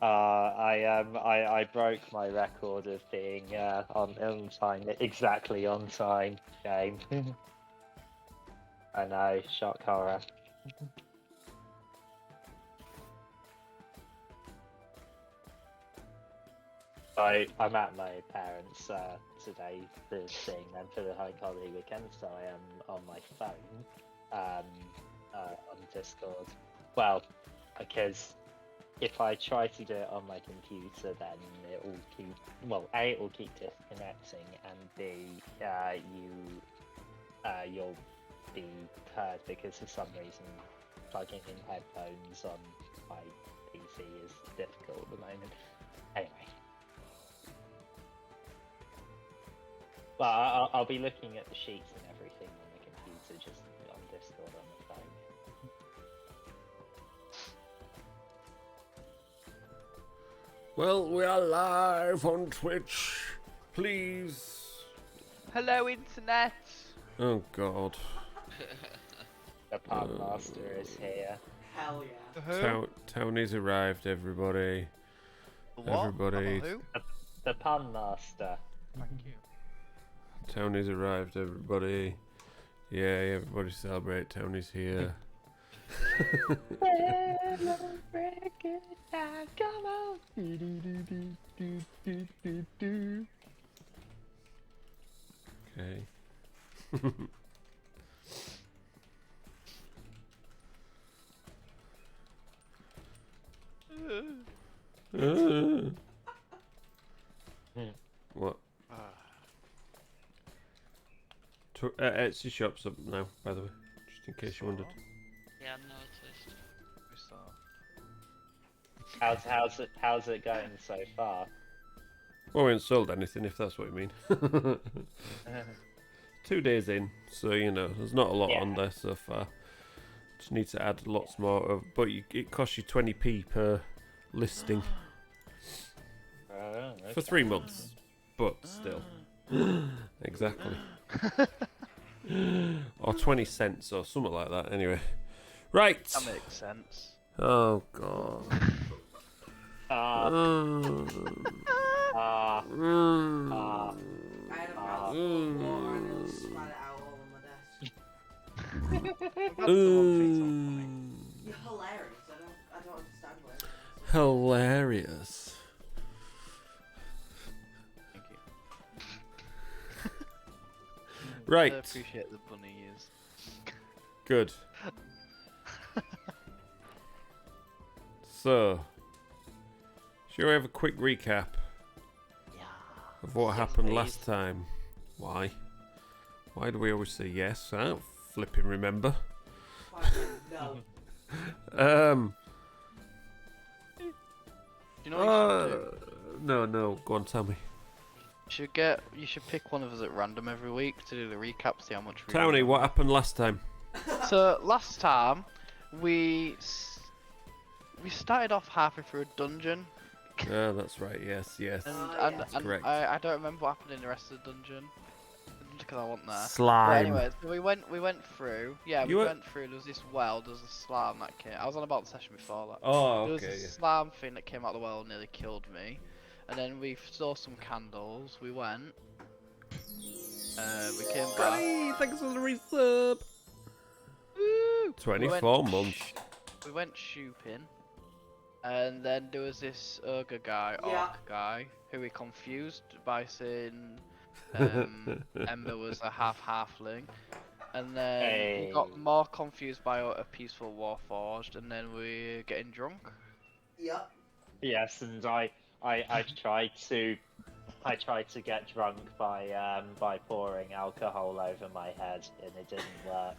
I broke my record of being on time, exactly on time. Game. I know, shock horror. I'm at my parents today for seeing them for the high holiday weekend, so I am on my phone on Discord. Well, because if I try to do it on my computer, then it will keep, well, A, it will keep disconnecting, and B, you'll be heard because for some reason plugging in headphones on my PC is difficult at the moment. Anyway. Well, I'll be looking at the sheets and everything on the computer, just on Discord on the phone. Well, we are live on Twitch. Please. Hello, internet. Oh God. The pun master is here. Hell yeah. Tony's arrived, everybody. What? Everybody. Who? The pun master. Thank you. Tony's arrived, everybody. Yeah, everybody celebrate. Tony's here. Come on. Okay. What? Etsy shop's up now, by the way, just in case you wondered. Yeah, I noticed. How's it going so far? Well, we haven't sold anything, if that's what you mean. 2 days in, so you know, there's not a lot on there so far. Just need to add lots more of, but it costs you 20p per listing for 3 months, but still. Exactly. Or 20 cents or something like that, anyway. Right! That makes sense. Oh, God. I had a mouthful of water and it spat it out all on my desk. You're hilarious. I don't understand what it is. Hilarious. Thank you. Right. I appreciate the bunny ears. Good. So, shall we have a quick recap of what happened last time? Why? Why do we always say yes? I don't flipping remember. No. You know what you should do? No, go on, tell me. You should pick one of us at random every week to do the recap, see how much we Tony, what happened last time? So last time we started off halfway through a dungeon. Yeah, that's right. Yes. And correct. I don't remember what happened in the rest of the dungeon because I wasn't there. Slime. But anyway, so we went through. Yeah, we went through. There was this well. There was a slime that came. I was on about the session before that. Oh, There okay. was a slime thing that came out of the well and nearly killed me. And then we saw some candles. We went. We came back. Hey, thanks for the resub. Woo! 24 months. We went shooping. And then there was this ogre guy, orc guy, who we confused by saying Ember was a half-halfling. And then we got more confused by a peaceful warforged, and then we're getting drunk. Yep. Yes, and I tried to get drunk by pouring alcohol over my head, and it didn't work.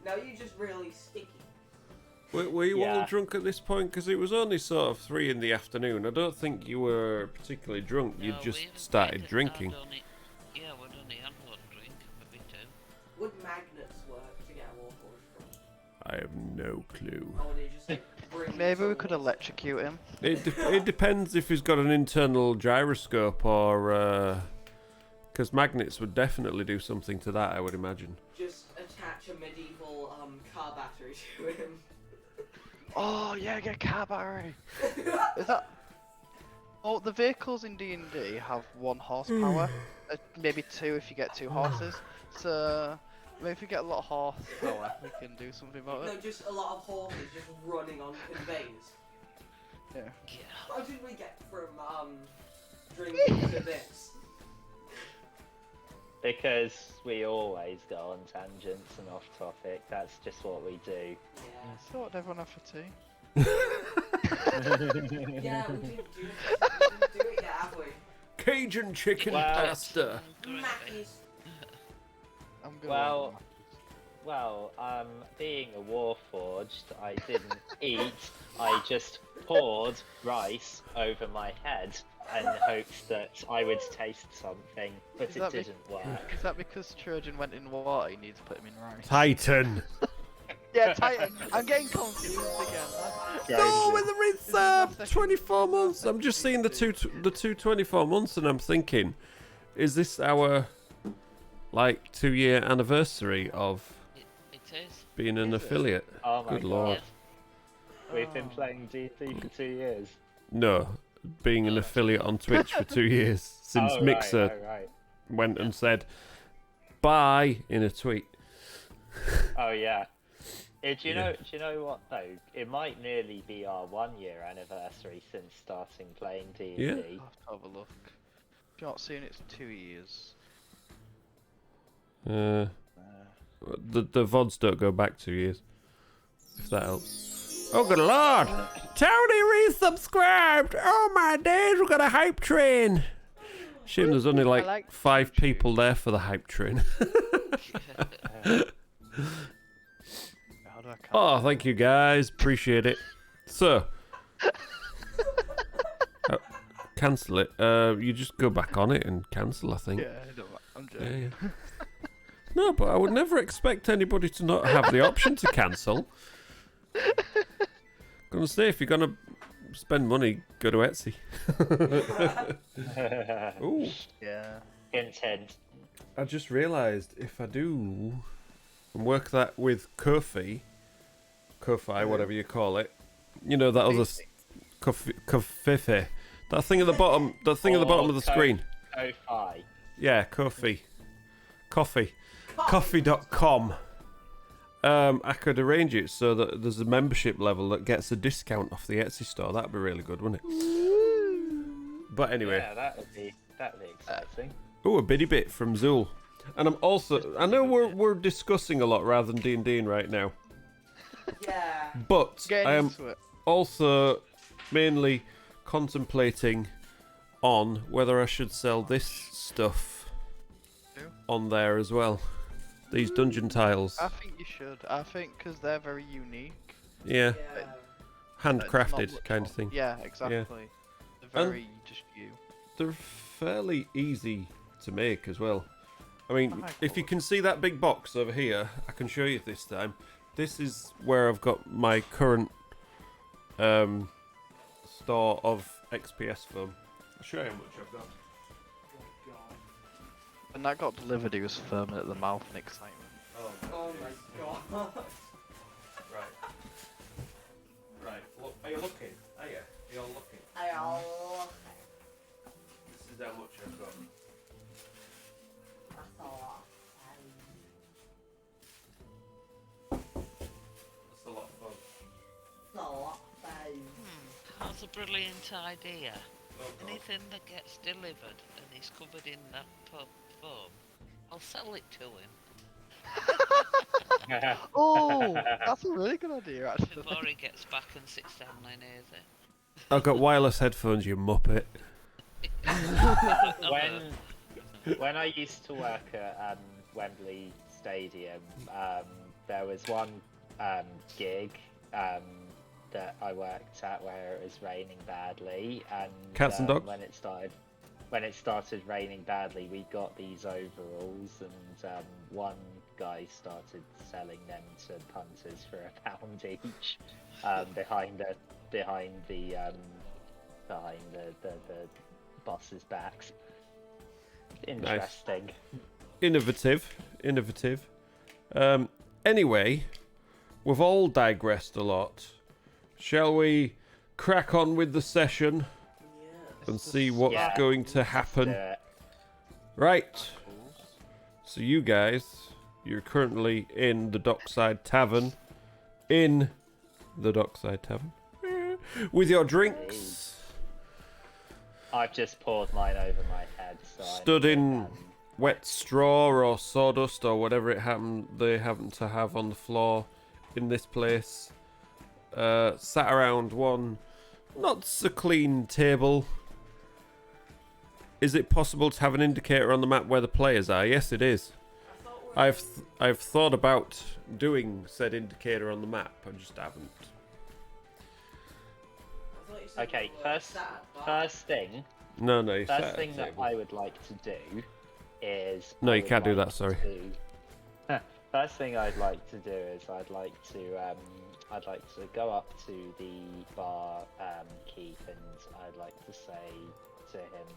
Now you're just really sticky. Were you all drunk at this point? Because it was only sort of 3 in the afternoon. I don't think you were particularly drunk. You just started drinking. Yeah, we'd only had one drink, maybe 2. Would magnets work to get a warforged drunk? I have no clue. Or would they just like bring Maybe we could electrocute him. It depends if he's got an internal gyroscope or... Because magnets would definitely do something to that, I would imagine. Just attach a medieval car battery to him. Oh yeah, get car battery. Is that? Oh, the vehicles in D&D have 1 horsepower, maybe 2 if you get 2 horses. So maybe if you get a lot of horsepower, we can do something about No, it. just a lot of horses just running on conveyors. Yeah. How did we get from drinking to this? Because we always go on tangents and off topic. That's just what we do. So what did everyone have for tea? Yeah, we didn't do it yet, have we? Cajun chicken Wow. pasta. Mackies. I'm gonna. Well, Well, being a warforged, I didn't eat. I just poured rice over my head and hoped that I would taste something, but it didn't work. Is that because Trojan went in water? You need to put him in rice. Titan. Yeah, Titan. I'm getting confused again. No, with the 24 months. I'm just seeing the two 24 months, and I'm thinking, is this our 2-year anniversary of It is. being an affiliate? Oh my Good god. lord. We've been playing D&D for 2 years. No, being an affiliate on Twitch for 2 years since Oh, Mixer right. went and said bye in a tweet. Oh yeah. Do you know what though? It might nearly be our 1-year anniversary since starting playing D&D. Yeah. I'll have to have a look. If you're not seeing it's 2 years. The VODs don't go back 2 years. If that helps. Oh, good lord! Tony resubscribed! Oh my days, we've got a hype train! Shame there's only like 5 people there for the hype train. How do I Oh, thank you guys. Appreciate it. So, cancel it. You just go back on it and cancel, I think. Yeah, I know. I'm joking. Yeah. No, but I would never expect anybody to not have the option to cancel. Gonna say, if you're gonna spend money, go to Etsy. Ooh. Yeah. Intent. I just realised if I do and work that with Ko-fi, whatever you call it, you know that other Ko-fi, that thing at the bottom, of the screen. Ko-fi. Yeah, Ko-fi, coffee.com. I could arrange it so that there's a membership level that gets a discount off the Etsy store. That'd be really good, wouldn't it? But anyway. Yeah, that'd be exciting. Oh, a bitty bit from Zool. And I'm also, I know we're discussing a lot rather than D&Ding right now, Yeah. but Get I am into it. also mainly contemplating on whether I should sell this stuff on there as well. These dungeon tiles. I think you should. I think because they're very unique. Yeah, Yeah. handcrafted Not kind of thing. Yeah, exactly. They're very just you. They're fairly easy to make as well. I mean, Oh, if you cool. can see that big box over here, I can show you this time. This is where I've got my current store of XPS foam. I'll show you how much I've got. When that got delivered, he was firming at the mouth in excitement. Oh my god. Right. Look, are you looking? Are you? You're looking. Oh, This is how much I've got. that's a lot. That's a lot of foam. That's a lot. That's a brilliant idea. Oh, God. Anything that gets delivered and is covered in that foam, I'll sell it to him Oh, that's a really good idea, actually. before he gets back and sits down and hears it. I've got wireless headphones, you muppet. when I used to work at Wembley Stadium, there was one gig that I worked at where it was raining badly, and Cats and dogs? when it started raining badly, we got these overalls, and one guy started selling them to punters for £1 each behind the boss's backs. Interesting. Innovative. Anyway, we've all digressed a lot. shall we crack on with the session Yeah. and It's see just- what's Yeah. going to happen? Right. So you guys, you're currently in the Dockside Tavern. In the Dockside Tavern. With your drinks. I've just poured mine over my head. So Stood in wet straw or sawdust or whatever they happen to have on the floor in this place. Sat around one not so clean table. Is it possible to have an indicator on the map where the players are? Yes, it is. I've thought about doing said indicator on the map. I just haven't. Okay, first thing. No, you sat First at thing the that table. I would like to do is. No, I you would can't do like that, sorry. First thing I'd like to do is I'd like to go up to the bar keep and I'd like to say to him,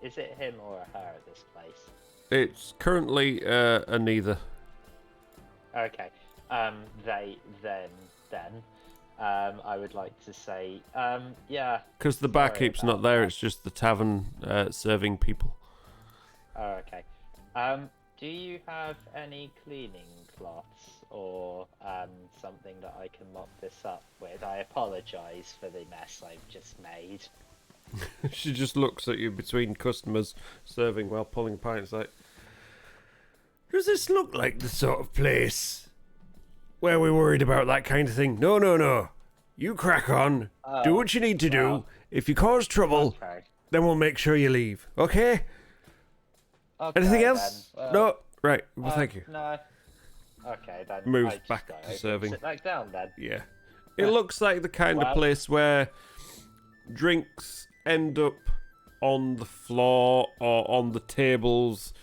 is it him or a her at this place? It's currently a neither. Okay. I would like to say, yeah. Because the Sorry barkeep's about not there, that. it's just the tavern serving people. Oh, okay. Do you have any cleaning cloths or something that I can mop this up with? I apologise for the mess I've just made. She just looks at you between customers serving while pulling pints like, does this look like the sort of place where we're worried about that kind of thing? No. You crack on. Do what you need to do. well, If you cause trouble, Okay. then we'll make sure you leave. Okay? Okay, Anything else? then. No? Right. Well, thank you. No. Okay, then. Moves I just back go to over and serving. Sit back down then. Yeah. It looks like the kind of Well- place where drinks end up on the floor or on the tables.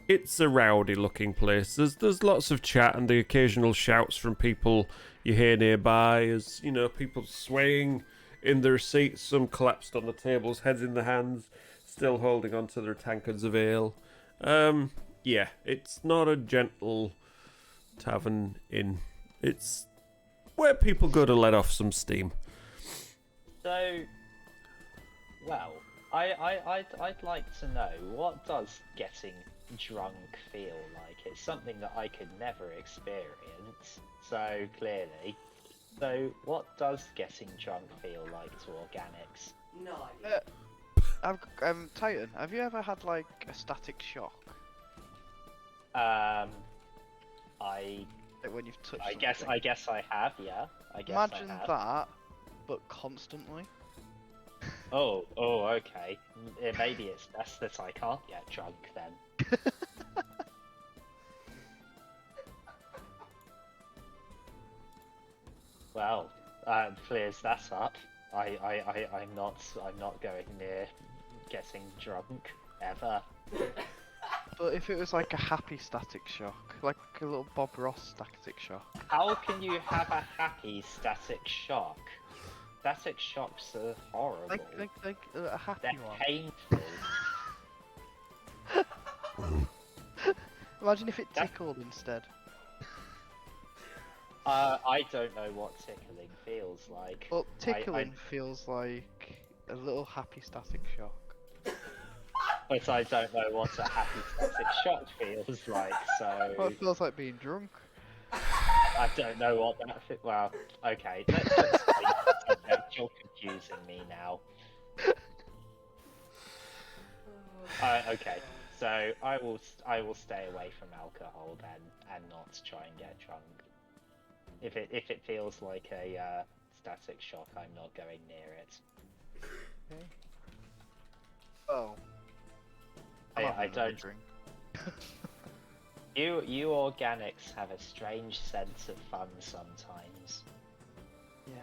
It's a rowdy looking place. There's lots of chat and the occasional shouts from people you hear nearby as, you know, people swaying in their seats, some collapsed on the tables, heads in the hands, still holding on to their tankards of ale. Yeah, it's not a gentle tavern inn. It's where people go to let off some steam. So, well, I'd like to know, what does getting drunk feel like? It's something that I could never experience so clearly. So, what does getting drunk feel like to organics? No. Titan, have you ever had like a static shock? I Like when you've touched I guess I have, yeah. Imagine I have. that, but constantly. Oh, okay. Maybe it's best that I can't get drunk then. Well, clears that up. I'm not going near getting drunk ever. But if it was like a happy static shock, like a little Bob Ross static shock. How can you have a happy static shock? Static shocks are horrible. Like a happy They're one. painful. Imagine if it That- tickled instead. I don't know what tickling feels like. Well, tickling feels like a little happy static shock. But I don't know what a happy static shock feels like, Well, so it feels like being drunk. I don't know what that well, okay, let's change the subject. You're confusing me now. Okay, so I will stay away from alcohol then and not try and get drunk. If it feels like a static shock, I'm not going near it. Okay. Oh. I don't drink. You organics have a strange sense of fun sometimes. Yeah.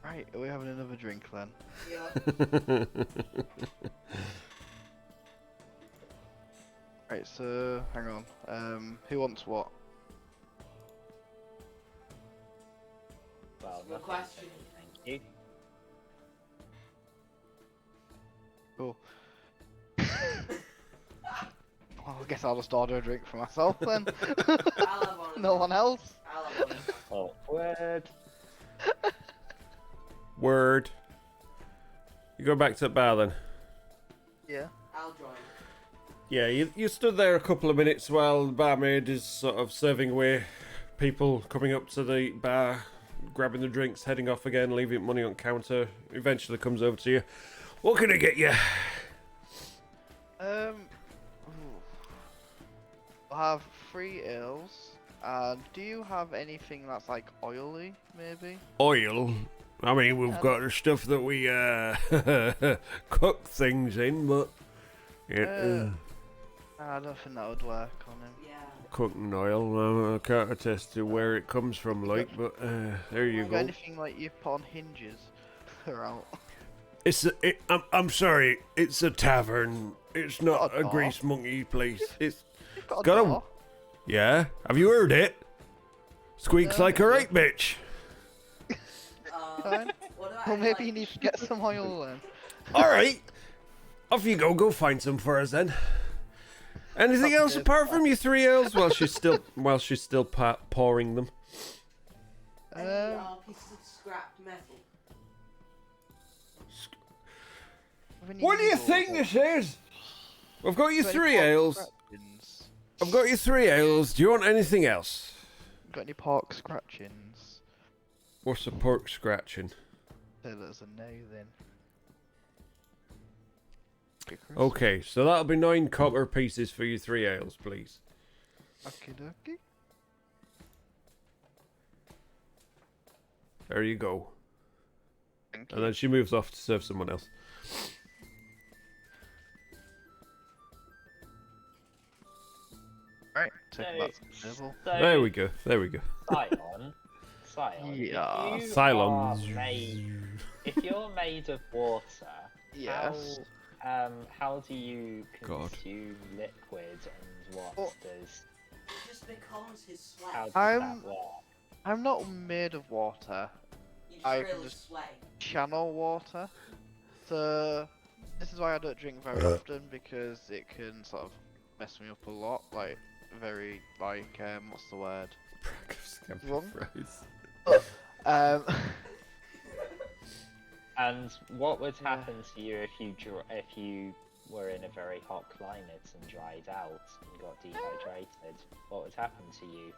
Right, are we having another drink then? Yeah. Right, so hang on. Who wants what? Well, Good nothing, question. thank you. Cool. I guess I'll just order a drink for myself then. I'll have one. No one else. I'll have one. Oh, word. Word. You go back to the bar then. Yeah. I'll join. Yeah, you stood there a couple of minutes while the barmaid is sort of serving away people coming up to the bar, grabbing the drinks, heading off again, leaving money on counter. Eventually comes over to you. What can I get you? Ooh. I'll have 3 ales. And do you have anything that's like oily, maybe? Oil. I mean, we've got the stuff that we cook things in, but yeah, I don't think that would work on him. Yeah. cooking oil. I can't attest to where it comes from, like, but there you Got go. anything like you put on hinges? They're out. I'm sorry, it's a tavern. It's not Got a a door. grease monkey place. It's You've got a got a door. yeah. Have you heard it? Squeaks No. like a right bitch. Fine. What do I Well, have, maybe like, you need to get some oil then. All right, off you go. Go find some for us then. Anything else apart from your 3 ales? While she's still pouring them. any pieces of scrap metal? What do you think this is? I've got your 3 ales. I've got your 3 ales. Do you want anything else? Got any pork scratchings? What's a pork scratching? Say there's a no then. Okay, so that'll be 9 copper pieces for your 3 ales, please. Okie dokie. There you go. Thank And you. then she moves off to serve someone else. Right, take So- that to the table. So, There we go. There we go. Cylon, Yeah. if you Cylon. are if you're made of water, Yes. how do you God. consume liquid and what Well- does It just becomes his how sweat. does I'm- that work? I'm not made of water. You I just can really just- sweat. Channel water. So this is why I don't drink very often, because it can sort of mess me up a lot. Like very what's the word? Wrong. Um. And what would Yeah. happen to you if you were in a very hot climate and dried out and got dehydrated? What would happen to you?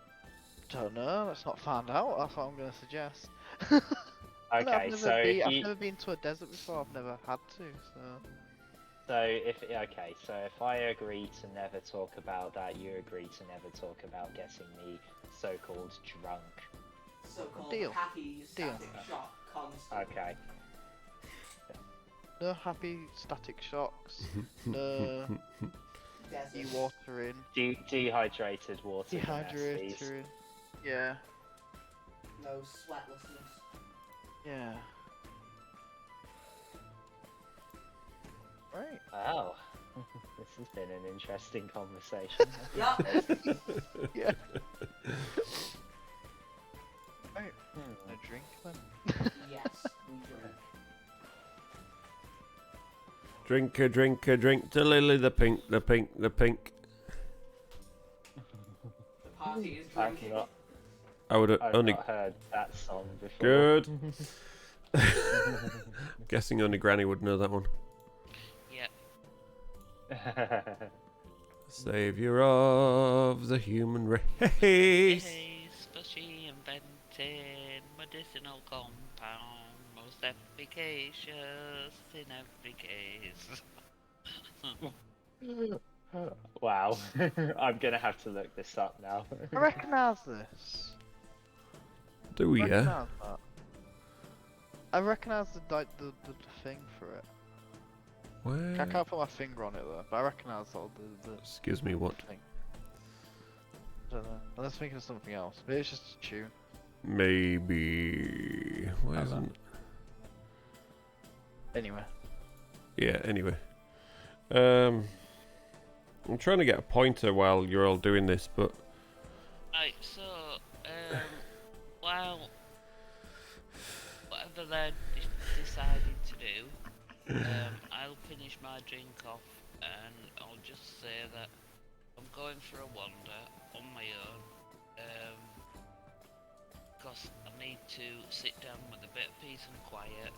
Don't know. Let's not find out. That's what I'm going to suggest. Okay, so if I've you never been to a desert before. I've never had to. So if I agree to never talk about that, you agree to never talk about getting me so-called drunk. So-called Deal. happy Deal. static shock constant. Okay. no happy static shocks. No Desert. de-watering. Dehydrated water. nasties. Dehydrating. Yeah. No sweatlessness. Yeah. Right. Wow. This has been an interesting conversation. Yup. Yeah. Right. Hmm. A drink then. Yes, we drink. Drink a drink to Lily the pink, the pink, the pink. The party is I've drinking. not, I would I've only not heard that song before. good. Guessing only Granny would know that one. Yeah. Savior of the human race. Yes, but she invented medicinal compound, most efficacious in every case. Wow. I'm gonna have to look this up now. I recognise this. Do we, I yeah? recognise that. I recognise the thing for it. I Where? can't put my finger on it though, but I recognise all the Excuse me, what? thing. I don't know. I was thinking of something else. Maybe it's just a tune. Maybe. Why I don't know. isn't? Anyway. Yeah. Anyway, I'm trying to get a pointer while you're all doing this, but Right, so, well, whatever they're deciding to do, I'll finish my drink off and I'll just say that going for a wander on my own. Because I need to sit down with a bit of peace and quiet,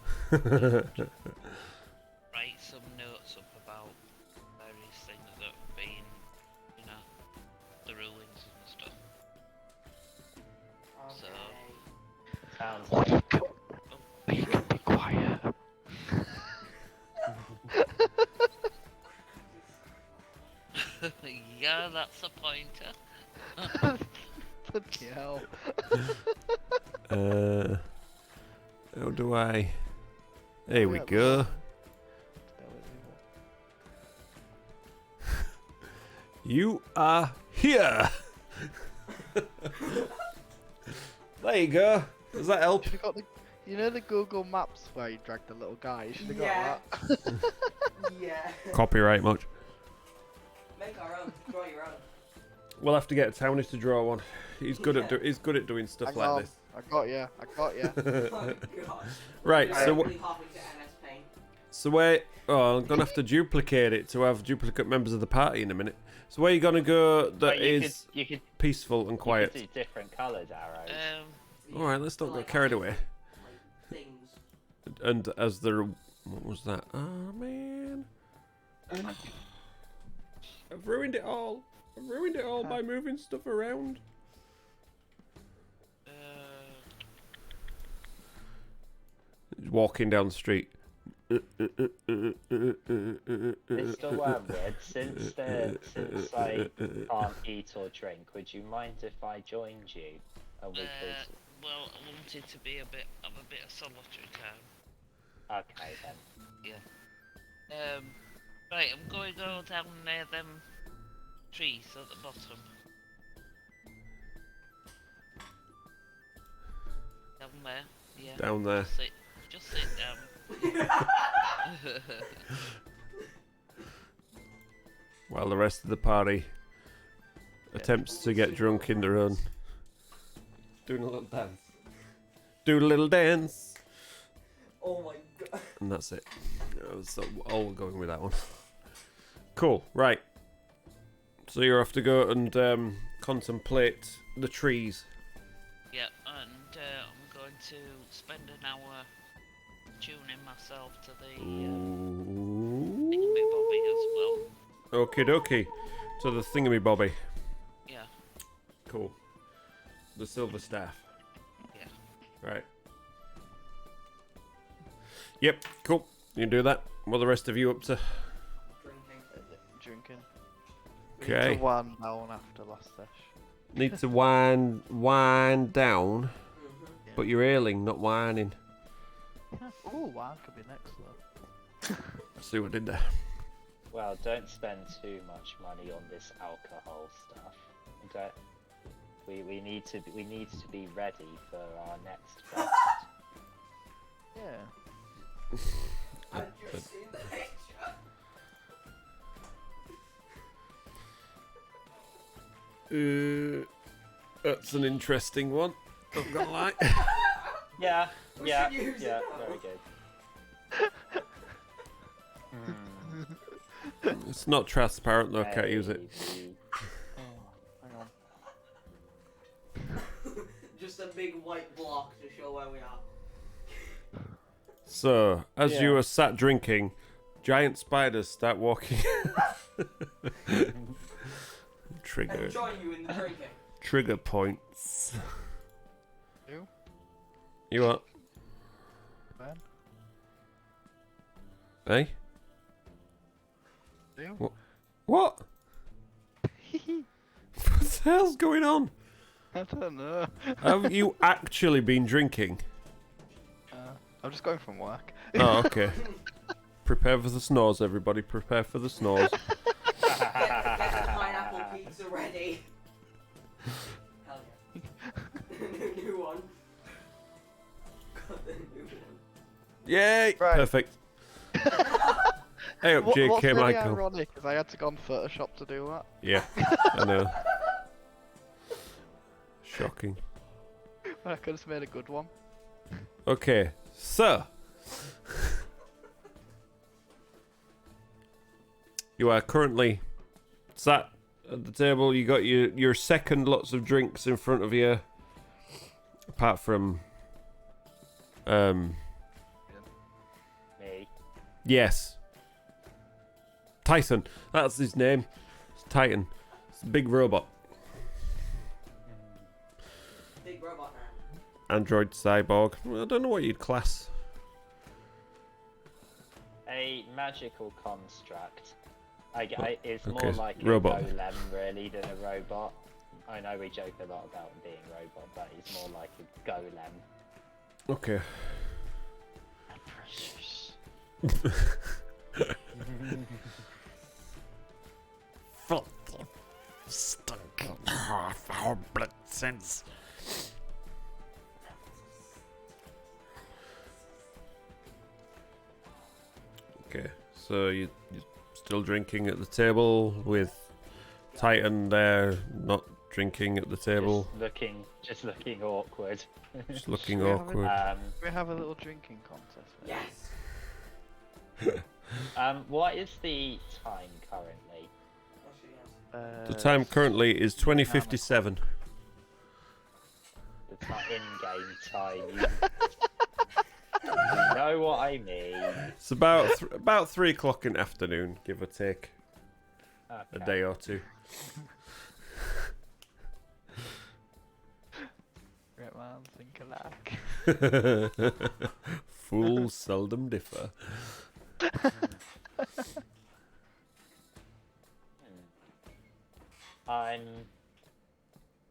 write some notes up about various things that have been, you know, the rulings and stuff. So, Sounds Or like you can be quiet. yeah, that's a pointer. Bloody hell. How do I? There we Yeah, go. You are here. There you go. Does that help? Should have got the, you know the Google Maps where you drag the little guy. You should have Yeah. got that. Yeah. Copyright much. Make our own. Draw your own. We'll have to get Townie to draw one. He's good at he's good at doing stuff Hang like on. this. I got you. I got you. Oh god. Right. You're So really halfway to MS Paint. so where? Oh, I'm gonna have to duplicate it to have duplicate members of the party in a minute. So where are you gonna go that But is you could peaceful and quiet? do different coloured arrows. All right, let's not Like, get carried away. like things. And as the what was that? Oh man, I've ruined it all. I've ruined it all by moving stuff around. Walking down the street. Mr. Wormwood, since I can't eat or drink, would you mind if I joined you? And we could... Well, I wanted to be a bit of solitary time. Okay then. Right, I'm going to go down near them trees at the bottom. Down there, yeah. Down there. Just sit down. While the rest of the party attempts to get drunk in their own. Doing a little dance. Do a little dance. Oh my god. And that's it. So all we're going with that one. Cool. Right. So you're off to go and contemplate the trees. Yeah, and I'm going to spend an hour tuning myself to the thingamabobby as well. Okie dokie. So the thingamabobby. Yeah. Cool. The silver staff. Yeah. Right. Yep. Cool. You can do that. What are the rest of you up to? Drinking. Drinking. Okay. Need to wind down after last sesh. Need to wind down, but you're ailing, not whining. Oh, wine could be next though. See what I did there. Well, don't spend too much money on this alcohol stuff. We need to be ready for our next quest. Yeah. I've just seen the picture. That's an interesting one. Not gonna lie. Yeah, We yeah, should use it yeah, now. very good. It's not transparent though. I can't use it. Maybe. Hang on. Just a big white block to show where we are. So, as Yeah. you are sat drinking, giant spiders start walking. Trigger. And join you in the drinking. Trigger points. You? You what? Ben? Hey? You? What? What the hell's going on? I don't know. Have you actually been drinking? I'm just going from work. Oh, okay. Prepare for the snores, everybody. Prepare for the snores. Get the pineapple pizza ready. Hell yeah. New one. Got the new one. Yay! Right. Perfect. Hey up, What's JK really Michael. ironic is I had to go on Photoshop to do that. Yeah, I know. Shocking. I could have made a good one. Okay, so you are currently sat at the table. You got your second lots of drinks in front of you. Apart from, Me. yes, Titan. That's his name. It's Titan. It's a big robot. Big robot now. Android cyborg. Well, I don't know what you'd class. A magical construct. It's Okay, more like robot. a golem really than a robot. I know we joke a lot about being robot, but it's more like a golem. Okay. Precious. Stinking half our blood sense. Okay, so you're still drinking at the table with Titan there, not drinking at the table, Just looking awkward. just looking We have a- awkward. We have a little drinking contest. maybe? Yes. What is the time currently? What should you answer? The time currently is 20:57. The in-game time. You know what I mean. It's about about 3 o'clock in the afternoon, give or take a Okay. day or two. Great man, think alike. Fools seldom differ.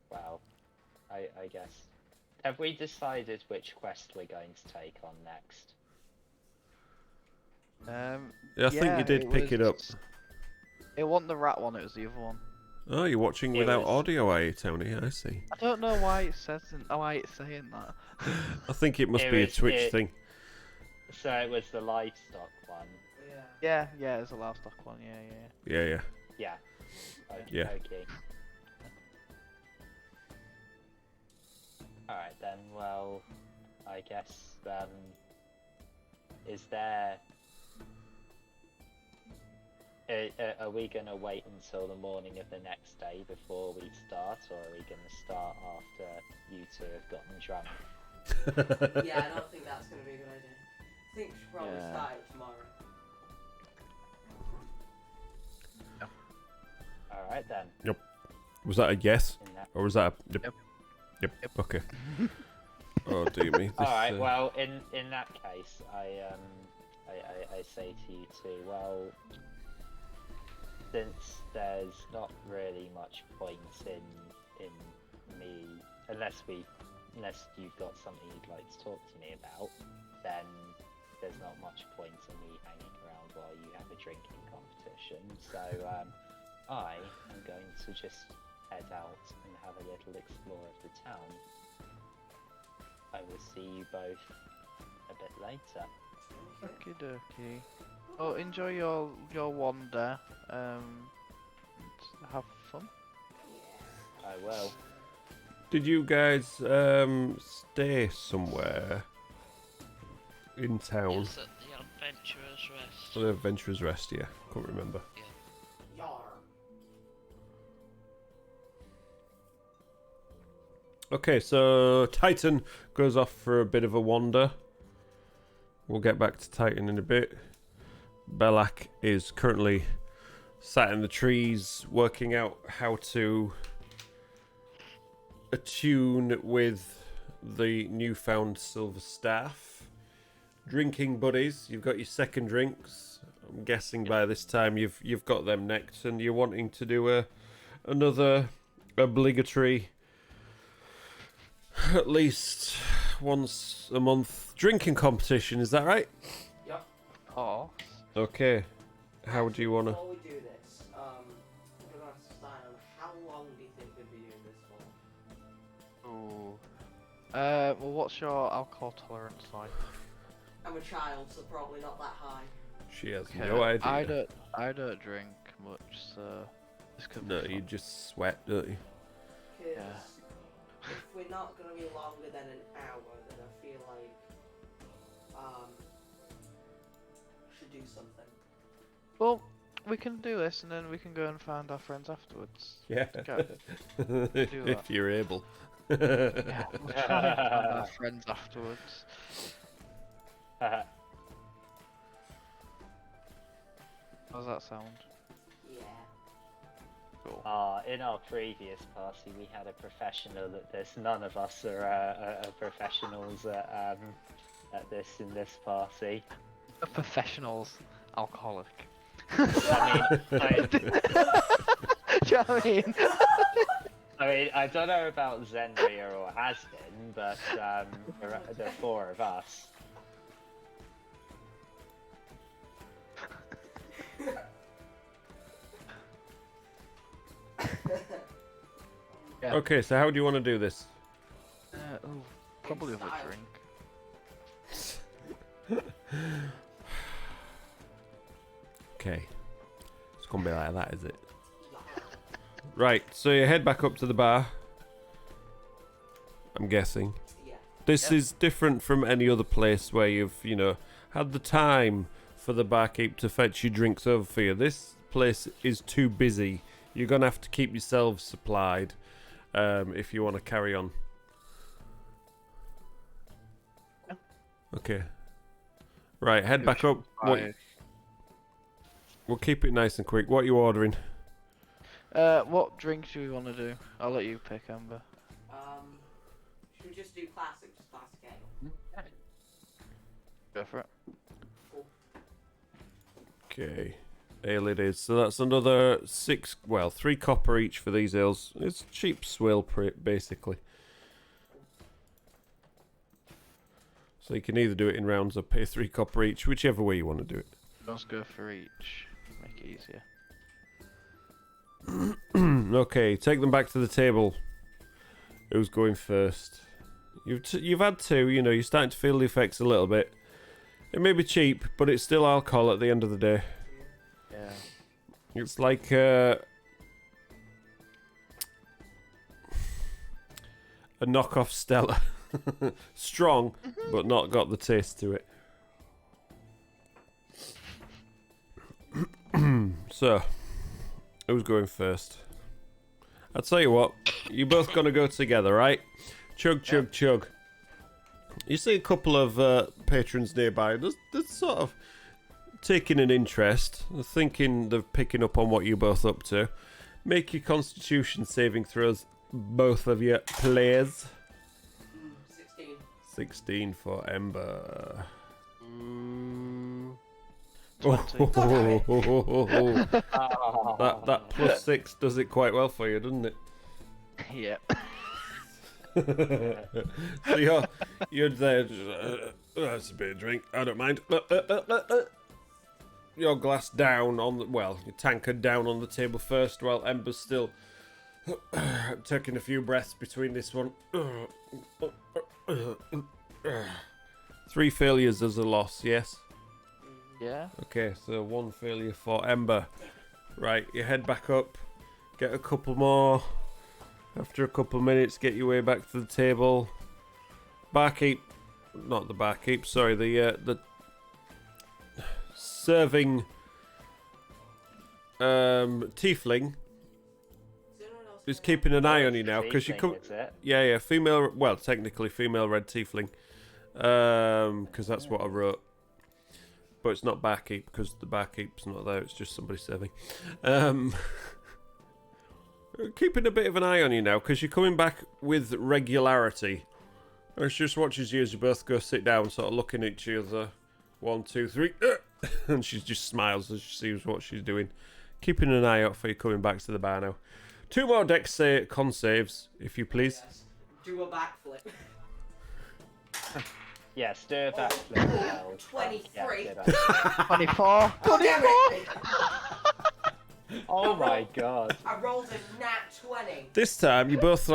Well, I guess. Have we decided which quest we're going to take on next? Yeah, I think you did pick it up. It wasn't the rat one, it was the other one. Oh, you're watching It without was- audio, are you, Tony? I see. I don't know why it says why it's saying that. I think it must It be a was- Twitch it- thing. So it was the livestock one. Yeah. Yeah, it's a livestock one. Yeah. Yeah. Yeah. Okay. Yeah. Okay. Alright then, well, I guess, is there... are we going to wait until the morning of the next day before we start, or are we going to start after you two have gotten drunk? Yeah, I don't think that's going to be a good idea. I think we should probably Yeah. start it tomorrow. Alright then. Was that a yes? In that... Or was that a... Yep. Yep. Okay. Oh, dear me. This, Alright, well, in that case, I say to you two, well, since there's not really much point in me, unless you've got something you'd like to talk to me about, then there's not much point in me hanging around while you have a drinking competition. So I am going to just head out and have a little explore of the town. I will see you both a bit later. Okie dokie. Oh, enjoy your wander. Have fun. I will. Did you guys stay somewhere in town? Yes, at the Adventurer's Rest. The Adventurer's Rest, yeah. Can't remember. Yar. Okay, so Titan goes off for a bit of a wander. We'll get back to Titan in a bit. Belak is currently sat in the trees working out how to attune with the newfound silver staff. Drinking buddies, you've got your second drinks. I'm guessing by this time you've got them next, and you're wanting to do another obligatory, at least once a month drinking competition. Is that right? Yep. Oh. Okay. How do you wanna? Before we do this, we're gonna have to decide on how long do you think we'll be doing this for? Ooh. Well, what's your alcohol tolerance like? I'm a child, so probably not that high. She has Okay, no idea. I don't drink much, so this could No, be you fun. just sweat, don't you? Because Yeah. if we're not gonna be longer than an hour, then I feel like we should do something. Well, we can do this, and then we can go and find our friends afterwards. Yeah. Okay. If you're able. Yeah, we'll try and find our friends afterwards. How's that sound? Yeah. Cool. In our previous party, we had a professional at this. None of us are professionals at this in this party. A professionals, alcoholic. I mean, Do you know what I mean? I don't know about Zenria or Asvin, but the four of us. Yeah. Okay, so how do you want to do this? Probably with a drink. Okay. It's gonna be like that, is it? Right, so you head back up to the bar. I'm guessing. Yeah. This is different from any other place where you've, had the time for the barkeep to fetch you drinks over for you. This place is too busy. You're gonna have to keep yourselves supplied if you want to carry on. Yeah. Okay. Right, head back up. We'll keep it nice and quick. What are you ordering? What drink do we want to do? I'll let you pick, Amber. Should we just do classic, just classic ale? Go for it. Okay. Ale it is. So that's another 3 copper each for these ales. It's cheap swill, basically. So you can either do it in rounds or pay 3 copper each, whichever way you want to do it. Let's go for each. Make it easier. Okay, take them back to the table. Who's going first? You've had 2, you're starting to feel the effects a little bit. It may be cheap, but it's still alcohol at the end of the day. Yeah. It's like a knockoff Stella. Strong, but not got the taste to it. So, who's going first? I'll tell you what, you're both going to go together, right? Chug, chug, chug. You see a couple of patrons nearby. They're sort of taking an interest. They're thinking they're picking up on what you're both up to. Make your constitution saving throws, both of you, please. 16. 16 for Ember. 20. That +6 does it quite well for you, doesn't it? Yep. So you're there. That's a bit of drink. I don't mind. Your glass down on the your tankard down on the table first, while Ember's still taking a few breaths between this one. 3 failures as a loss. Yes. Yeah. Okay, so 1 failure for Ember. Right, you head back up, get a couple more. After a couple of minutes, get your way back to the table. Barkeep, not the barkeep, sorry, the serving tiefling is keeping an eye on you now because you come. Yeah, female. Well, technically female red tiefling, because that's what I wrote. But it's not barkeep because the barkeep's not there. It's just somebody serving. Keeping a bit of an eye on you now because you're coming back with regularity. And she just watches you as you both go sit down, sort of looking at each other. 1, 2, 3, and she just smiles as she sees what she's doing. Keeping an eye out for you coming back to the bar now. 2 more con saves, if you please. Yes. Do a backflip. Yes, do a backflip. 23. 24. God damn it! Oh my god. I rolled a nat 20. This time, you both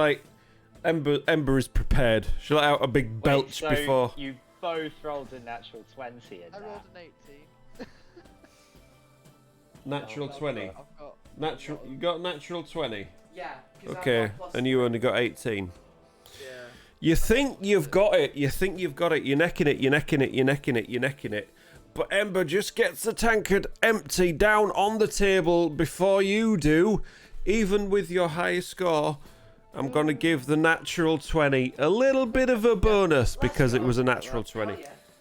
Ember is prepared. She let out a big belch so before. You both rolled a natural 20 in I that. rolled an 18. Natural 20. I've got You got natural 20. Yeah. 'cause I've Okay, got plus and you 3. only got 18. yeah. You think you've got it. You're necking it. But Ember just gets the tankard empty down on the table before you do. Even with your high score, I'm going to give the natural 20 a little bit of a bonus because it was a natural 20.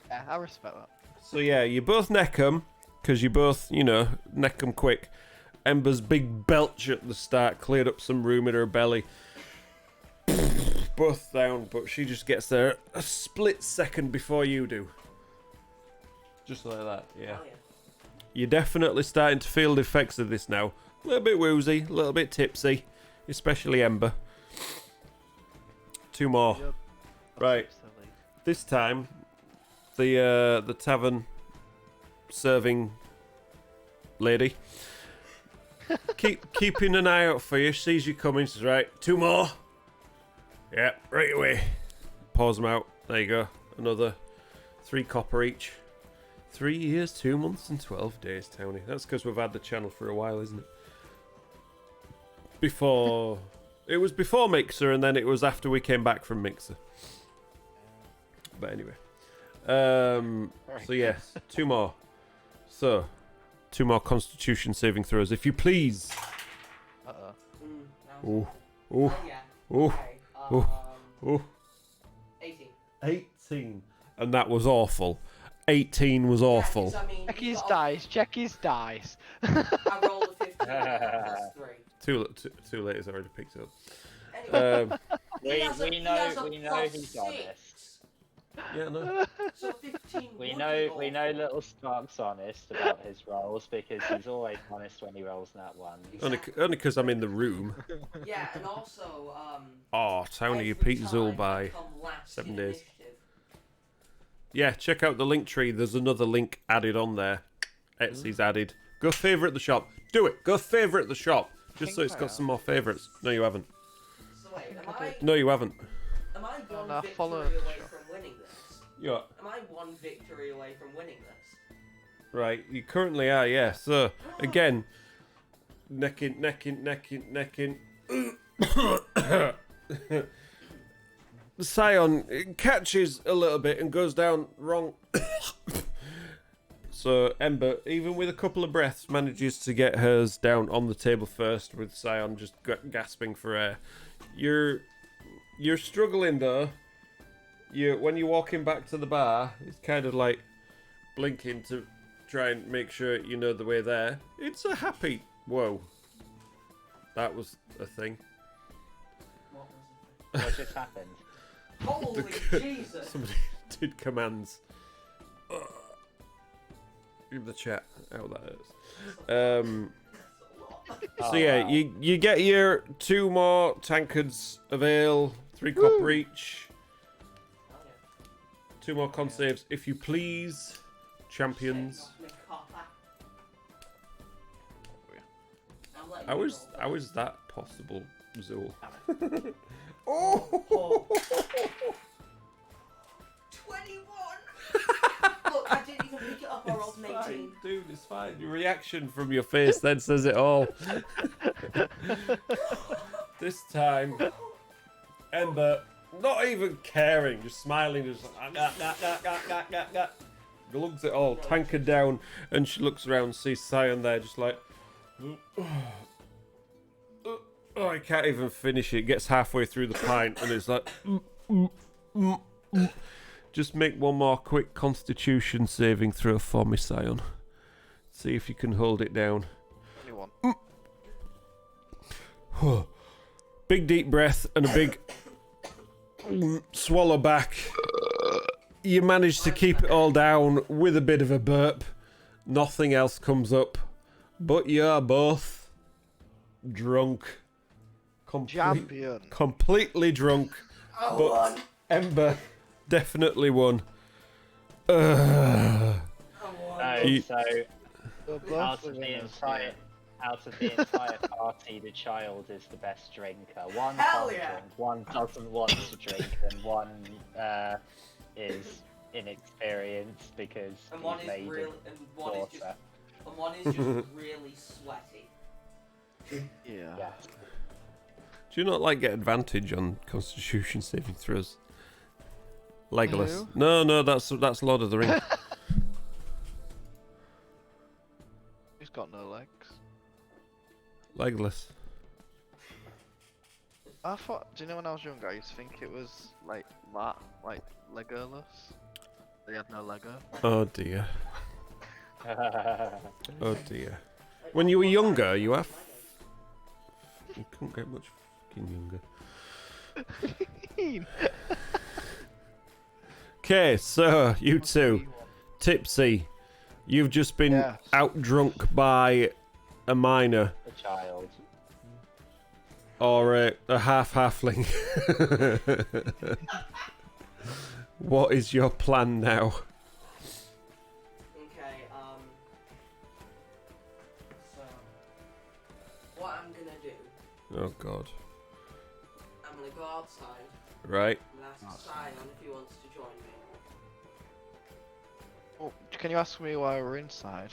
Yeah, I respect that. So yeah, you both neck 'em because you both, you know, neck 'em quick. Ember's big belch at the start cleared up some room in her belly. Both down, but she just gets there a split second before you do. Just like that, yeah. You're definitely starting to feel the effects of this now. A little bit woozy, a little bit tipsy, especially Ember. 2 more. Yep. Right. This time, the tavern serving lady keeping an eye out for you. Sees you coming. Says, right, 2 more. Yeah, right away. Pause them out. There you go. Another 3 copper each. 3 years, 2 months, and 12 days, Tony. That's because we've had the channel for a while, isn't it? Before... It was before Mixer, and then it was after we came back from Mixer. But anyway. So yes, 2 more. So, 2 more Constitution saving throws, if you please. Ooh. Ooh. Ooh. Ooh. Ooh. 18. 18. And that was awful. 18 was awful. Yeah, 'cause, I mean, Check you his got- dice. Check his dice. I rolled a 15 plus 3. Too late, it's already picked up. Anyway, We he has a know plus he's 6. honest. Yeah, no. So 15 We would know be little Spark's honest about his rolls because he's always honest when he rolls that one. Only because I'm in the room. awful. Yeah, and also, Oh, Tony, you every beat Zool time by I come last 7 in days. initiative. Yeah, check out the link tree. There's another link added on there. Etsy's added. Go favourite the shop. Do it. Go favourite the shop. Just so it's got some more favourites. No, you haven't. So wait, am No, you haven't. I one no, victory follow away the shop. from winning this? You are. Am I 1 victory away from winning this? Right, you currently are, yeah. So, again, necking. Scion catches a little bit and goes down wrong. So, Ember, even with a couple of breaths, manages to get hers down on the table first, with Scion just gasping for air. You're struggling, though. When you're walking back to the bar, it's kind of like blinking to try and make sure you know the way there. It's a happy... Whoa. That was a thing. What was What just happened? it? Holy Jesus! Somebody did commands. Give the chat how that hurts. So yeah, you get your 2 more tankards of ale, 3 copper each. 2 more con saves, if you please, champions. How is that possible, Zool? Oh! 21! Look, I didn't even pick it up, I rolled an 18. Dude, it's fine. Your reaction from your face then says it all. This time, Ember, not even caring, just smiling, just glugs it all, tankard down, and she looks around, sees Scion there, just like, oh, I can't even finish it. Gets halfway through the pint, and it's like, just make 1 more quick Constitution saving throw for me, Scion. See if you can hold it down. Big deep breath and a big swallow back. You manage to keep it all down with a bit of a burp. Nothing else comes up, but you're both drunk. Champion. Completely drunk. But Ember definitely won. So, You- out of the entire party, the child is the best drinker. One Hell can't yeah. drink, one doesn't want to drink, and one is inexperienced because And one he's is made really, of and one is just, water. and one is just really sweaty. Yeah. Yeah. Do you not like get advantage on Constitution saving throws? Legolas. Who? No, that's Lord of the Rings. got no legs. Legless. I thought, do you know when I was younger, I used to think it was like that, like Legoless. They had no Lego. Oh dear. Oh dear. When you were younger, you have. You couldn't get much fucking younger. Okay, so you two, tipsy. You've just been Yes. out drunk by a minor A child. or a half halfling. What is your plan now? Okay, so what I'm gonna do, Oh god. I'm gonna go outside. Right. I'm gonna ask Sion if he wants to join me. Oh, can you ask me why we're inside?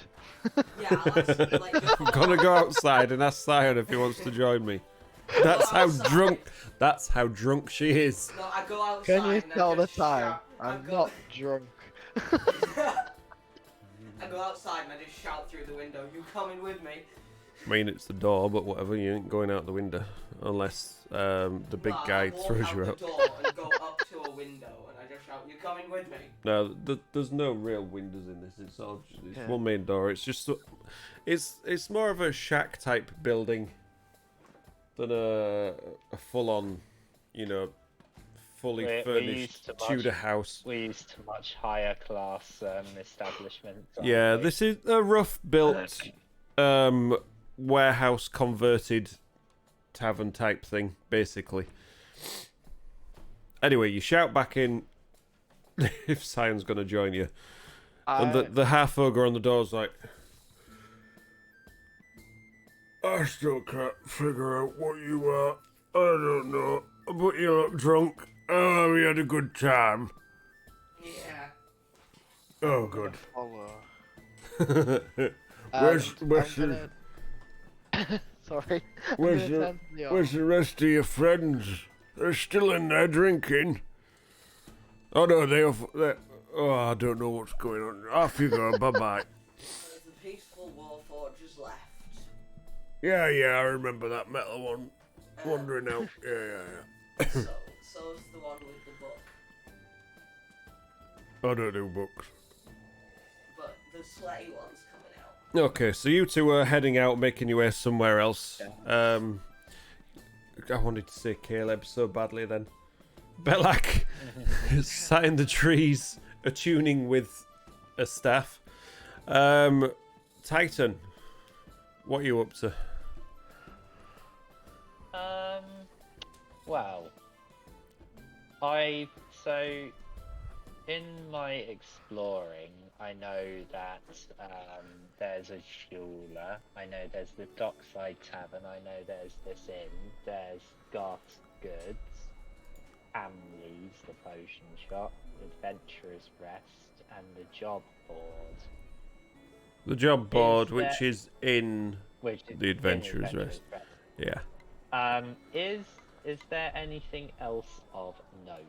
Yeah, I'll ask you, like, before. I'm gonna go outside and ask Sion if he wants to join me. That's how outside. drunk. That's how drunk she is. No, I go outside. Can you and I tell the just time? shout- I I'm go- not drunk. I go outside and I just shout through the window, "You coming with me?" I mean, it's the door, but whatever. You ain't going out the window unless the big No, guy I walk throws out you the out. door and go up to a window and I just shout, "You coming with me?" No, there's no real windows in this. It's all it's Yeah. one main door. It's just it's more of a shack type building than a full-on, you know, fully We're furnished used to Tudor much- house. We're used to much higher class establishments. aren't Yeah, we? this is a rough built warehouse converted tavern type thing, basically. Anyway, you shout back in if Sion's gonna join you. And the half ogre on the door's like, I still can't figure out what you are. I don't know. But you look drunk. Oh, we had a good time. Yeah. Oh, good. Follow. Where's And where's I'm the gonna... Sorry. I'm where's gonna the turn to the where's the rest of your friends? They're still in there drinking. Oh no, oh, I don't know what's going on. Off you go. Bye bye. There's the peaceful warforgers left. Yeah, I remember that metal one wandering out. Yeah. So's the one with the book. I don't do books. But the sweaty one's coming out. Okay, so you two are heading out, making your way somewhere else. I wanted to say Caleb so badly then. Belak sat in the trees, attuning with a staff. Titan, what are you up to? Well, so in my exploring, I know that there's a jeweler. I know there's the Dockside Tavern. I know there's this inn. There's Garth Goods, Amley's, the potion shop, Adventurer's Rest, and the job board. The job board, Is which there- is in Which is The in Adventurer's Rest. Yeah. Is there anything else of note?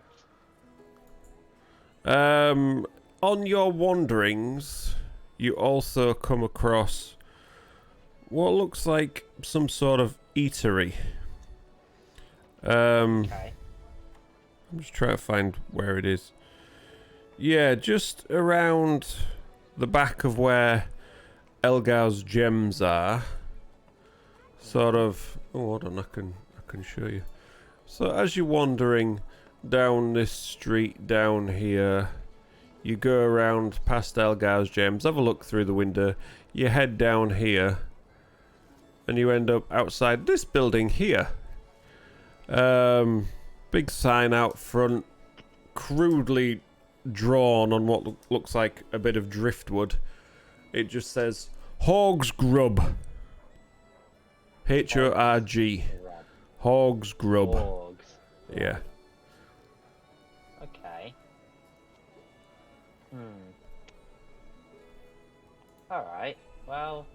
On your wanderings, you also come across what looks like some sort of eatery. Okay. I'm just trying to find where it is. Yeah, just around the back of where Elgar's gems are. Sort of. Oh, hold on, I can show you. So as you're wandering down this street down here, you go around past Elgar's gems, have a look through the window, you head down here, and you end up outside this building here. Big sign out front, crudely drawn on what looks like a bit of driftwood. It just says Hog's Grub. Horg. Hog's Grub. Orgs. Yeah. Okay. Alright. Well,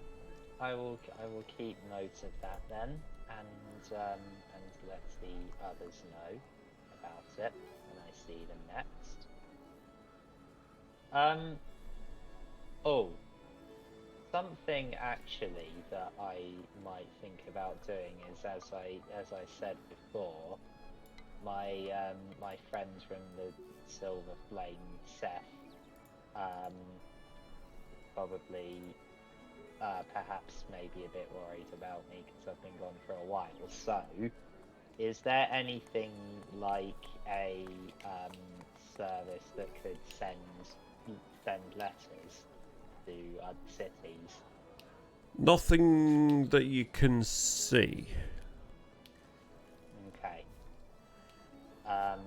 I will keep note of that then, and let the others know about it when I see them next. Oh. something actually that I might think about doing is, as I said before, my friend from the Silver Flame, Seth, probably perhaps maybe a bit worried about me because I've been gone for a while. So, is there anything like a service that could send letters to other cities? Nothing that you can see. Okay. And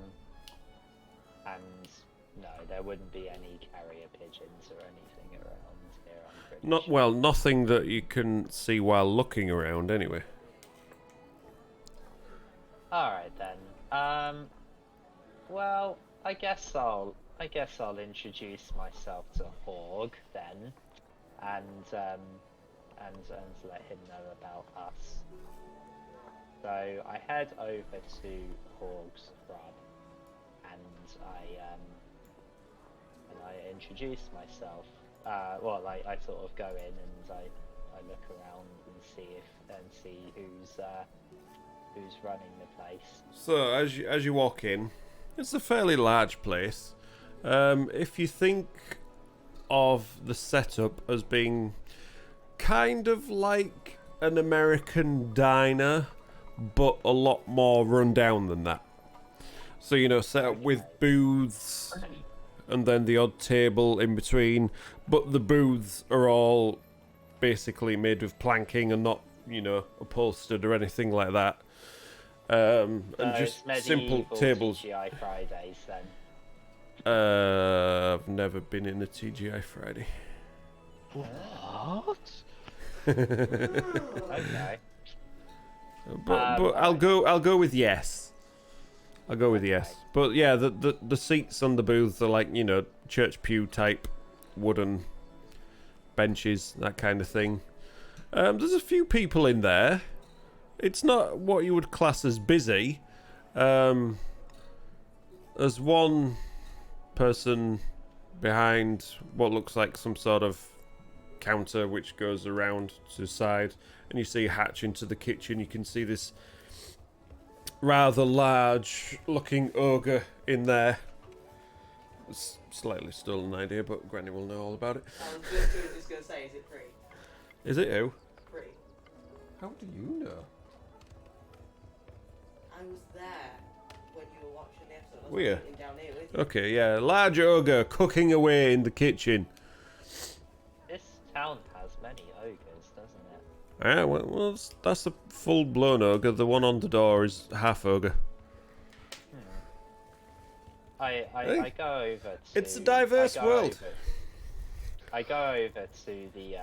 no, there wouldn't be any carrier pigeons or anything around here, I'm pretty Not sure. well, nothing that you can see while looking around, anyway. All right then. Well, I guess I'll introduce myself to Horg then, and let him know about us. So I head over to Horg's Club, and I introduce myself. Well, I sort of go in and I look around and see who's running the place. So as you walk in, it's a fairly large place. If you think of the setup as being kind of like an American diner, but a lot more run down than that. So, you know, set up with booths and then the odd table in between, but the booths are all basically made with planking and not, you know, upholstered or anything like that. And just simple tables. TGI Fridays then. I've never been in a TGI Friday. What? Okay. But I'll go with yes. I'll go with yes. But yeah, the seats on the booths are like, you know, church pew type wooden benches, that kind of thing. There's a few people in there. It's not what you would class as busy. There's one person behind what looks like some sort of counter which goes around to the side, and you see a hatch into the kitchen. You can see this rather large looking ogre in there. It's slightly stolen idea, but Granny will know all about it. I was just going to say, is it pretty? Is it who? Pretty. How do you know? I was there when you were watching the episode. I was Were you? sitting down here with you. Okay, yeah, large ogre cooking away in the kitchen. This town has many ogres, doesn't it? Ah, well, that's a full-blown ogre. The one on the door is half ogre. I go over to. It's a diverse world. I go over to the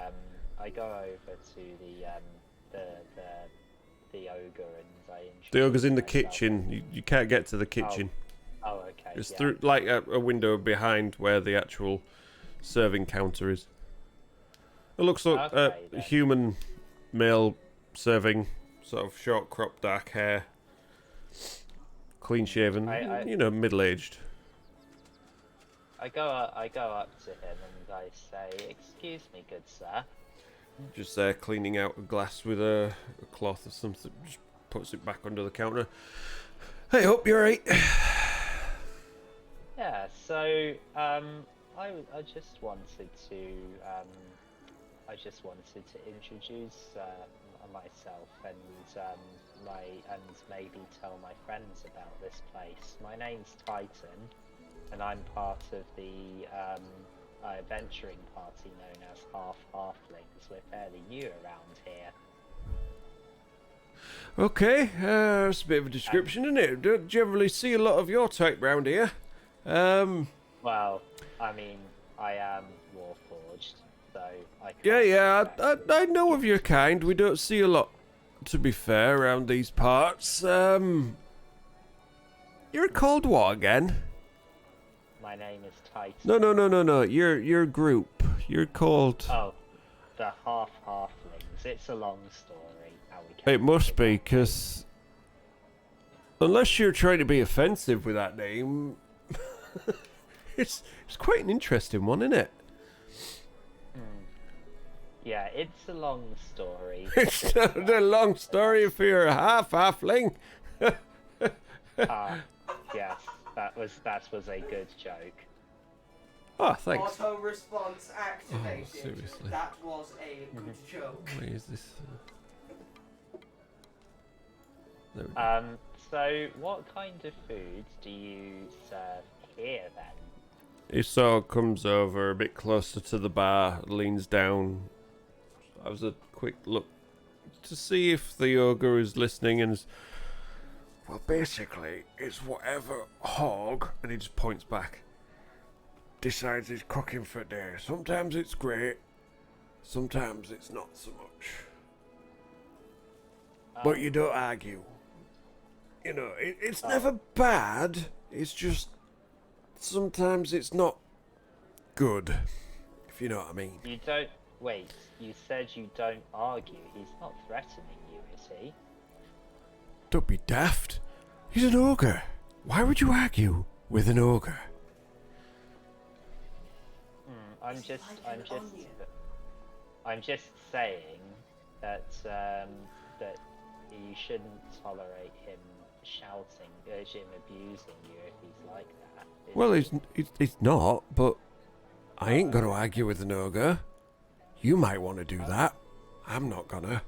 ogre and I. The ogre's in the myself. kitchen. You can't get to the kitchen. Oh, okay. It's yeah. through like a window behind where the actual serving counter is. It looks like Okay, a then. human male serving, sort of short cropped dark hair, clean shaven, I- you know, middle aged. I go up to him and I say, "Excuse me, good sir." Just there cleaning out a glass with a cloth or something. Just puts it back under the counter. Hey, hope you're right. Yeah. So I just wanted to introduce myself and maybe tell my friends about this place. My name's Titan, and I'm part of the adventuring party known as Half Halflings. We're fairly new around here. Okay, that's a bit of a description, isn't it? Don't generally see a lot of your type round here. Well, I mean, I am Warforged, so I can't Yeah, expect- I know of your kind. We don't see a lot, to be fair, around these parts. You're called what again? My name is Titan. No. Your group. You're called. Oh, the Half Halflings. It's a long story. How we came It must to be, that. because unless you're trying to be offensive with that name, it's quite an interesting one, isn't it? Yeah, it's a long story. It's not a long story if you're a half-halfling. Yes, that was a good joke. Oh, thanks. Auto response activated. seriously. That was a good joke. What is this? There we go. So what kind of food do you serve here then? He sort of comes over a bit closer to the bar, leans down. That was a quick look to see if the ogre is listening and is, well, basically, it's whatever hog, and he just points back, decides he's cooking for day. Sometimes it's great, sometimes it's not so much. But you don't argue. You know, it's never bad, it's just sometimes it's not good, if you know what I mean. You don't... Wait, you said you don't argue. He's not threatening you, is he? Don't be daft. He's an ogre. Why would you argue with an ogre? I'm just saying that that you shouldn't tolerate him shouting, him abusing you if he's like that. Well, he's not, but I ain't gonna argue with an ogre. You might want to do that. I'm not gonna.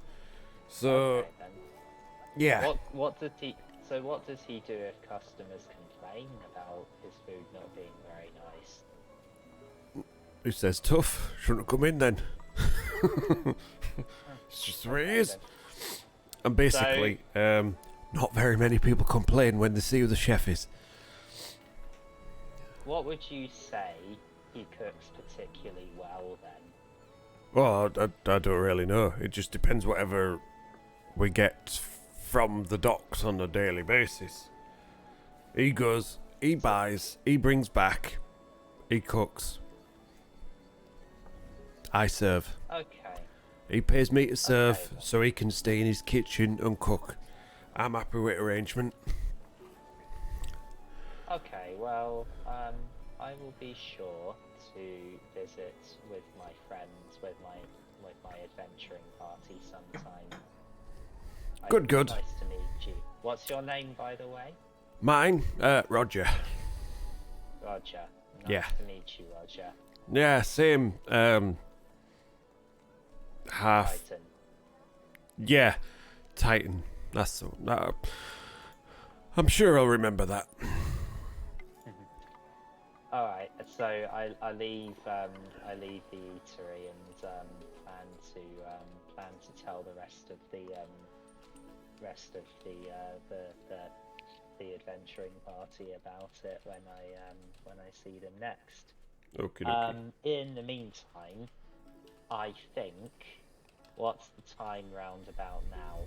So, Okay, then. yeah. What does he? So what does he do if customers complain about his food not being very nice? Who says tough? Shouldn't have come in then. It's just the way it is. then. And basically, not very many people complain when they see who the chef is. What would you say he cooks particularly well then? Well, I don't really know. It just depends whatever we get from the docks on a daily basis. He goes, he buys, he brings back, he cooks. I serve. Okay. He pays me to serve Okay. so he can stay in his kitchen and cook. I'm happy with arrangement. Okay. Well, I will be sure to visit with my friends, with my adventuring party sometime. Good. Nice to meet you. What's your name, by the way? Mine, Roger. Roger. Nice Yeah. to meet you, Roger. Yeah, same. Half. Titan. Yeah, Titan. That's the. I'm sure I'll remember that. All right. So I leave the eatery and plan to tell the rest of the adventuring party about it when I see them next. Okay. In the meantime, I think, what's the time round about now?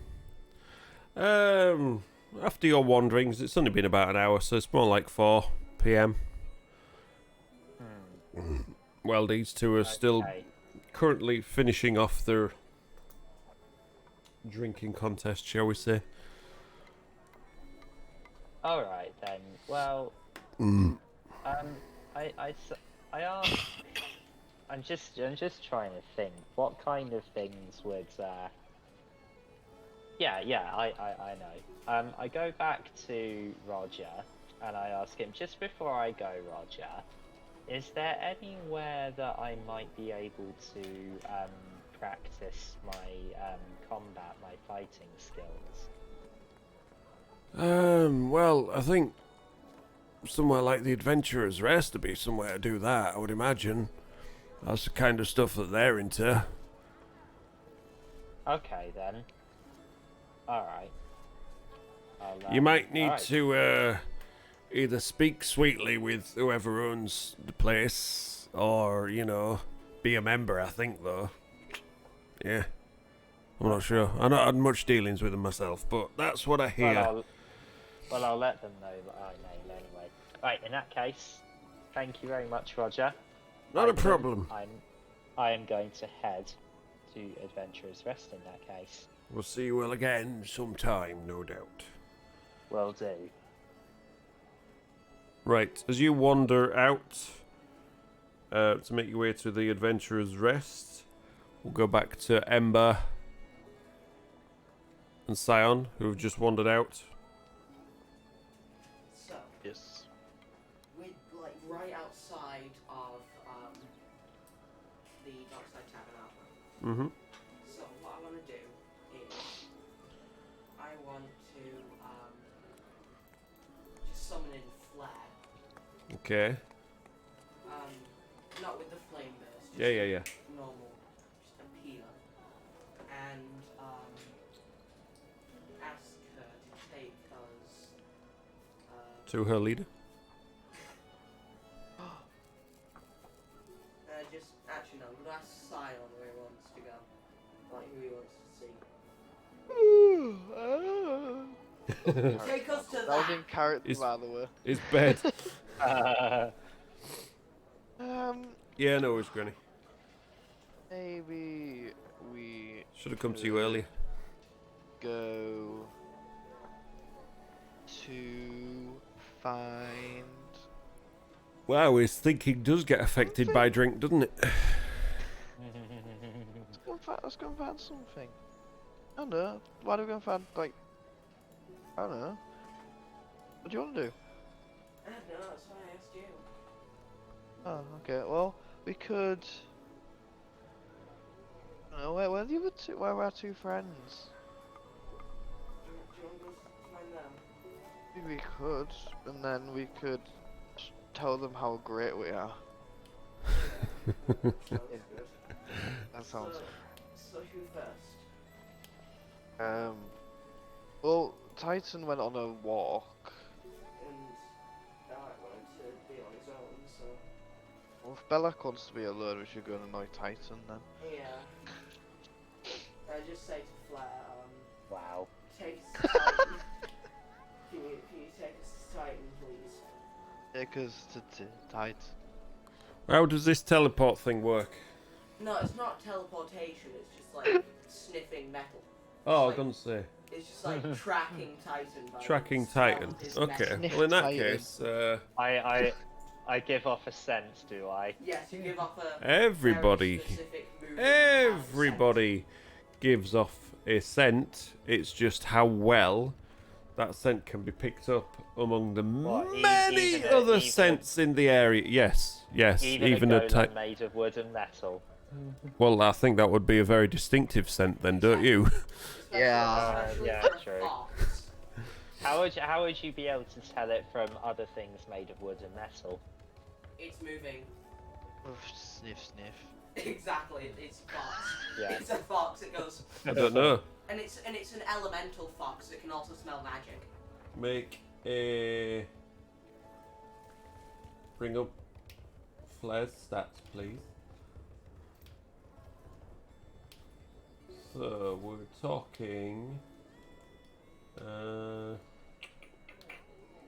After your wanderings, it's only been about an hour, so it's more like 4 p.m. Well, these two are still Okay. currently finishing off their drinking contest, shall we say? All right then. Well, I ask. I'm just trying to think. What kind of things would? Yeah. I know. I go back to Roger and I ask him, just before I go, Roger, is there anywhere that I might be able to practice my combat, my fighting skills? Well, I think somewhere like the Adventurer's Rest to be somewhere to do that, I would imagine. That's the kind of stuff that they're into. Okay then. Alright. You might need alright. to either speak sweetly with whoever owns the place, or, you know, be a member, I think, though. Yeah. I'm not sure. I've not had much dealings with them myself, but that's what I hear. Well, I'll let them know that I know anyway. Right, in that case, thank you very much, Roger. Not a problem. I am going to head to Adventurer's Rest in that case. We'll see you all again sometime, no doubt. Will do. Right, as you wander out to make your way to the Adventurer's Rest, we'll go back to Ember and Scion, who have just wandered out. So, Yes. we're like right outside of the Dockside Tavern, aren't we? Mm-hmm. So what I want to do is I want to just summon in Flare. Okay. Not with the flame burst. Just Yeah. normal, just appear, and ask her to take us. To her leader. Just actually no. We'll ask Scion where he wants to go, like who he wants to see. Take us to That was that. in character, Is- by the way. His bed. Yeah, no worries, Granny. maybe we Should have come to you earlier. go to find. Wow, his thinking does get affected by drink, doesn't it? Let's go and find something. I don't know. Why do we go and find, like, I don't know. What do you want to do? I don't know. That's why I asked you. Oh, okay. Well, we could. I don't know. Where are the other two? Where are our two friends? Do you want to go find them? Maybe we could, and then we could tell them how great we are. Sounds good. That sounds. So who first? Well, Titan went on a walk. And Alec wanted to be on his own, so Well, if Belloc wants to be alone, we should go and annoy Titan then. yeah. I just say to Flair, Wow. take us to Titan. Can you take us to Titan, please? Take us to Titan. How does this teleport thing work? No, it's not teleportation. It's just like sniffing metal. Oh, I was Like- gonna say. It's just like tracking Titan. By Tracking the smell Titan. of his Okay. metal. Well, in that Titan. case, I give off a sense, do I? Yes, you give off a everybody, very specific moving everybody gives off a scent. It's just how well that scent can be picked up among the What, many even other a- scents in the area. Yes, Even a a type. golem made of wood and metal. Well, I think that would be a very distinctive scent, then, don't you? Yeah. Especially Yeah, for a true. fox. How would you be able to tell it from other things made of wood and metal? It's moving. Sniff, sniff. Exactly, it's a fox. Yeah. It's a fox. It goes, I don't know. and it's an elemental fox that can also smell magic. Make a bring up Flair's stats, please. So we're talking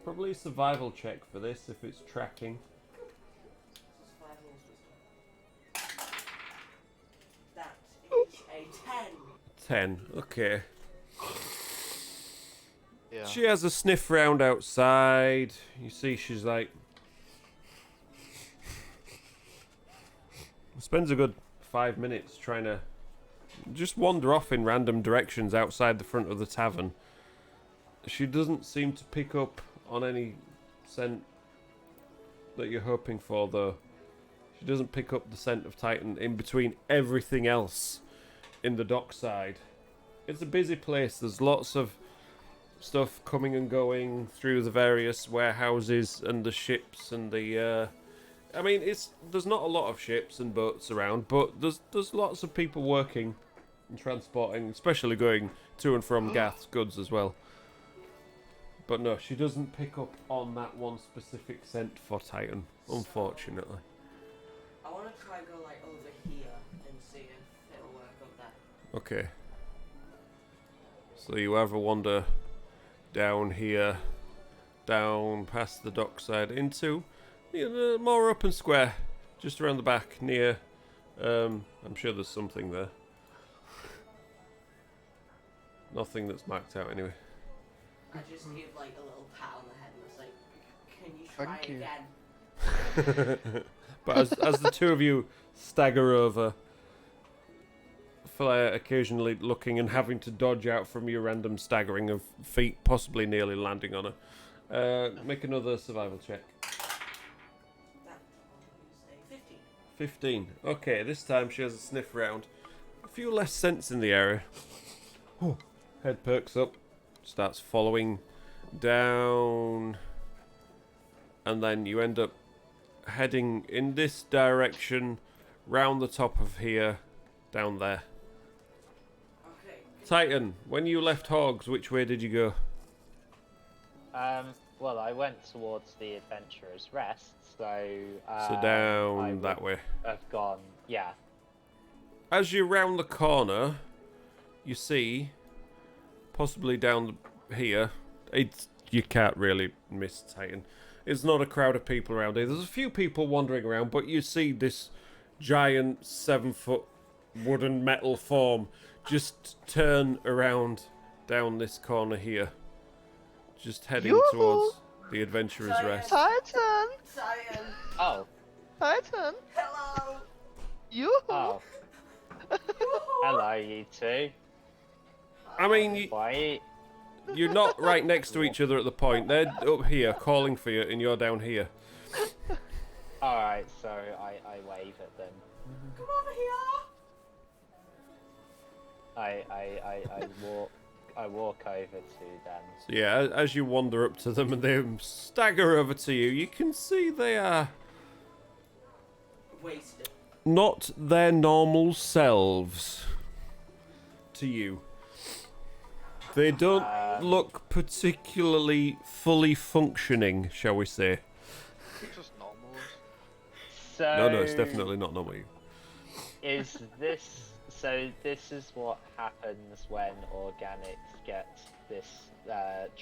probably a survival check for this if it's tracking. Survival wisdom. That is a 10. 10. Okay. Yeah. She has a sniff round outside. You see, she's like spends a good 5 minutes trying to just wander off in random directions outside the front of the tavern. She doesn't seem to pick up on any scent that you're hoping for, though. She doesn't pick up the scent of Titan in between everything else in the dockside. It's a busy place. There's lots of stuff coming and going through the various warehouses and the ships and the I mean, there's not a lot of ships and boats around, but there's lots of people working and transporting, especially going to and from Gath's goods as well. But no, she doesn't pick up on that one specific scent for Titan, unfortunately. I want to try and go like over here and see if it'll work up there. Okay. So you ever wander down here, down past the dockside into more open square, just around the back near. I'm sure there's something there. Nothing that's marked out anyway. I just give like a little pat on the head and it's like, can you try Thank you. again? But as the two of you stagger over, flare occasionally looking and having to dodge out from your random staggering of feet, possibly nearly landing on her. Make another survival check. That, 15. 15. Okay, this time she has a sniff round. A few less scents in the area. Head perks up, starts following down, and then you end up heading in this direction, round the top of here, down there. Okay. Titan, when you left Hogs, which way did you go? Well, I went towards the Adventurer's Rest, so Down that way. I've gone, yeah. As you round the corner, you see, possibly down here, you can't really miss Titan. It's not a crowd of people around here. There's a few people wandering around, but you see this giant 7-foot wooden metal form just turn around down this corner here. Just heading Yoo-hoo! towards the Adventurer's Rest. Titan! Titan. Oh, Titan! Hello. You! oh. Hello, you two. I mean, Why? you're not right next to each other at the point. They're up here calling for you, and you're down here. Alright, so I wave at them. Come over here. I walk over to them. So yeah, as you wander up to them and they stagger over to you, you can see they are Wasted. not their normal selves to you. They don't look particularly fully functioning, shall we say. Just normal. So No, it's definitely not normal. Is this so? This is what happens when organics get this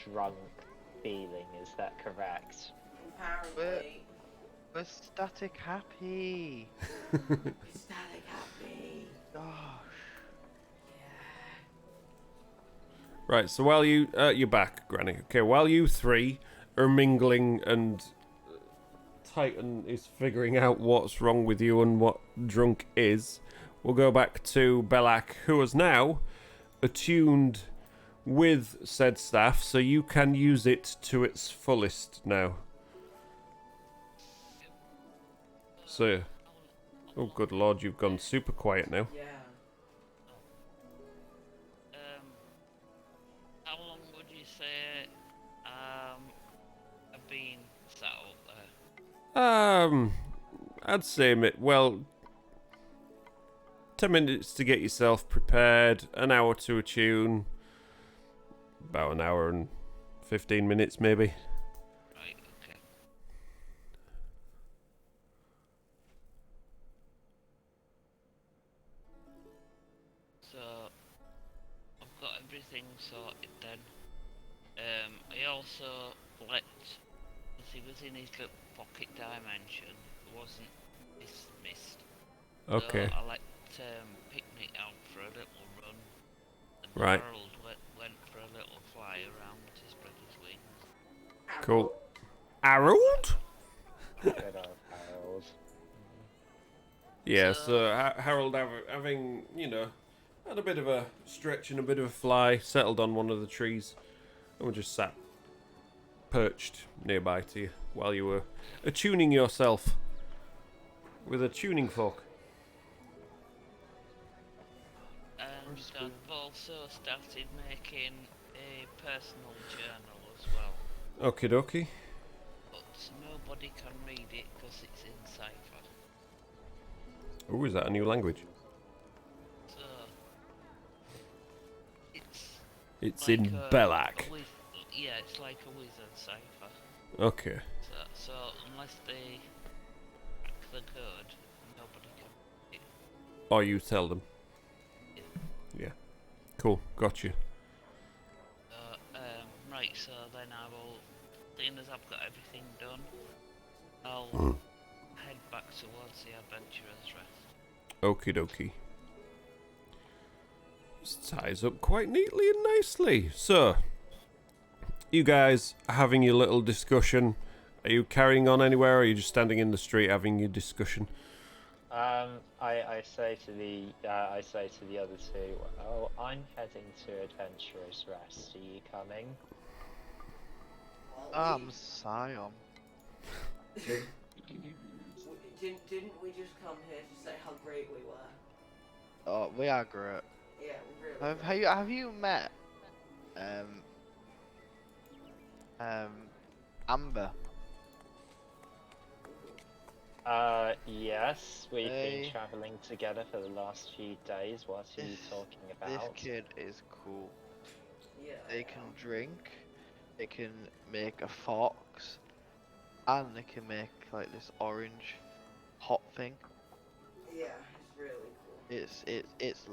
drunk feeling. Is that correct? Apparently. We're static happy. Static happy. Gosh. Right, so while you're back, Granny. Okay, while you three are mingling and Titan is figuring out what's wrong with you and what drunk is, we'll go back to Belak, who is now attuned with said staff, so you can use it to its fullest now. So, oh good lord, you've gone super quiet now. Yeah. How long would you say I've been sat up there? I'd say, well, 10 minutes to get yourself prepared, an hour to attune, about an hour and 15 minutes maybe. Right, okay. So, I've got everything sorted then. I also let, as he was in his little pocket dimension, it wasn't dismissed. Okay. So I let Picnic out for a little run, and Right. Harold went for a little fly around to spread his wings. Cool. Harold? Good old Harold. Yeah, so Harold having, had a bit of a stretch and a bit of a fly, settled on one of the trees, and we just sat perched nearby to you while you were attuning yourself with a tuning fork. And I've also started making a personal journal as well, Okie dokie. but nobody can read it because it's in cipher. Oh, is that a new language? So it's It's like in a Belak. yeah, it's like a wizard cipher. Okay. So unless they crack the code, nobody can read it. Or you tell them. Yeah. Cool, got you. Right, so then I will, as soon as I've got everything done, I'll head back towards the Adventurer's Rest. Okie dokie. This ties up quite neatly and nicely. So, you guys are having your little discussion. Are you carrying on anywhere, or are you just standing in the street having your discussion? I say to the other two, oh, I'm heading to Adventurer's Rest. Are you coming? Well, Sion. didn't we just come here to say how great we were? Oh, we are great. Yeah, we really were. Have you met Amber? Yes, we've been Hey. traveling together for the last few days. What are you talking This about? kid is cool. Yeah. They can drink, they can make a fox, and they can make like this orange hot thing. Yeah, it's really cool. It's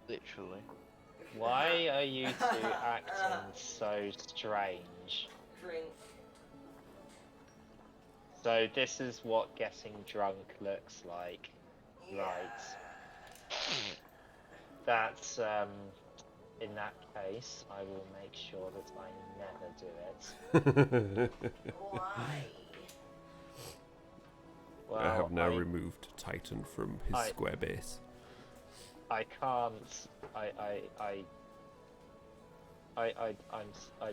literally. Why are you two acting so strange? Drink. So this is what getting drunk looks like, right? That's in that case, I will make sure that I never do it. Why? Well, I have now removed Titan from his square base. I can't. I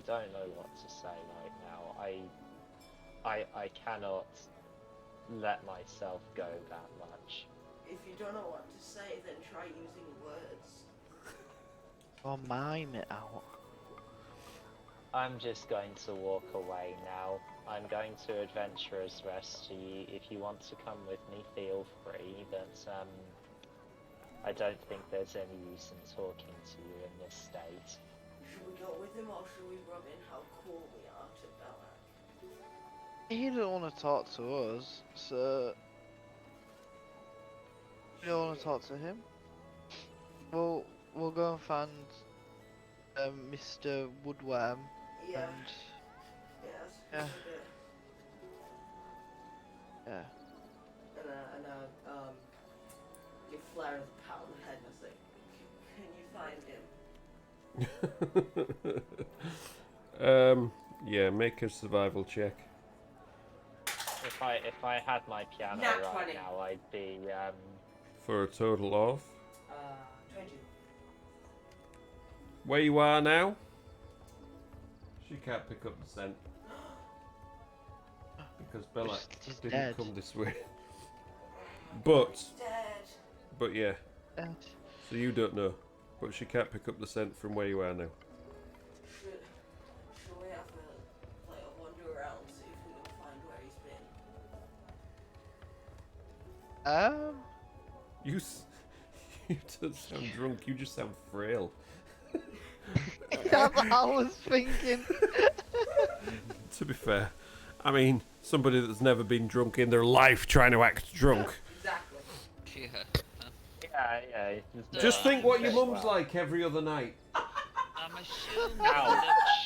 don't know what to say right now. I cannot let myself go that much. If you don't know what to say, then try using words. Or mime it out. I'm just going to walk away now. I'm going to Adventurer's Rest. If you want to come with me, feel free. But I don't think there's any use in talking to you in this state. Should we go with him or should we rub in how cool we are to Bella? He don't want to talk to us, so you don't want to talk to him. We'll go and find Mr. Woodworm Yeah. and Yes. Yeah. Yeah. yeah. And give Flair a pat on the head and say, can you find him? Yeah, make a survival check. If I had my piano Nat right 20. now, I'd be For a total of 20. where you are now. She can't pick up the scent because Bella She's didn't dead. come this way. But Dead. yeah, Dead. so you don't know, but she can't pick up the scent from where you are now. Should we have a wander around, see if we can find where he's been? You don't sound drunk. You just sound frail. That's what I was thinking. To be fair, I mean, somebody that's never been drunk in their life trying to act drunk. Exactly. Yeah. yeah. Just think what your Well, mum's like every other night. I'm assuming Ow.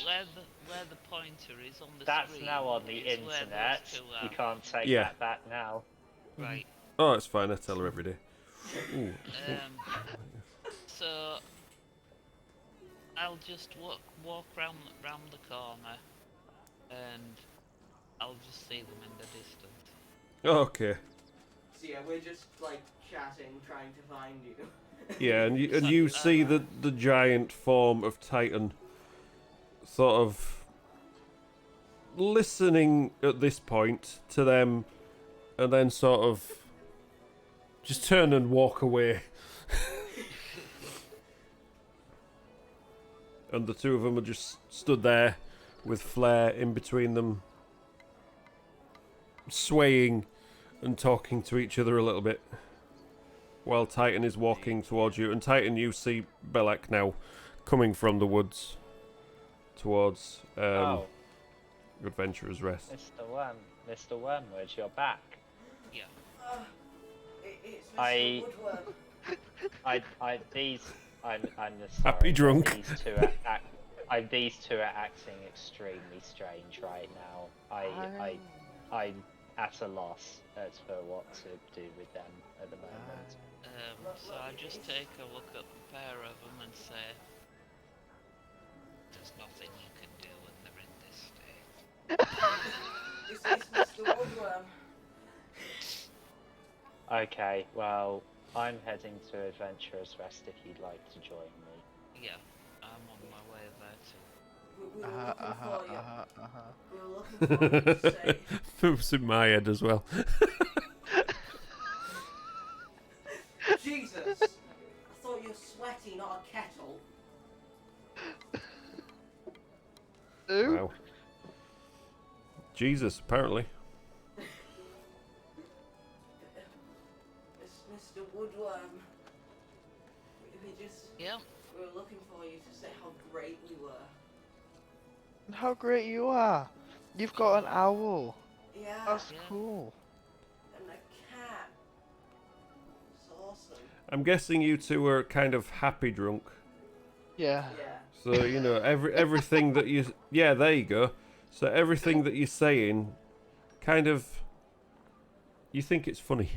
that where the pointer is on the That's screen now on the is where those internet. two You are. can't take Yeah. that back now. Right. Oh, it's fine. I tell her every day. Ooh. So I'll just walk round the corner, and I'll just see them in the distance. Okay. So yeah, we're just like chatting, trying to find you. Yeah, and you see the giant form of Titan sort of listening at this point to them, and then sort of just turn and walk away. And the two of them are just stood there with Flair in between them, swaying and talking to each other a little bit, while Titan is walking towards you. And Titan, you see Belak now coming from the woods towards Oh, Adventurer's Rest. Mr. Wormwood, you're back. Yeah. It's Mr. I- Woodworm. I'm the sorry, Happy but drunk. These two are acting extremely strange right now. I'm at a loss as for what to do with them at the moment. So I just take a look at the pair of them and say, "There's nothing you can do when they're in this state." It's Mr. Woodworm. Okay, well, I'm heading to Adventurous Rest if you'd like to join me. Yeah, I'm on my way there too. We were looking for you. We were looking for you to say. Moves in my head as well. Jesus! I thought you were sweaty, not a kettle. Who? Wow. Jesus, apparently. It's Mr. Woodworm. Yeah. We were looking for you to say how great we were. How great you are! You've got an owl. Yeah. That's Yeah. cool. And a cat. It's awesome. I'm guessing you two are kind of happy drunk. Yeah. Yeah. So, you know, everything that you... Yeah, there you go. So everything that you're saying, kind of... You think it's funny,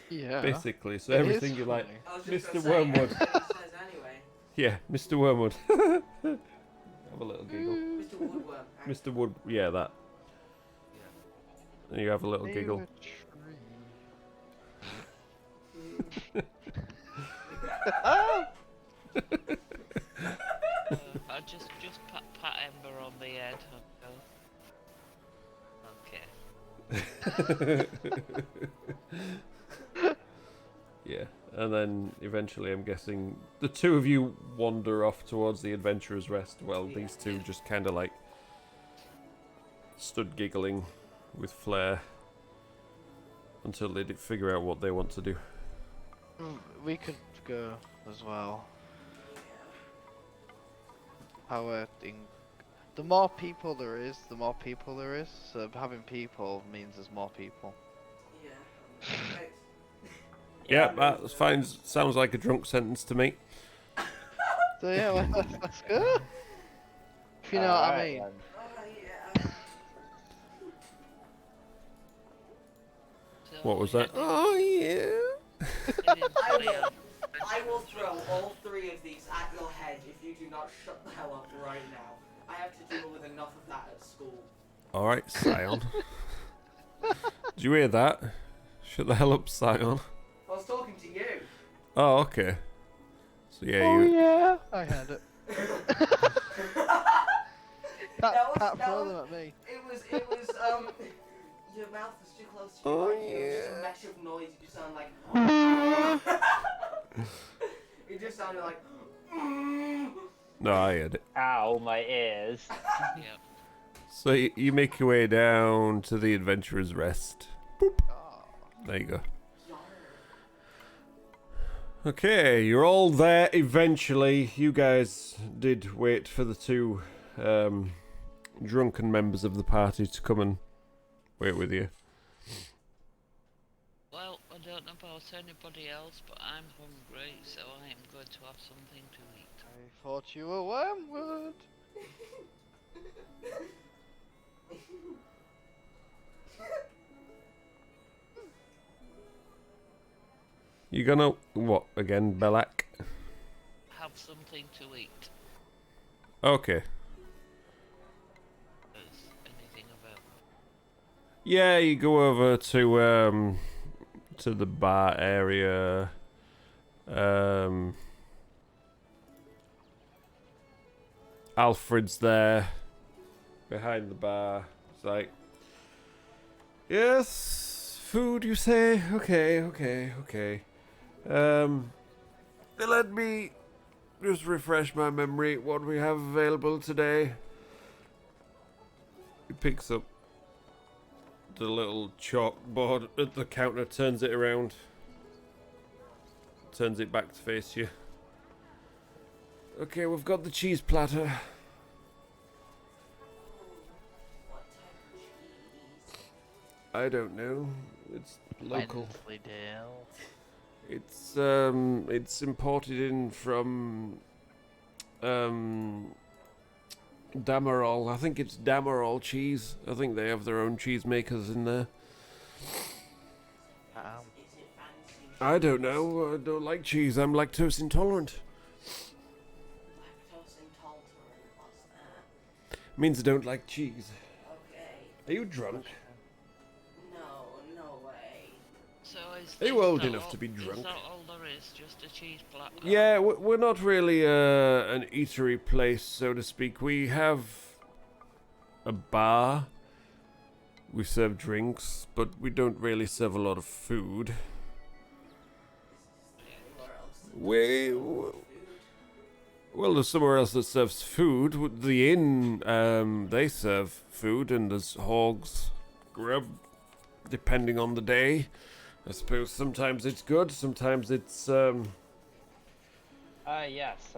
Yeah. basically. So It everything is you like... funny. I was just Mr. gonna say, Wormwood. everything he says anyway. Yeah, Mr. Wormwood. Have a little giggle. Mr. Woodworm. Mr. Wood... Yeah, that. And you have a little Leave giggle. a tree. I just pat Ember on the head and go. Okay. Yeah, and then eventually I'm guessing the two of you wander off towards the Adventurer's Rest while these two just kind of like stood giggling with flair until they did figure out what they want to do. We could go as well. How the more people there is, the more people there is. So having people means there's more people. Yeah. Right. Yeah, that fine. Sounds like a drunk sentence to me. So yeah, well, let's go. If you know what I Alright mean. then. Oh, yeah. So What was that? Oh yeah. I will throw all three of these at your head if you do not shut the hell up right now. I have to deal with enough of that at school. All right, Scion. Did you hear that? Shut the hell up, Scion. I was talking to you. Oh, okay. So yeah, Oh you. yeah, I had it. That was- Can't that throw was- them at me. It was, your mouth was too close to Oh, your mic. It was just yeah. a mesh of noise. You just sound like. It just sounded like. No, I heard it. Ow, my ears. Yeah. So you make your way down to the Adventurer's Rest. Oh. There you go. Okay, you're all there eventually. You guys did wait for the two drunken members of the party to come and wait with you. Well, I don't know about anybody else, but I'm hungry, so I am going to have something to eat. I thought you were wormwood. You gonna what again, Belak? Have something to eat. Okay. Is anything available? Yeah, you go over to the bar area. Alfred's there behind the bar. It's like, yes, food you say? Okay. Let me just refresh my memory. What we have available today. He picks up the little chalkboard at the counter, turns it around, turns it back to face you. Okay, we've got the cheese platter. What type of cheese? I don't know. It's local. Wensleydale. It's imported in from Damerol. I think it's Damerol cheese. I think they have their own cheese makers in there. Is it fancy? I don't know. I don't like cheese. I'm lactose intolerant. Lactose intolerant, what's that? Means I don't like cheese. Okay. Are you drunk? No way. So Are you is old that enough all- to be drunk? Is that all there is? Just a cheese platter? Yeah, we're not really an eatery place, so to speak. We have a bar. We serve drinks, but we don't really serve a lot of food. We... Well, there's somewhere else that serves food. The inn, they serve food, and there's hogs, grub, depending on the day. I suppose sometimes it's good, sometimes it's, Yes, I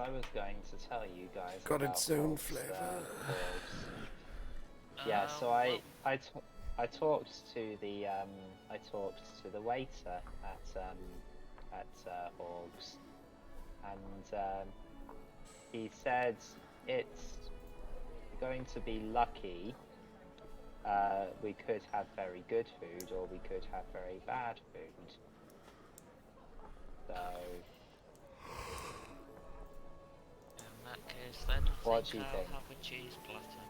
was going to tell you guys got about its own Hogs, flavour. Hogs. Yeah, so Well, I talked to the waiter at Hogs, and he said it's going to be lucky. We could have very good food, or we could have very bad food. So, in that case, then I What think do you I'll think? have a cheese platter.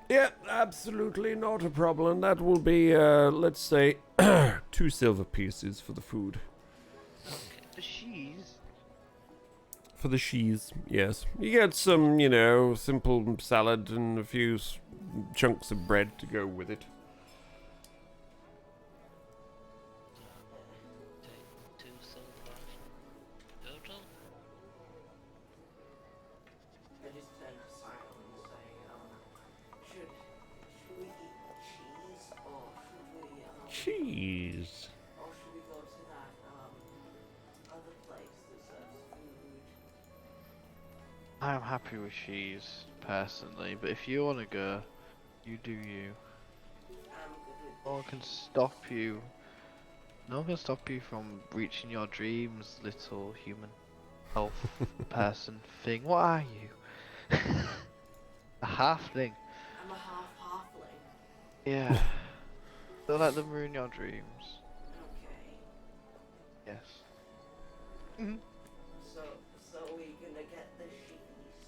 Yeah, absolutely not a problem. That will be, let's say, 2 silver pieces for the food. The cheese. For the cheese, yes. You get some, simple salad and a few chunks of bread to go with it. Take 2 silver total. I just turn to Simon and say, should we eat cheese or should Cheese. we go to that other place that serves food? I'm happy with cheese, personally, but if you want to go, you do you. I'm good with No one can stop you. No one can stop you from reaching your dreams, little human elf person thing. What are you? A halfling. I'm a half-halfling. Yeah. Don't let them ruin your dreams. Okay. Yes. So we gonna get the cheese?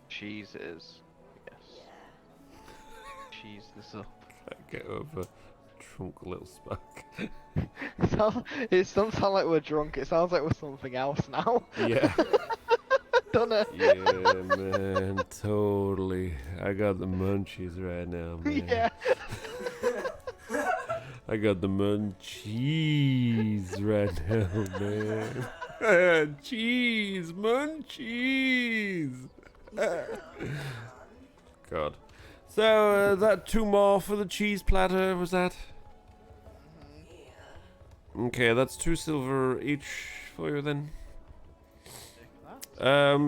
Cheese is. Yes. Yeah. Cheese this up. Get over drunk little Spark. It doesn't sound like we're drunk, it sounds like we're something else now. Yeah. Don't it? Yeah, man, totally. I got the munchies right now, man. Yeah. I got the munchies right now, man. Cheese, munchies. God. So, that 2 more for the cheese platter, was that? Yeah. Okay, that's 2 silver each for you then. I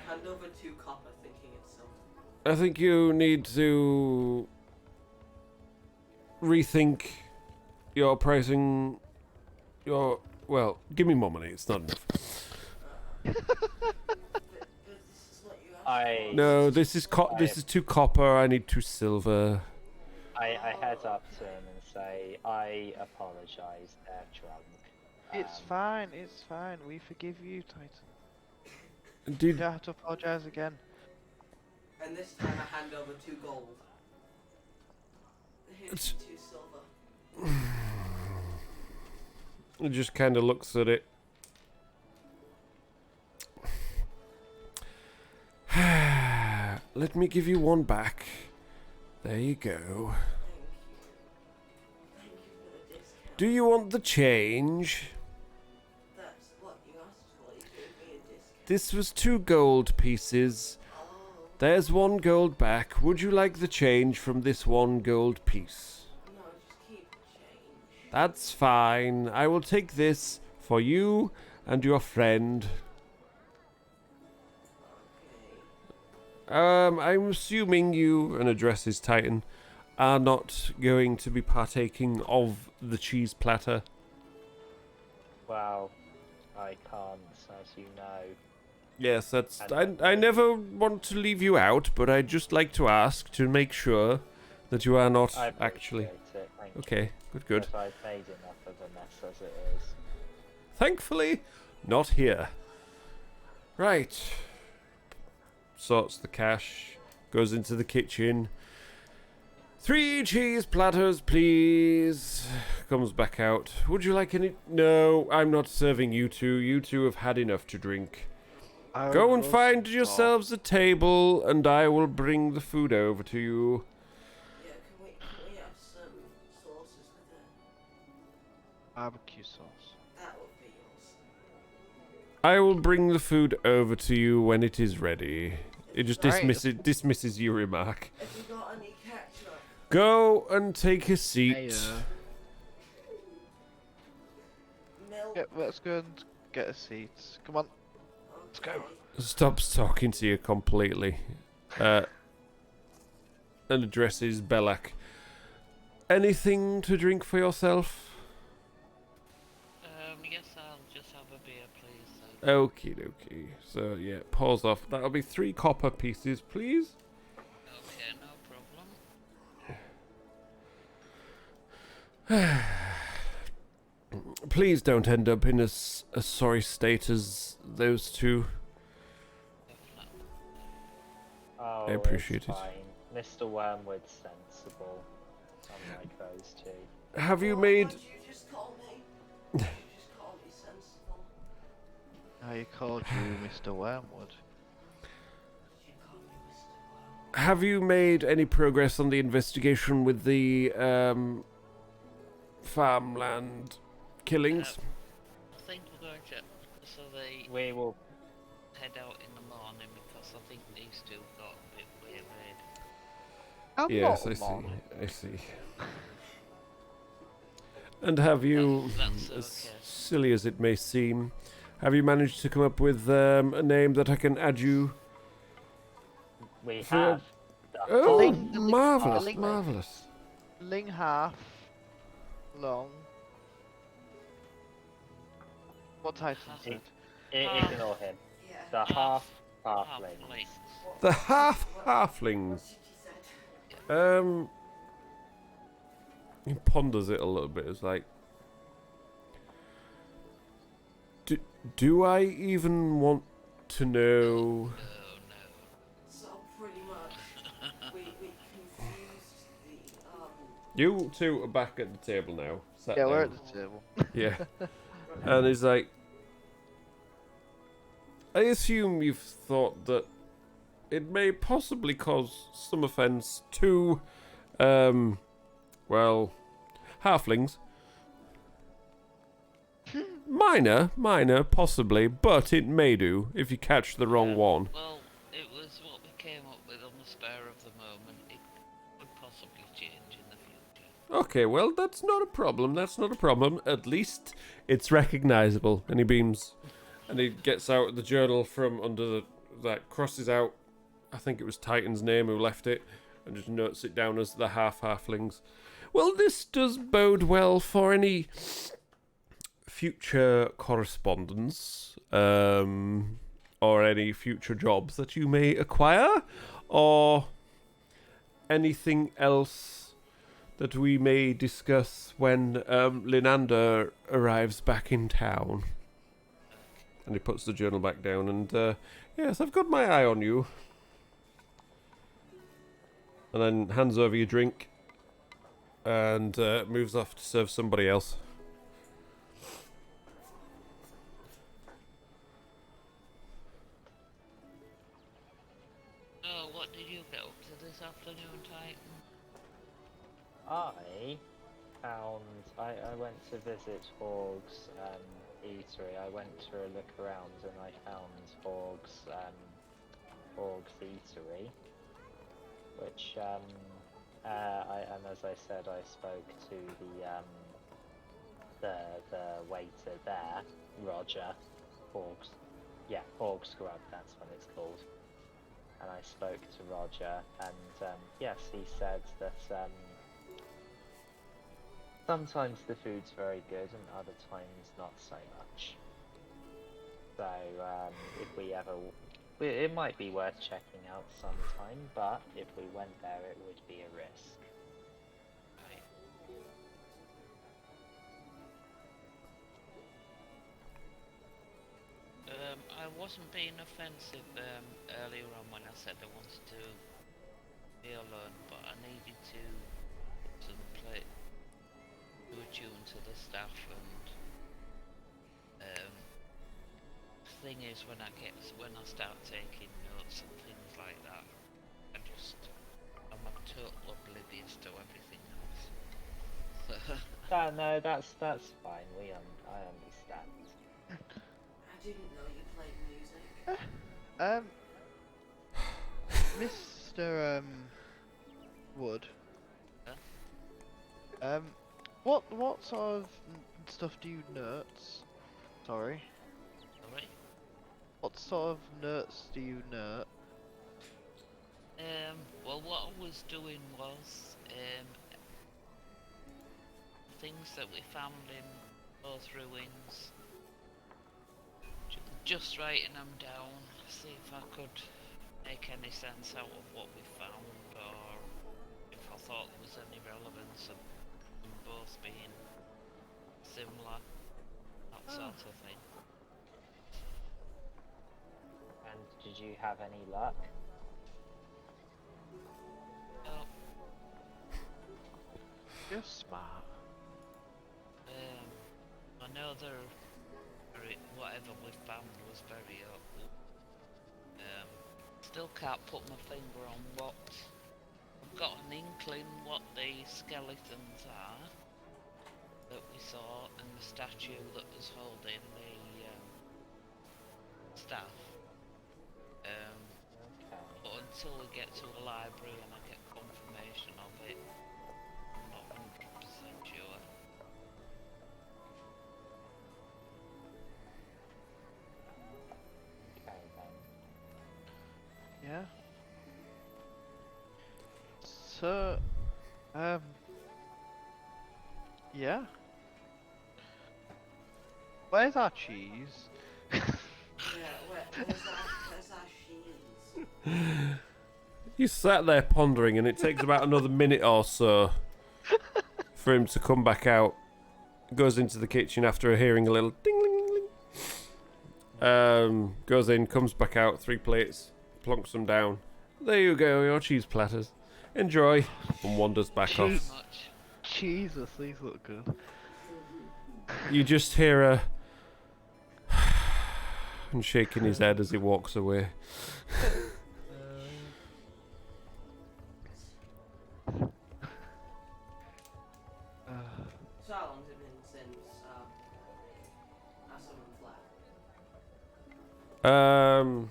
hand over 2 copper thinking it's silver. I think you need to rethink your pricing. Well, give me more money. It's not enough. But this is what you asked No, this is this is 2 copper. I need 2 silver. I head up to him and say, I apologise, they're drunk. It's fine, it's fine. We forgive you, Titan. You Did don't have to apologize again. for. And this time I hand over 2 gold. Here's 2 silver. He just kind of looks at it. Let me give you 1 back. There you go. Thank you. Thank you for the discount. Do you want the change? That's what you asked for. You gave me a discount. This was 2 gold pieces. Oh, There's 1 gold back. Would you like the change from this 1 gold piece? no, just keep the change. That's fine. I will take this for you and your friend. Okay. I'm assuming you, and addresses Titan, are not going to be partaking of the cheese platter. Well, I can't, as you know. Yes, that's. I never want to leave you out, but I'd just like to ask to make sure that you are not I actually. appreciate it, thank you. Okay, good. But I've made enough of a mess as it is. Thankfully, not here. Right. Sorts the cash, goes into the kitchen. 3 cheese platters, please. Comes back out. Would you like any? No, I'm not serving you two. You two have had enough to drink. Go and find yourselves a table, and I will bring the food over to you. Yeah, can we have some sauces with it? Barbecue sauce. That would be awesome. I will bring the food over to you when it is ready. It just dismisses your remark. Have you got any ketchup? Go and take a seat. Hey, Milk? yeah, let's go and get a seat. Come on. Let's go. Stops talking to you completely. And addresses Belak. Anything to drink for yourself? Yes, I'll just have a beer, please. Okie dokie. So, yeah, pause off. That'll be 3 copper pieces, please. Okay, no problem. Please don't end up in a sorry state as those two. Oh, I appreciate it's it. fine. Mr. Wormwood's sensible, unlike those two. Have you What made... did you just call me? You just call me sensible. I called you Mr. Wormwood. You call me Mr. Wow. Have you made any progress on the investigation with the farmland killings? I think we're going to, so they We will. head out in the morning because I think these two got a bit weird. Yes, I see. I see. And have you, That's as okay. silly as it may seem, have you managed to come up with a name that I can add you? We For- have. Oh, Ling- marvelous, Ling- marvelous. Ling half long. What title is It- it? Ignore him. Yeah. The half halflings. Halflings. The half halflings. He ponders it a little bit. It's like, do I even want to know? No, no. So pretty much, we confused the You two are back at the table now. Sat Yeah, we're down. at the table. Yeah. And he's like, I assume you've thought that it may possibly cause some offence to, well, halflings. Minor, possibly, but it may do if you catch the wrong one. Well, it was what we came up with on the spur of the moment. It could possibly change in the future. Okay, well, that's not a problem. That's not a problem. At least it's recognisable. And he beams, and he gets out the journal from under the that crosses out. I think it was Titan's name who left it, and just notes it down as the halflings. Well, this does bode well for any future correspondence, or any future jobs that you may acquire, or anything else that we may discuss when Linander arrives back in town. And he puts the journal back down, and yes, I've got my eye on you. And then hands over your drink, and moves off to serve somebody else. Oh, what did you get up to this afternoon, Titan? I went to visit Hog's eatery. I went to a look around and I found Hog's eatery, which and as I said, I spoke to the waiter there, Roger. Hog's Grub, that's what it's called. And I spoke to Roger, and yes, he said that sometimes the food's very good and other times not so much. So if we ever, it might be worth checking out sometime, but if we went there it would be a risk. Right. I wasn't being offensive earlier on when I said I wanted to be alone, but I needed to thing is, when I start taking notes and things like that, I'm total oblivious to everything else. No, that's fine. I understand. I didn't know you played music. Mr. Wood. Huh? What sort of stuff do you notes? Sorry. Sorry? What sort of notes do you note? Well, what I was doing was, things that we found in both ruins, just writing them down, see if I could make any sense out of what we found, or if I thought there was any relevance of them both being similar, that sort of thing. And did you have any luck? So, You're smart. I know whatever we found was very awful. Still can't put my finger on what. I've got an inkling what the skeletons are that we saw, and the statue that was holding the staff. Okay. But until we get to a library and I get confirmation of it, I'm not 100% sure. Okay then. Yeah. So, yeah. Where's our cheese? Yeah, where's our sheens? You sat there pondering, and it takes about another minute or so for him to come back out. Goes into the kitchen after hearing a little ding ling ling. Goes in, comes back out, 3 plates, plonks them down. There you go, your cheese platters. Enjoy, and wanders back Very off. much. Jesus, these look good. You just hear a and shaking his head as he walks away. So how long's it been since our someone's left?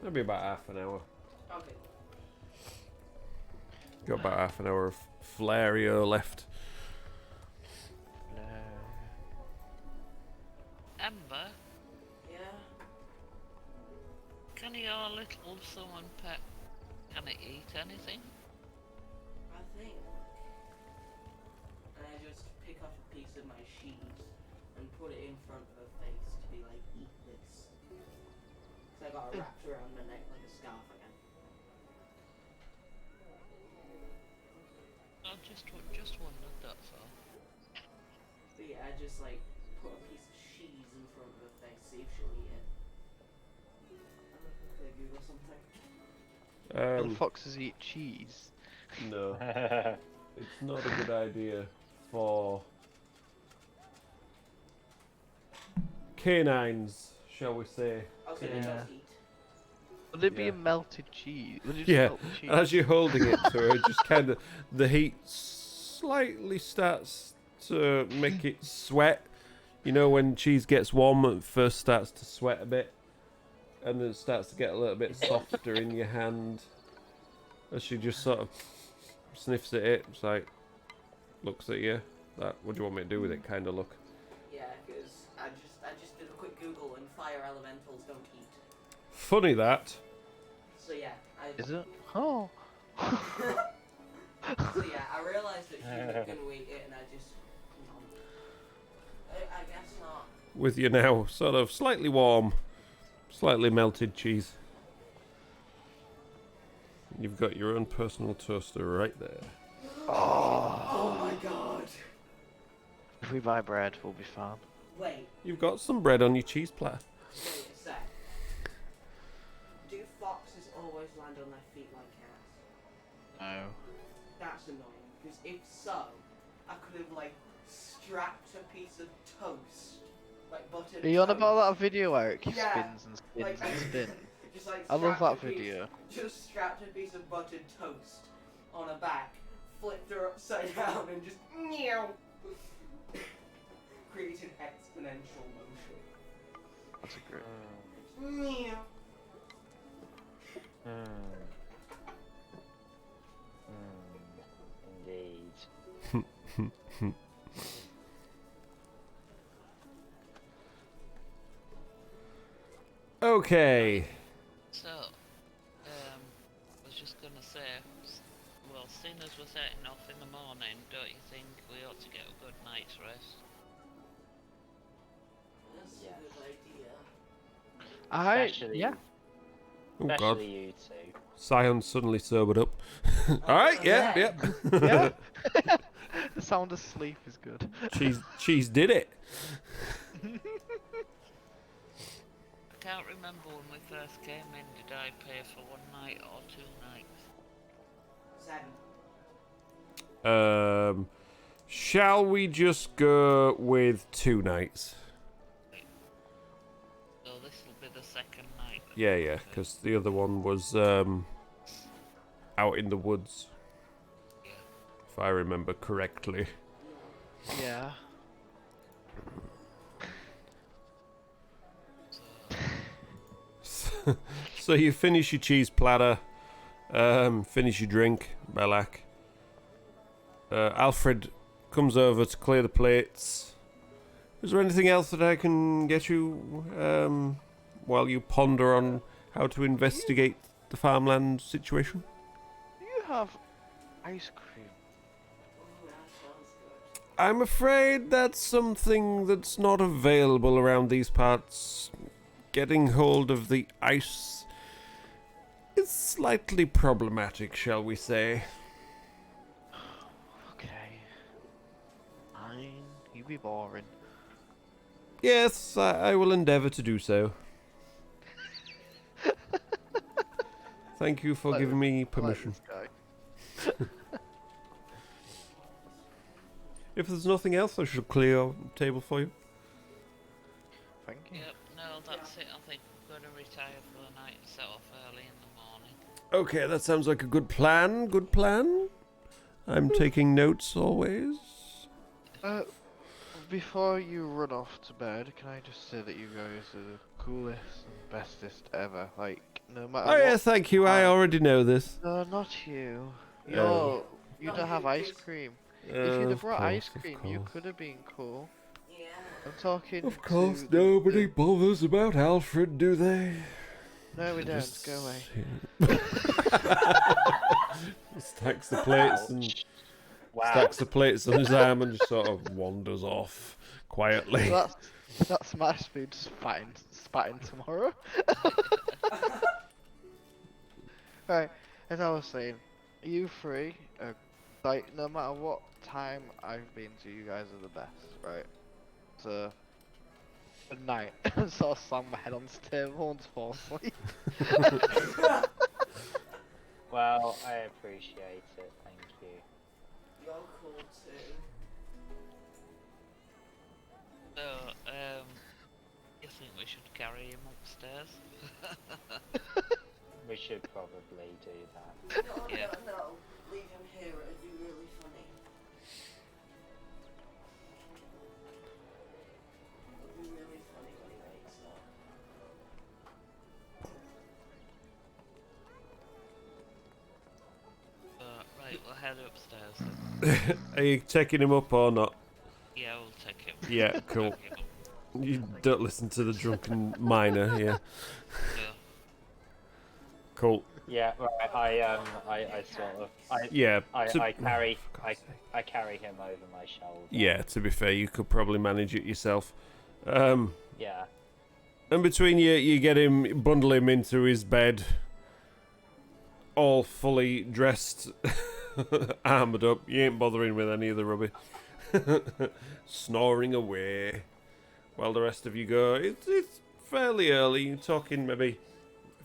Maybe about half an hour. Okay. Got about half an hour of Flario left. Ember, Yeah. can your little summon pet, can it eat anything? I think. And I just pick off a piece of my sheet and put it in front of her face to be like, eat this. Because I got it wrapped around my neck like a scarf again. I just wondered, that's all. But yeah, I just like put a piece of cheese in front of her face, see if she'll eat it. I'm gonna quickly Google something. Will foxes eat cheese? No, it's not a good idea for canines, shall we say. Okay, Yeah. then just eat. Would it be Yeah. a melted cheese? Would it just Yeah, melt the cheese? as you're holding it to her, just kind of the heat slightly starts to make it sweat. You know, when cheese gets warm, it first starts to sweat a bit, and then it starts to get a little bit softer in your hand. As she just sort of sniffs at it, it's like looks at you. That what do you want me to do with it? Kind of look. Yeah, because I just did a quick Google and fire elementals don't eat. Funny that. So yeah, Is it? Oh. So yeah, I realised that she was gonna eat it, and I just. I guess not. With you now, sort of slightly warm, slightly melted cheese. You've got your own personal toaster right there. Oh my god. If we buy bread, we'll be fine. Wait You've got some bread on your cheese platter. a sec. Do foxes always land on their feet like cats? No. That's annoying, because if so, I could have like strapped a piece of toast like buttered. Are you on toast. about that video where it Yeah, spins and spins like, and spins? Just like I love strapped that a piece- video. Just strapped a piece of buttered toast on her back, flipped her upside down, and just meow. Created exponential motion. That's a great. Meow. Indeed. Okay. So, I was just gonna say, well, seeing as we're setting off in the morning, don't you think we ought to get a good night's rest? That's Yes. a good idea. Especially, Oh God. especially you two. Sion suddenly sobered up. Alright, yeah, yeah. yeah. Yeah. The sound of sleep is good. Cheese did it. I can't remember when we first came in, did I pay for 1 night or 2 nights? 7. Shall we just go with 2 nights? So this will be the second night. Yeah, because the other one was out in the woods, Yeah. if I remember correctly. Yeah. So, So you finish your cheese platter, finish your drink, Belak. Alfred comes over to clear the plates. Is there anything else that I can get you while you ponder on how to investigate the farmland situation? Do you have ice cream? Ooh, that sounds good. I'm afraid that's something that's not available around these parts. Getting hold of the ice is slightly problematic, shall we say. Okay. Fine. You be boring. Yes, I will endeavour to do so. Thank you for Like- giving me Like permission. this guy. If there's nothing else, I shall clear your table for you. Thank you. yep, no, that's it. I think we're going to retire for the night and set off early in the morning. Okay, that sounds like a good plan. Good plan. I'm taking notes always. Before you run off to bed, can I just say that you guys are the coolest and bestest ever? Like, no matter Oh what. yeah, thank you. I already know this. No, not you. Oh. You don't have ice cream. If you'd have brought ice cream, you could have been cool. Yeah. I'm talking. Of course, to the- nobody bothers about Alfred, do they? No, we don't. Just Go away. Stacks the plates and Wow. stacks the plates on his arm and just sort of wanders off quietly. So that's my speed spatting tomorrow. Right, as I was saying, you three are like no matter what time I've been to, you guys are the best, right? So good night. So I slam my head on the table and fall asleep. Well, I appreciate it. Thank you. You're cool too. So, you think we should carry him upstairs? We should probably do that. No, Yeah. no. Leave him here. It'd be really funny. It'd be really funny when he wakes up. Right, we'll head upstairs then. Are you taking him up or not? Yeah, we'll take him. Yeah, cool. Take him up. You don't listen to the drunken miner, yeah. So, Cool. Yeah, right. I sort of, Yeah. I carry, for God's sake. I carry him over my shoulder. Yeah, to be fair, you could probably manage it yourself. Yeah. And between you get him, bundle him into his bed, all fully dressed, armoured up. You ain't bothering with any of the rubbish. Snoring away while the rest of you go. It's fairly early. You're talking maybe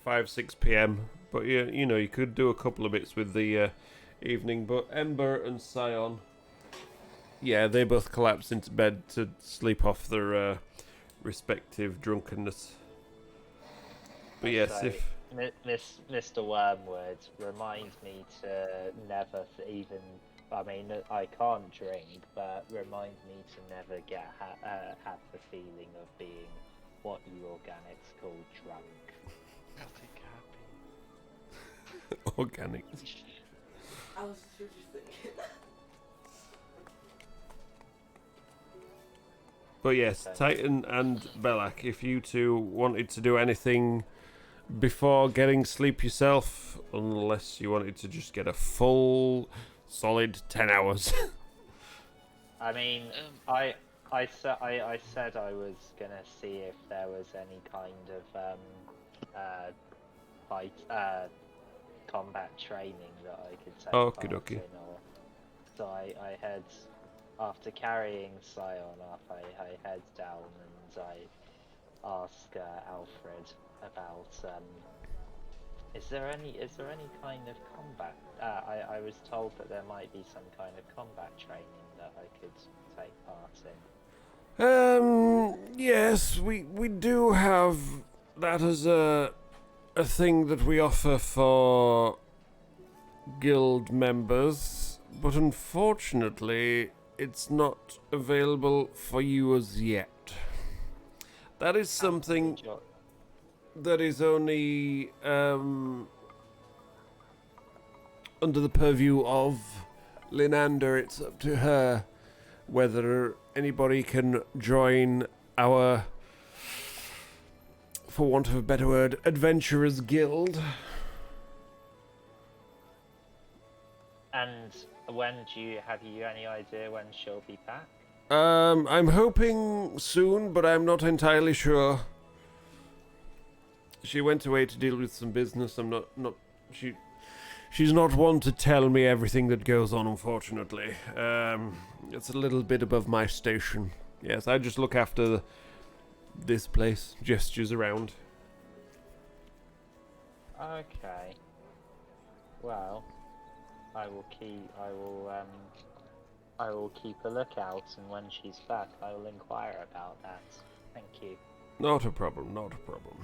5-6 p.m. But you know you could do a couple of bits with the evening. But Ember and Sion, yeah, they both collapse into bed to sleep off their respective drunkenness. But yes, So, if Mr. Wormwood, remind me to never even. I mean, I can't drink, but remind me to never have the feeling of being what you organics call drunk. organic. I was just thinking. But yes, Okay. Titan and Belak, if you two wanted to do anything before getting sleep yourself, unless you wanted to just get a full, solid 10 hours. I mean, I said I was gonna see if there was any kind of combat training that I could take Okie part dokie. in, or so I head after carrying Scion up. I head down and I ask Alfred about is there any kind of combat? I was told that there might be some kind of combat training that I could take part in. Yes, we do have that as a thing that we offer for guild members, but unfortunately it's not available for you as yet. That is something that is only under the purview of Linander. It's up to her whether anybody can join our, for want of a better word, adventurers guild. And when have you any idea when she'll be back? I'm hoping soon, but I'm not entirely sure. She went away to deal with some business. She's not one to tell me everything that goes on, unfortunately. It's a little bit above my station. Yes, I just look after this place, gestures around. Okay. Well, I will keep a lookout, and when she's back, I will inquire about that. Thank you. Not a problem, not a problem.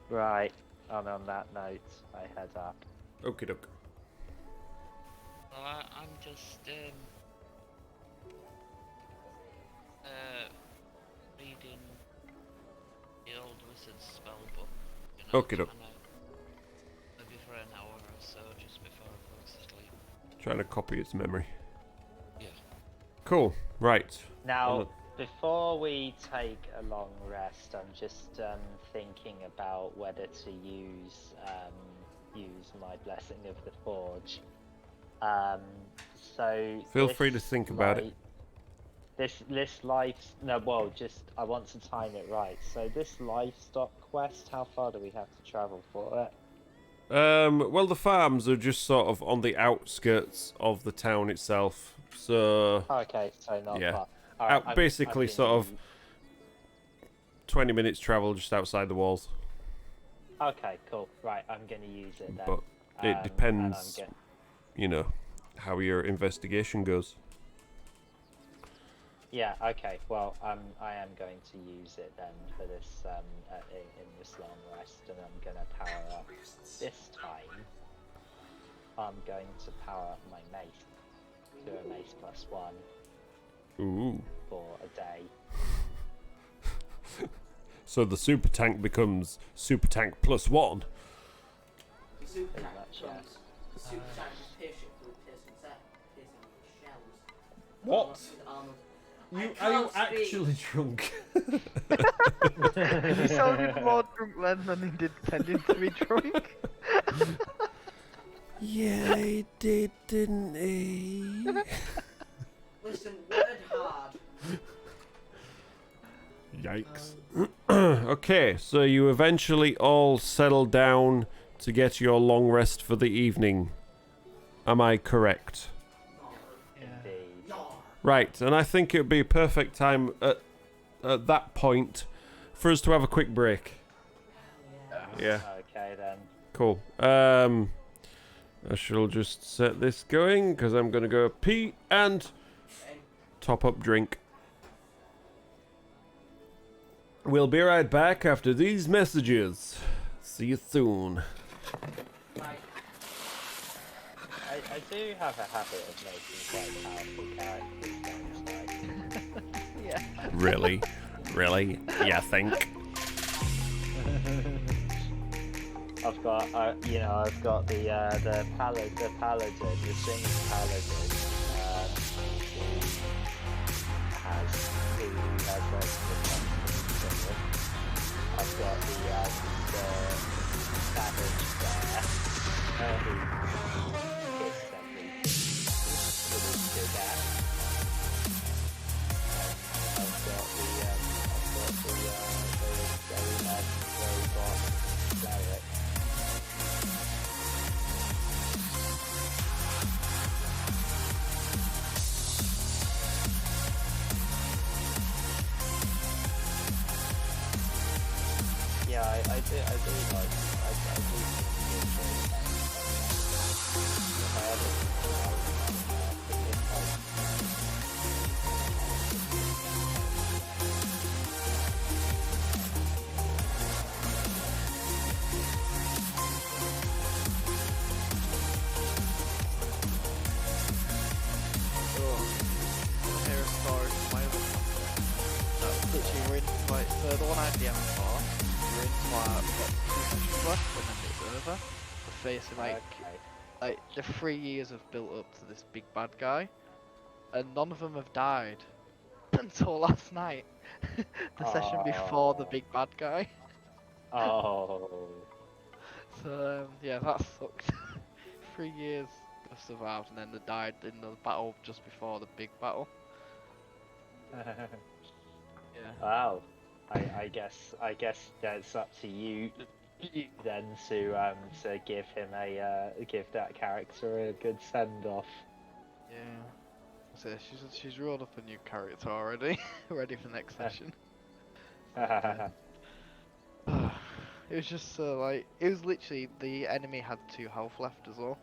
Right. And on that note, I head up. Okie doke. Well, I'm just reading the old wizard's spell book. You know, Okie doke. Maybe for an hour or so, just before I go to sleep. Trying to copy its memory. Yeah. Cool. Right. Now, before we take a long rest, I'm just thinking about whether to use my blessing of the forge. So Feel free to think about it. This I want to time it right. So this livestock quest, how far do we have to travel for it? Well, the farms are just sort of on the outskirts of the town itself, so Okay, so not yeah. far. All right, I'm basically gonna sort of use- 20 minutes travel just outside the walls. Okay, cool. Right, I'm gonna use it then. But it and depends, I'm you know, how your investigation goes. Yeah. Okay. Well, I am going to use it then for this in this long rest, and I'm gonna power up. This time, I'm going to power up my mace to a mace +1 Ooh. for a day. So the super tank becomes super tank +1. The super Pretty tank much, becomes the super tank with piercing shells. What? With armor. You, I are you can't speak. actually drunk? He sounded more drunk then than he did pretending to be drunk. Yeah, he did, didn't he? Listen, word hard. Yikes. Okay, so you eventually all settle down to get your long rest for the evening. Am I correct? Indeed. Yar. Right, and I think it would be a perfect time at that point for us to have a quick break. Yeah, Okay then. cool. I shall just set this going because I'm going to go pee and Okay. top up drink. We'll be right back after these messages. See you soon. Like, I do have a habit of making quite powerful characters. Yeah. Really? Really? Yeah, think. I've got, I've got the paladin, the singing paladin, who has the singing. I've got the savage bear, who hits everything with his big axe. I've got the very nice robot cleric. Yeah, I do like, I do think it's really nice. If I ever Hear a story from my other literally we're in like so the one I DM for, we're into our two sessions left and then it's over. We're facing like the 3 years have built up to this big bad guy, and none of them have died until last night. The session before the big bad guy. Oh. So yeah, that sucked. 3 years have survived and then they died in the battle just before the big battle. Yeah. Wow. I guess that's up to you then to give him give that character a good send off. Yeah. So she's rolled up a new character already, ready for next session. It was just so like it was literally the enemy had 2 health left as well.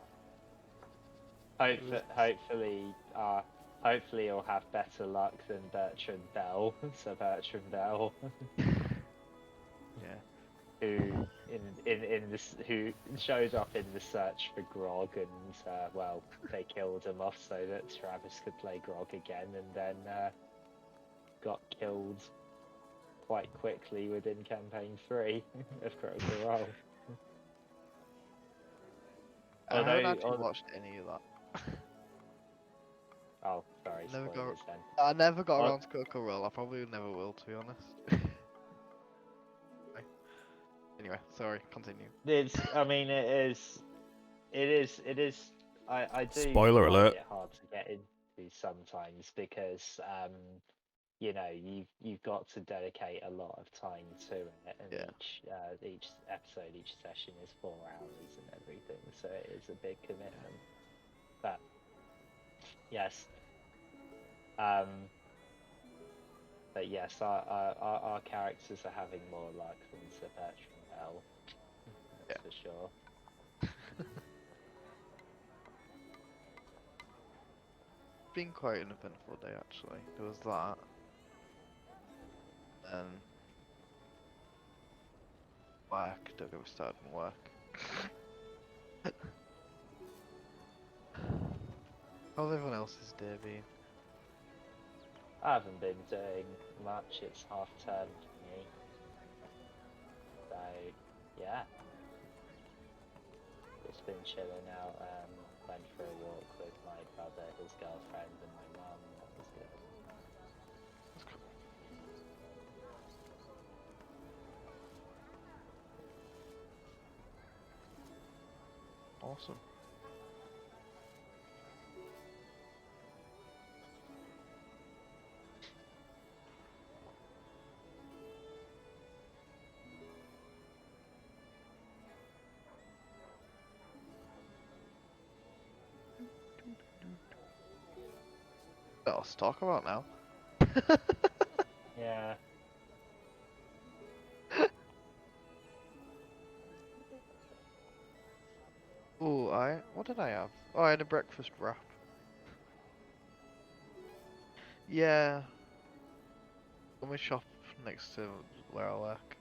Hopefully you'll have better luck than Bertrand Bell. So Bertrand Bell, Yeah. who who showed up in the search for Grog, and well, they killed him off so that Travis could play Grog again, and then got killed quite quickly within campaign 3 of Critical Role. I haven't actually watched any of that. Oh, sorry, Never spoilers then. I never got around to Critical Role. I probably never will, to be honest. Anyway, sorry. Continue. It is. I do Spoiler find alert. it hard to get into sometimes because you've got to dedicate a lot of time to it, and Yeah. each episode, each session is 4 hours and everything, so it is a big commitment. But yes, but yes, our characters are having more luck than Sir Bertrand Bell. That's for sure. Been quite an eventful day actually. There was that. Work. Don't get me started on work. How's everyone else's day been? I haven't been doing much. It's half term for me, so yeah, just been chilling out. Went for a walk with my brother, his girlfriend, and my mum. That was good. That's cool. Awesome. What else to talk about now? Yeah. Ooh, what did I have? Oh, I had a breakfast wrap. Yeah. When we shop next to where I work.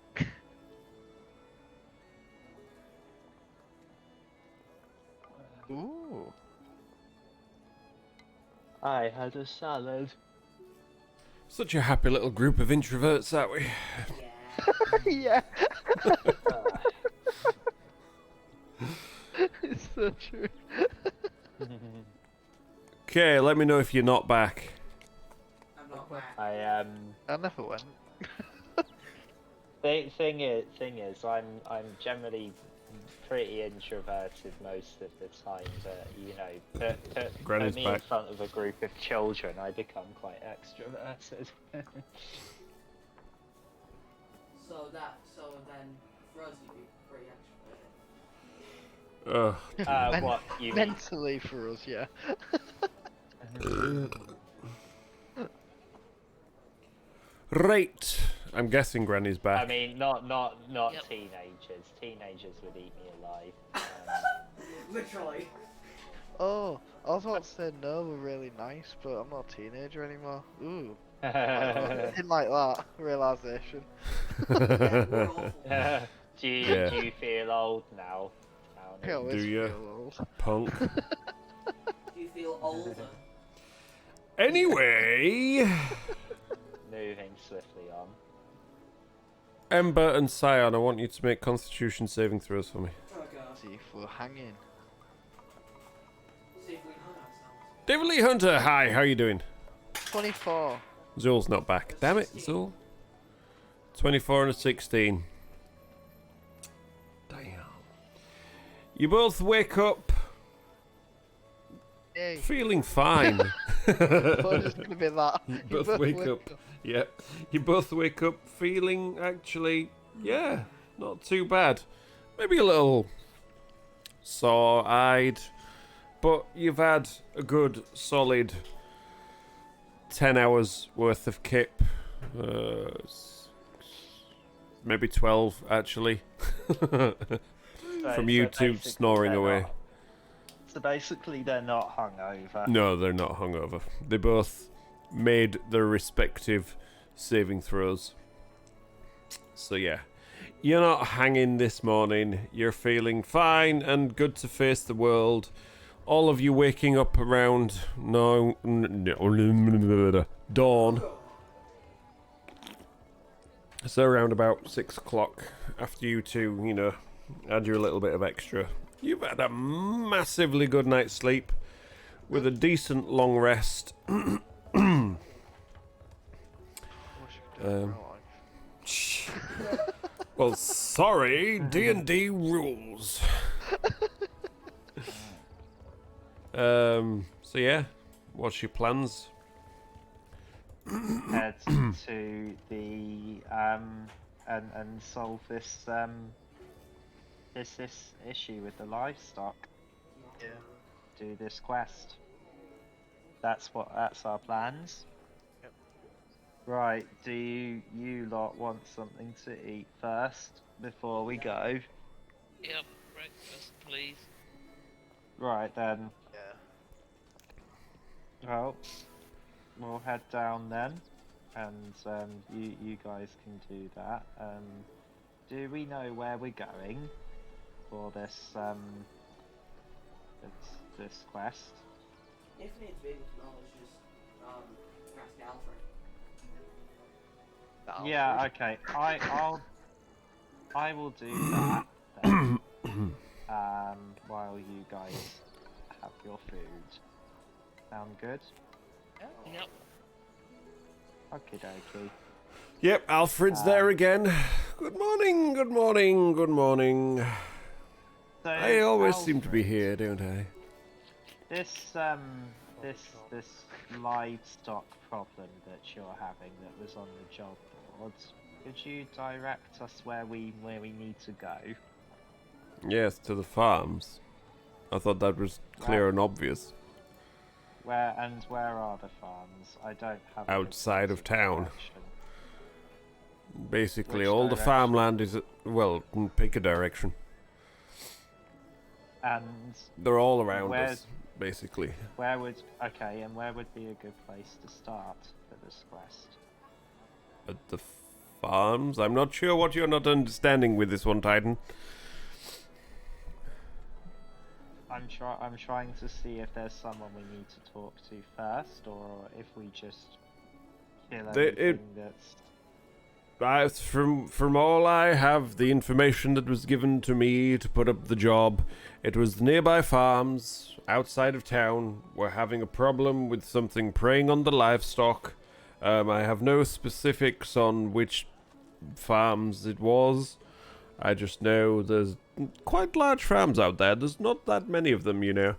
Ooh. I had a salad. Such a happy little group of introverts, aren't we? Yeah. Yeah. Ah. It's so true. Okay, let me know if you're not back. I'm not back. I I never went. thing is, I'm generally pretty introverted most of the time, but you know, put Granny's me in back. front of a group of children, I become quite extroverted. So then, for us, you'd be pretty extroverted. Ugh. What you mean? Mentally for us, yeah. Right. I'm guessing Granny's back. I mean, not Yep. teenagers. Teenagers would eat me alive. Literally. Oh, I was about to say no, we're really nice, but I'm not a teenager anymore. Ooh. Do Didn't like that realization. Yeah, we're awful. Yeah. do you feel old now, I Townie? always ya? feel old. Punk. Do you feel older? Anyway, Moving swiftly on. Ember and Scion, I want you to make Constitution saving throws for me. Oh god. See if we're hanging. See if we hung ourselves. David Lee Hunter, hi, how you doing? 24. Zool's not back. Damn it, Zool. 24 and a 16. Damn. You both wake up Yay. feeling fine. It's just gonna be that. You both wake up. Yeah. You both wake up feeling actually, yeah, not too bad. Maybe a little sore-eyed, but you've had a good solid 10 hours worth of kip. Maybe 12 actually. From you two basically snoring they're away. not- So basically, they're not hungover. No, they're not hungover. They both made their respective saving throws. So yeah, you're not hanging this morning. You're feeling fine and good to face the world. All of you waking up around dawn. So around about 6 o'clock, after you two, you know, had your little bit of extra. You've had a massively good night's sleep with a decent long rest. Well, sorry, D&D rules. So yeah, what's your plans? Head to the and solve this this issue with the livestock. Yeah. Do this quest. That's our plans. Yep. Right. Do you lot want something to eat first before we go? Yep, breakfast, please. Right then. Yeah. Well, we'll head down then, and you guys can do that. Do we know where we're going for this this quest? If needs be, we can always just ask Alfred. Yeah. Okay. I will do that then. While you guys have your food. Sound good? Yep. Okie dokie. Yep, Alfred's there again. Good morning, good morning, good morning. So, I always seem to be Alfred, here, don't I? This this livestock problem that you're having that was on the job boards. Could you direct us where we need to go? Yes, to the farms. I thought that was clear and obvious. Where are the farms? I don't have a Outside of definitive town. direction. Basically, Which all the direction? farmland is, well, pick a direction. And They're all around Where's- us, basically. where would be a good place to start for this quest? At the farms. I'm not sure what you're not understanding with this one, Titan. I'm trying to see if there's someone we need to talk to first, or if we just kill everything that's. From all I have, the information that was given to me to put up the job, it was the nearby farms outside of town were having a problem with something preying on the livestock. I have no specifics on which farms it was. I just know there's quite large farms out there. There's not that many of them, you know.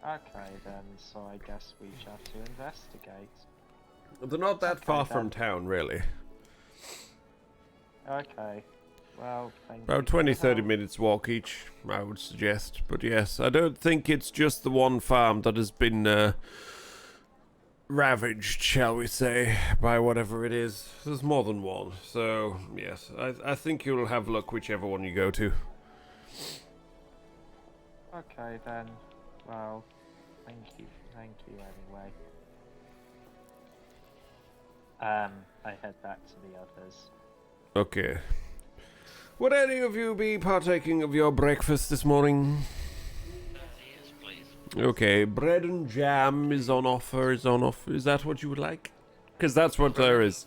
Okay then, so I guess we just have to investigate. They're not that far from town, really. Okay. Well, thank you. About 20-30 minutes walk each, I would suggest. But yes, I don't think it's just the one farm that has been ravaged, shall we say, by whatever it is. There's more than one. So, yes, I think you'll have luck whichever one you go to. Okay then. Well, thank you anyway. I head back to the others. Okay. Would any of you be partaking of your breakfast this morning? Yes, please. Okay, bread and jam is on offer, Is that what you would like? Because that's what there is.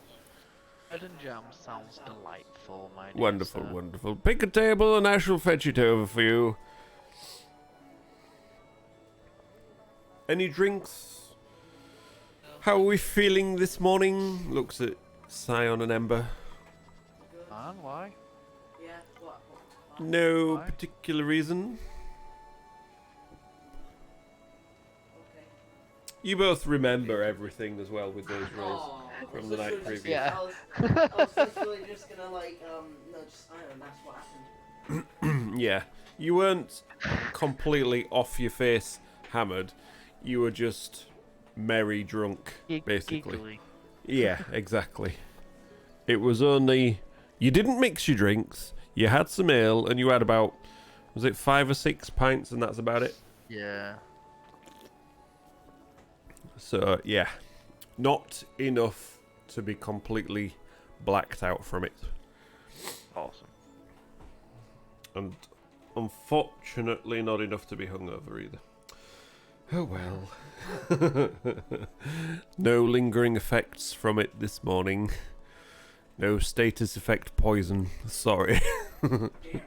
Bread and jam sounds delightful, my dear Wonderful, sir. wonderful. Pick a table and I shall fetch it over for you. Any drinks? How are we feeling this morning? Looks at Scion and Ember. Man, why? Yeah, what? No Why? particular reason. Okay. You both remember everything as well with those rolls Oh, from the night previous. Yeah. I was literally just gonna like, no, just, I don't know, that's what happened. Yeah, you weren't completely off your face hammered. You were just merry drunk, basically. Giggly. Yeah, exactly. It was only... You didn't mix your drinks, you had some ale, and you had about... Was it 5 or 6 pints, and that's about it? Yeah. So, yeah. Not enough to be completely blacked out from it. Awesome. And unfortunately not enough to be hungover either. Oh well. No lingering effects from it this morning. No status effect poison. Sorry. Damn it.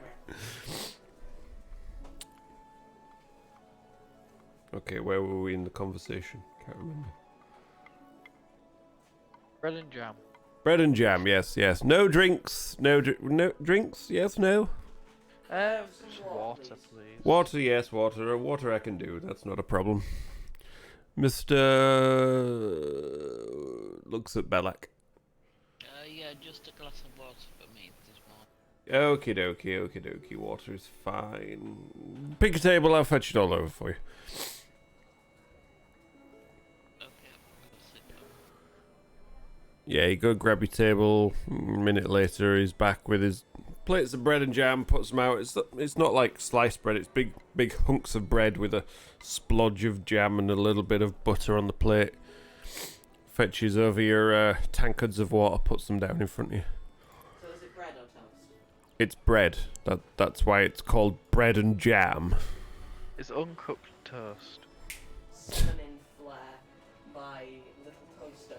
Okay, where were we in the conversation? Can't remember. Bread and jam. Bread and jam, yes, yes. No drinks. No drinks, yes, no? Just water, please. Water, yes, water. Water I can do. That's not a problem. Mr. looks at Belak. Yeah, just a glass of water for me this morning. Okie dokie. Water is fine. Pick a table, I'll fetch it all over for you. Okay, I'll sit down. Yeah, you go grab your table. A minute later, he's back with his plates of bread and jam, puts them out. It's not like sliced bread, it's big hunks of bread with a splodge of jam and a little bit of butter on the plate. Fetches over your tankards of water, puts them down in front of you. So is it bread or toast? It's bread. That's why it's called bread and jam. It's uncooked toast. Summoning flare by Little Toaster.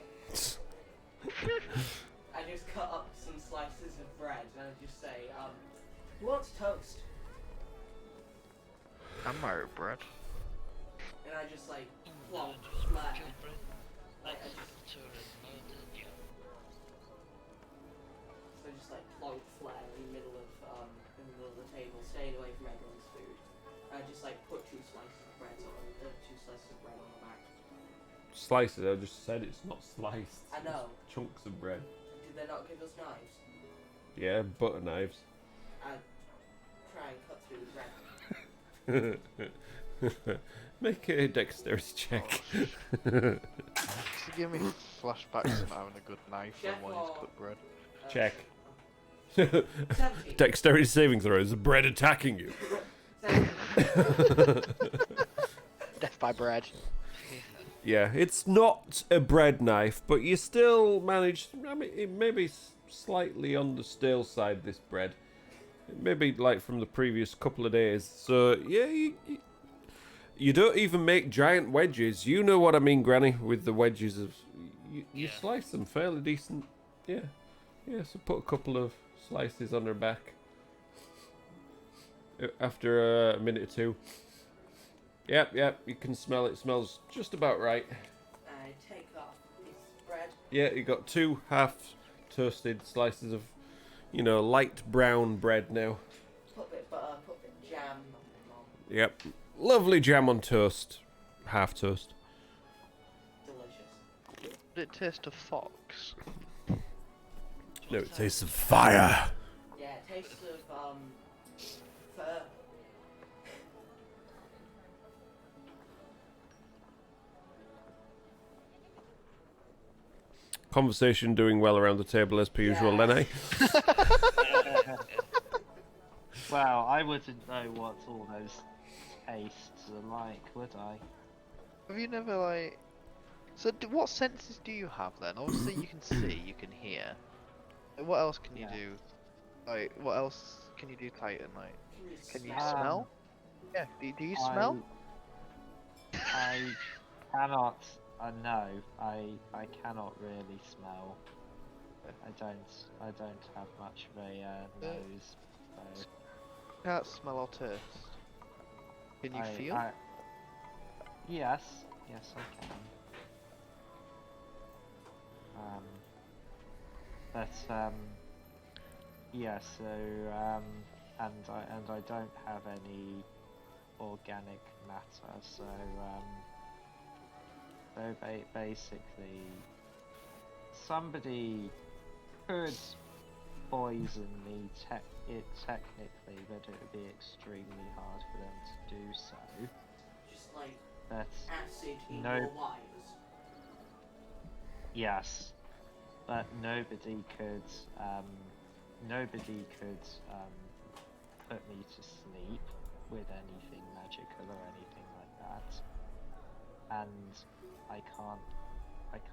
I just cut up some slices of bread and I just say, who wants toast? I'm married bread. And I just like, plonk, Just flare. your bread. Like, I That's just, to didn't you? so just like plonk flare in the middle of the table, staying away from everyone's food. I just like put two slices of bread on the back. Slices, I just said it's not sliced. I know. It's chunks of bread. Did they not give us knives? Yeah, butter knives. I try and cut through the bread. Make a dexterity check. To give me flashbacks of having a good knife Chef and when or- he's cooked bread. Check. 17. Dexterity saving throw. Is the bread attacking you? 17. Death by bread. Yeah, it's not a bread knife, but you still managed. I mean, it may be slightly on the stale side, this bread. It may be like from the previous couple of days. So, yeah, you don't even make giant wedges. You know what I mean, Granny, with the wedges. You Yeah. slice them fairly decent. Yeah. Yeah, so put a couple of slices on her back. After a minute or two. Yep, you can smell it. It smells just about right. I take off this bread. Yeah, you got 2 half toasted slices of, light brown bread now. Put a bit of butter, put a bit of jam. Yep. Lovely jam on toast. Half toast. Delicious. Did it taste of fox? No, it tastes of fire. Yeah, it tastes of fur. Conversation doing well around the table as per usual, then, eh? Well, I wouldn't know what all those tastes are like, would I? Have you never like? So what senses do you have then? Obviously you can see, you can hear. What else can you Yeah. do? Like what else can you do, Titan? Like can you Um, smell? Yeah. Do you smell? I cannot. No, I cannot really smell. I don't have much of a nose. So Can't smell or taste. Can you feel? Yes, I can. Yeah. So and I don't have any organic matter. So basically, somebody could poison me technically, but it would be extremely hard for them to do so. Just like But acid in no- your wires. yes, but nobody could put me to sleep with anything magical or anything like that, and I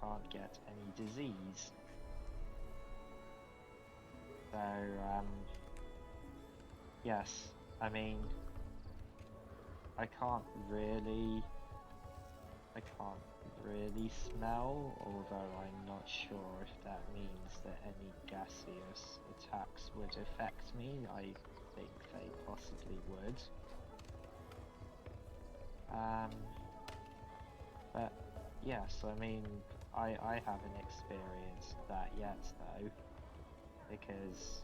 can't get any disease. So yes, I mean I can't really smell, although I'm not sure if that means that any gaseous attacks would affect me. I think they possibly would. But yes, I mean, I haven't experienced that yet though, because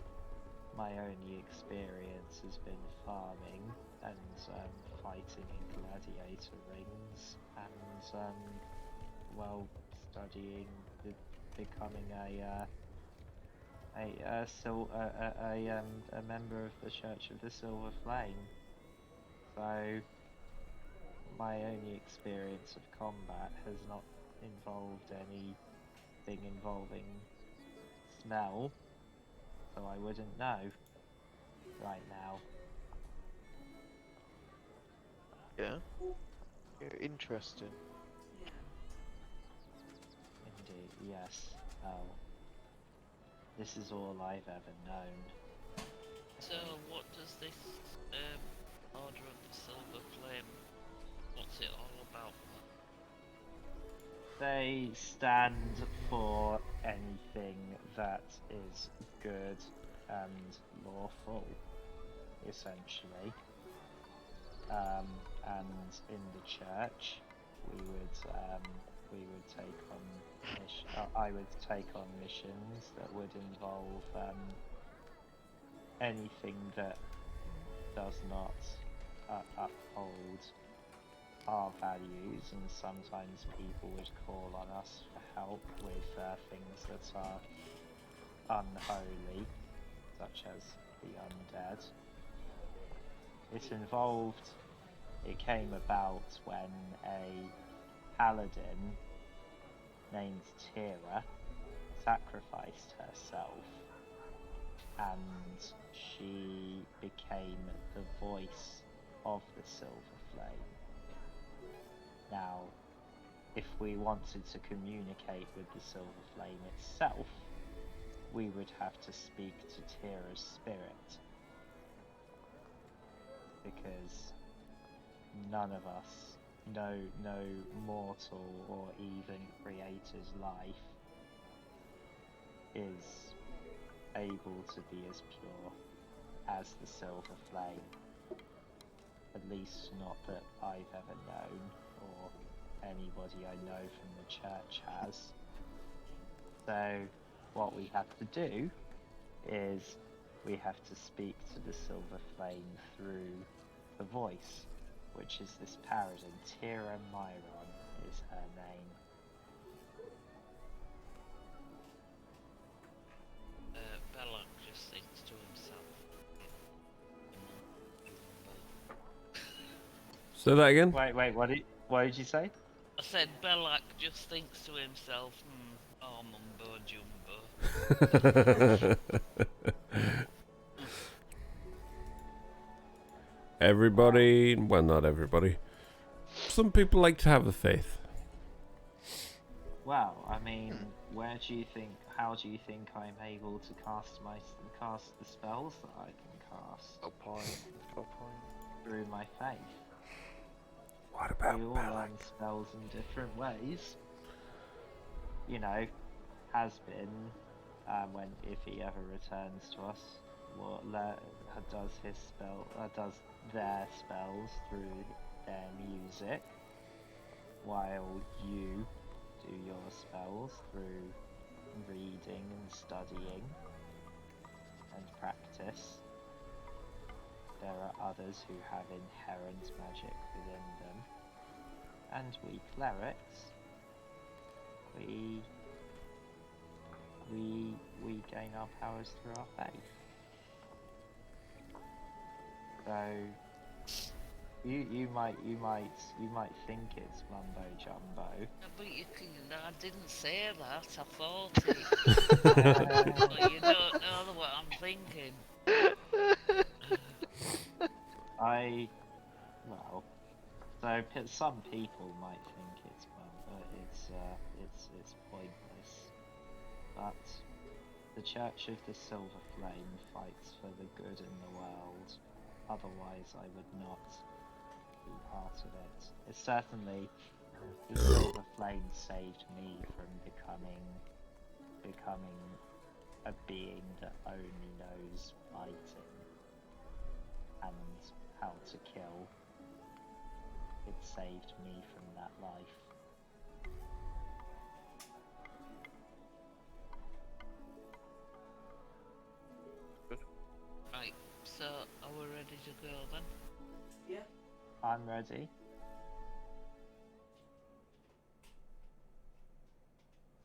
my only experience has been farming and fighting in gladiator rings and studying becoming a member of the Church of the Silver Flame. So my only experience of combat has not involved anything involving smell, so I wouldn't know right now. Yeah. Interesting. Indeed, yes. Oh, this is all I've ever known. So, what does this Order of the Silver Flame? What's it all about? They stand for anything that is good and lawful, essentially. And in the church, we would take on I would take on missions that would involve anything that does not uphold our values, and sometimes people would call on us for help with things that are unholy, such as the undead. It came about when a paladin named Tira sacrificed herself, and she became the voice of the Silver Flame. Now, if we wanted to communicate with the Silver Flame itself, we would have to speak to Tira's spirit. Because none of us, no mortal or even creator's life is able to be as pure as the Silver Flame. At least not that I've ever known, or anybody I know from the church has. So what we have to do is we have to speak to the Silver Flame through the voice, which is this paladin. Tira Myron is her name. Belloc just thinks to himself. Say that again? Wait, what did you say? I said Belloc just thinks to himself, oh mumbo jumbo. Everybody, well, not everybody. Some people like to have the faith. Well, I mean, how do you think I'm able to cast the spells that I can cast? No point. Through my faith. What about We all learn spells in different ways. You know, has been, if he ever returns to us, does their spells through their music, while you do your spells through reading and studying and practice. There are others who have inherent magic within them, and we clerics, we gain our powers through our faith. So you might think it's mumbo jumbo. Yeah, but I didn't say that, I thought it. But you don't know what I'm thinking. Some people might think it's it's pointless, but the Church of the Silver Flame fights for the good in the world. Otherwise, I would not be part of it. It's certainly the Silver Flame saved me from becoming a being that only knows fighting and how to kill. It saved me from that life. Right, so are we ready to go then? Yeah. I'm ready.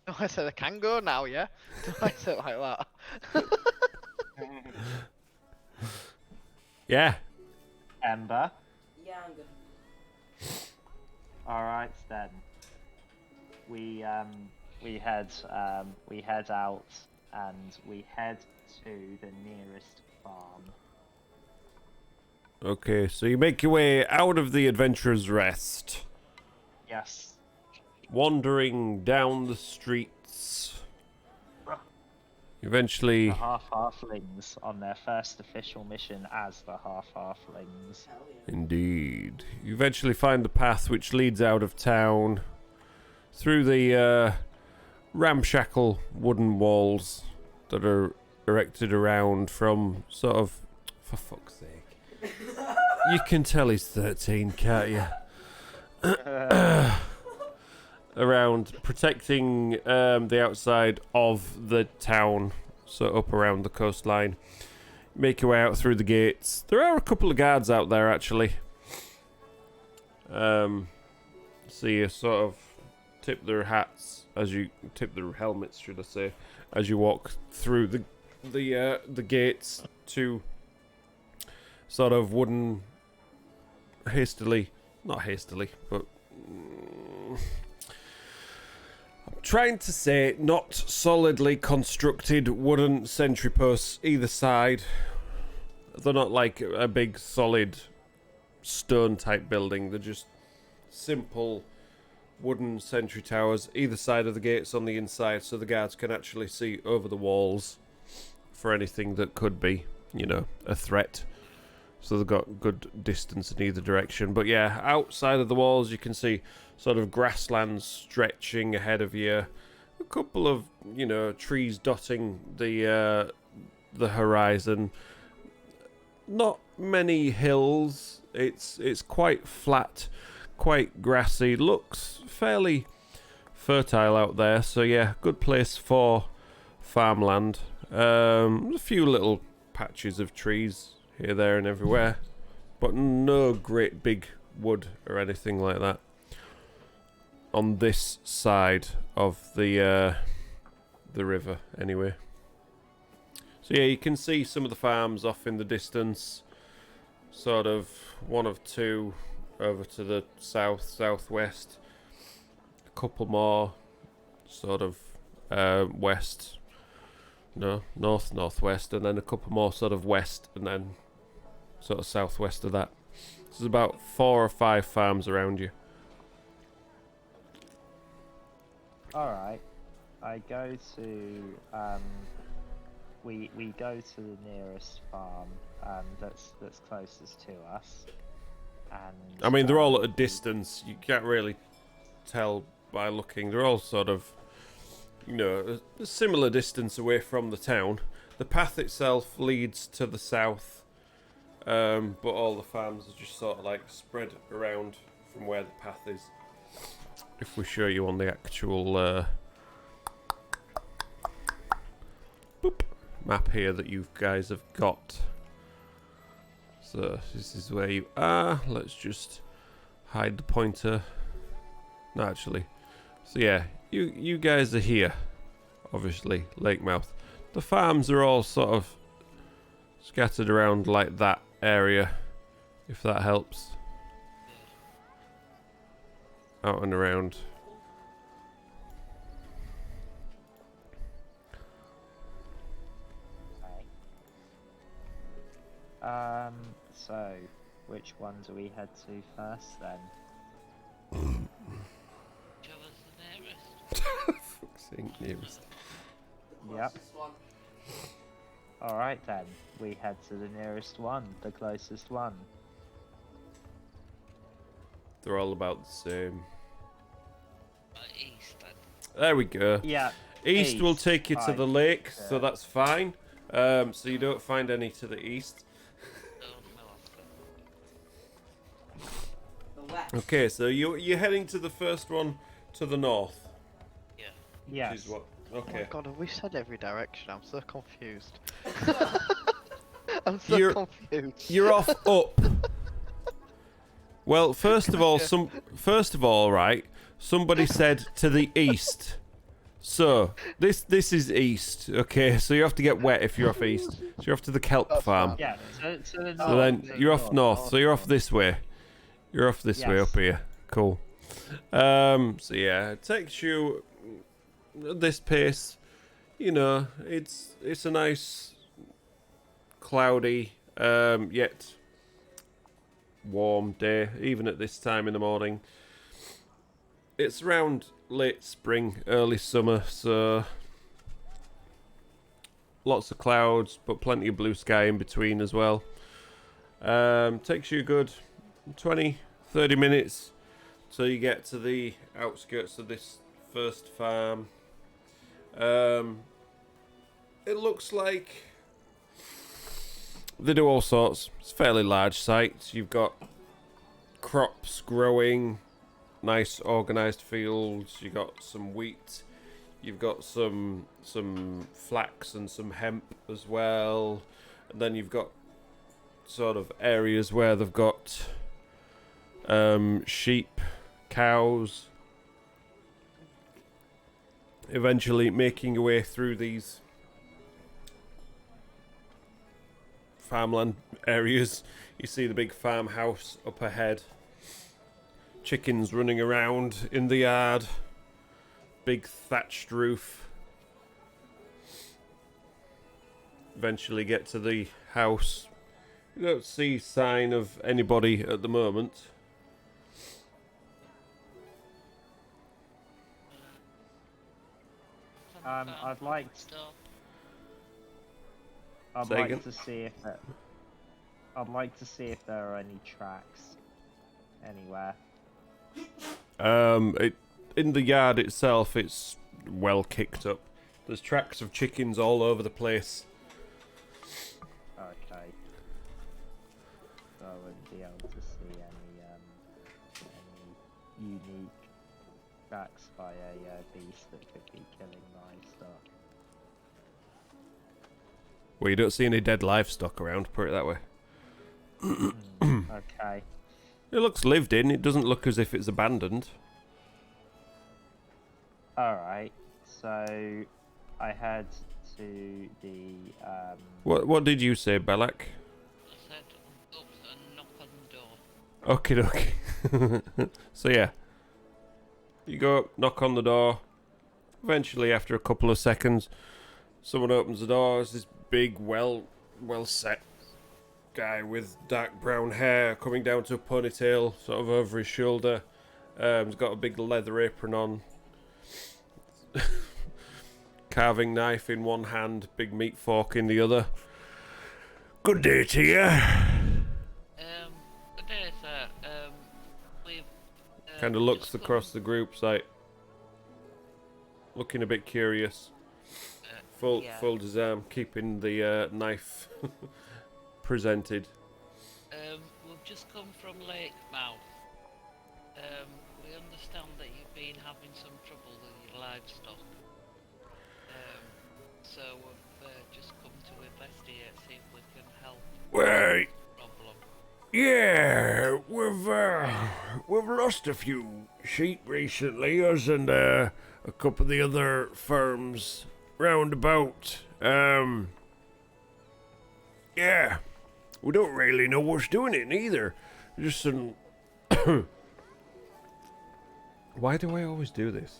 No, I said I can go now, yeah? Don't I say it like that? Yeah. Ember. Yeah, I'm good. Alright then. We head out and we head to the nearest farm. Okay, so you make your way out of the Adventurer's Rest, Yes. wandering down the streets. Eventually, The Half Halflings on their first official mission as the Half Halflings. Hell yeah. indeed, you eventually find the path which leads out of town through the ramshackle wooden walls that are erected around from sort of, for fuck's sake. You can tell he's 13, can't you? Around protecting the outside of the town, so up around the coastline. Make your way out through the gates. There are a couple of guards out there, actually. So you sort of tip their hats as you tip their helmets, should I say, as you walk through the gates to sort of wooden, not hastily, but I'm trying to say not solidly constructed wooden sentry posts either side. They're not like a big solid stone type building. They're just simple wooden sentry towers either side of the gates on the inside, so the guards can actually see over the walls for anything that could be, a threat. So they've got good distance in either direction. But yeah, outside of the walls you can see sort of grasslands stretching ahead of you. A couple of, trees dotting the horizon. Not many hills. It's quite flat, quite grassy. Looks fairly fertile out there. So yeah, good place for farmland. A few little patches of trees here, there, and everywhere, but no great big wood or anything like that on this side of the river, anyway. So yeah, you can see some of the farms off in the distance, sort of one of two over to the southwest, a couple more sort of northwest, and then a couple more sort of west, and then sort of southwest of that. So there's about 4 or 5 farms around you. Alright. I go to we go to the nearest farm that's closest to us. And I mean, they're all at a distance. You can't really tell by looking. They're all sort of, a similar distance away from the town. The path itself leads to the south, but all the farms are just sort of like spread around from where the path is. If we show you on the actual map here that you guys have got. So this is where you are. Let's just hide the pointer. No, actually. So yeah, you guys are here. Obviously, Lakemouth. The farms are all sort of scattered around like that area, if that helps. Out and around. So which one do we head to first then? Whichever's the nearest. Fuck's sake, nearest. Yep. Alright then, we head to the nearest one, the closest one. They're all about the same. East then. There we go. Yeah. East will take you to the lake, so Yeah. that's fine. So you don't find any to the east. The west. Okay, so you're heading to the first one to the north. Yeah. Yes. Which is what? Oh my Okay. god, have we said every direction? I'm so confused. I'm so You're- confused. You're off up. Well, first of all, right? Somebody said to the east. So this is east. Okay, so you have to get wet if you're off east. So you're off to the kelp That's farm. fine. Yeah, so the So north, then the you're off north. So you're off this way. You're off this way Yes. up here. Cool. So yeah, it takes you at this pace. It's a nice, cloudy, yet warm day, even at this time in the morning. It's around late spring, early summer, so lots of clouds, but plenty of blue sky in between as well. Takes you a good 20-30 minutes till you get to the outskirts of this first farm. It looks like they do all sorts. It's a fairly large site. You've got crops growing, nice organised fields. You've got some wheat. You've got some flax and some hemp as well. And then you've got sort of areas where they've got sheep, cows. Eventually making your way through these farmland areas. You see the big farmhouse up ahead. Chickens running around in the yard. Big thatched roof. Eventually get to the house. You don't see sign of anybody at the moment. I'd like to, Store. I'd Say like again? to see if it, I'd like to see if there are any tracks anywhere. In the yard itself, it's well kicked up. There's tracks of chickens all over the place. Okay. So I wouldn't be able to see any unique tracks by a beast that could be killing livestock. Well, you don't see any dead livestock around, put it that way. Okay. It looks lived in. It doesn't look as if it's abandoned. Alright, so I head to the What did you say, Balak? I said, oops, and knock on the door. Okay. So yeah, you go up, knock on the door. Eventually, after a couple of seconds, someone opens the door. It's this big, well set guy with dark brown hair coming down to a ponytail, sort of over his shoulder. He's got a big leather apron on. Carving knife in one hand, big meat fork in the other. Good day to you. Good day, sir. We've... Kind of looks just come- across the group, like looking a bit curious. yeah. Folds his arm, keeping the knife presented. We've just come from Lake Mouth. We understand that you've been having some trouble with your livestock. So we've just come to investigate, see if we can help Well, problem. yeah, we've lost a few sheep recently, us and a couple of the other firms round about. Yeah, we don't really know what's doing it either. Just some. Why do I always do this?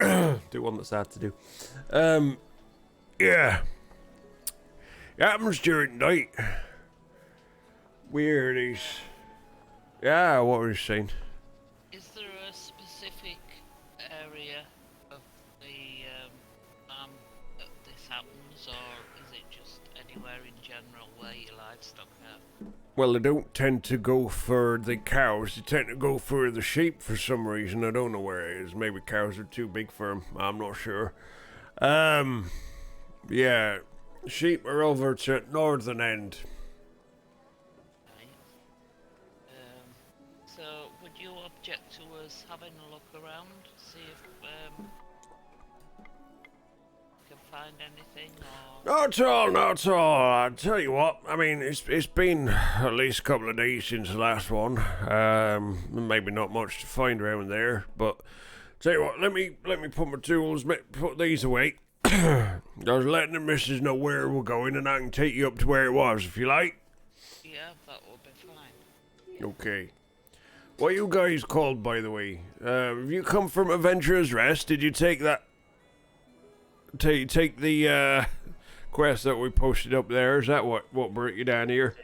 Do one that's hard to do. Yeah. It happens during night. Weird. Yeah, what were you saying? Is there a specific area of the farm that this happens, or is it just anywhere in general where your livestock are? Well, they don't tend to go for the cows. They tend to go for the sheep for some reason. I don't know where it is. Maybe cows are too big for them. I'm not sure. Yeah. Sheep are over to northern end. Right. So would you object to us having a look around, see if we can find anything, or... Not at all, not at all. I tell you what, I mean, it's been at least a couple of days since the last one. Maybe not much to find around there, but tell you what, let me put my tools, put these away. I was letting the missus know where we're going, and I can take you up to where it was if you like. Yeah, that will be fine. Okay. What are you guys called, by the way? Have you come from Adventurer's Rest? Did you take that? Take the quest that we posted up there? Is that what brought you down here?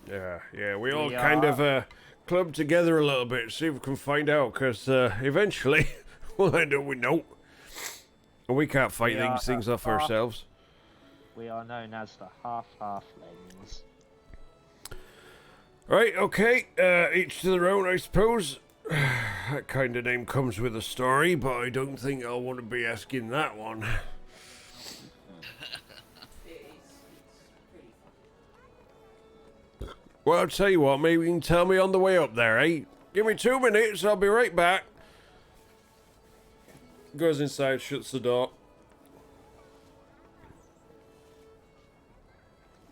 That's Yeah. We all We kind are- of club together a little bit, see if we can find out, because eventually we'll end up with note. And we can't fight We are these things off half- ourselves. We are known as the Half Halflings. Right, okay, each to their own, I suppose. That kind of name comes with a story, but I don't think I'll want to be asking that one. It's pretty fun. Well, I'll tell you what, maybe you can tell me on the way up there, eh? Give me 2 minutes, I'll be right back. Goes inside, shuts the door.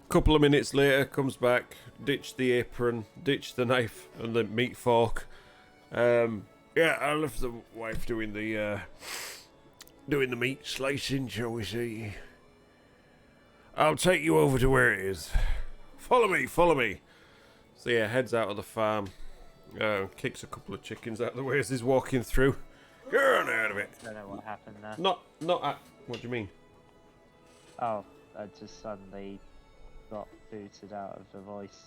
Couple of minutes later, comes back, ditched the apron, ditched the knife and the meat fork. Yeah, I left the wife doing the meat slicing, shall we say. I'll take you over to where it is. Follow me. So yeah, heads out of the farm. Kicks a couple of chickens out of the way as he's walking through. Get on out of it. Don't know what happened there. Not at... What do you mean? Oh, I just suddenly got booted out of the voice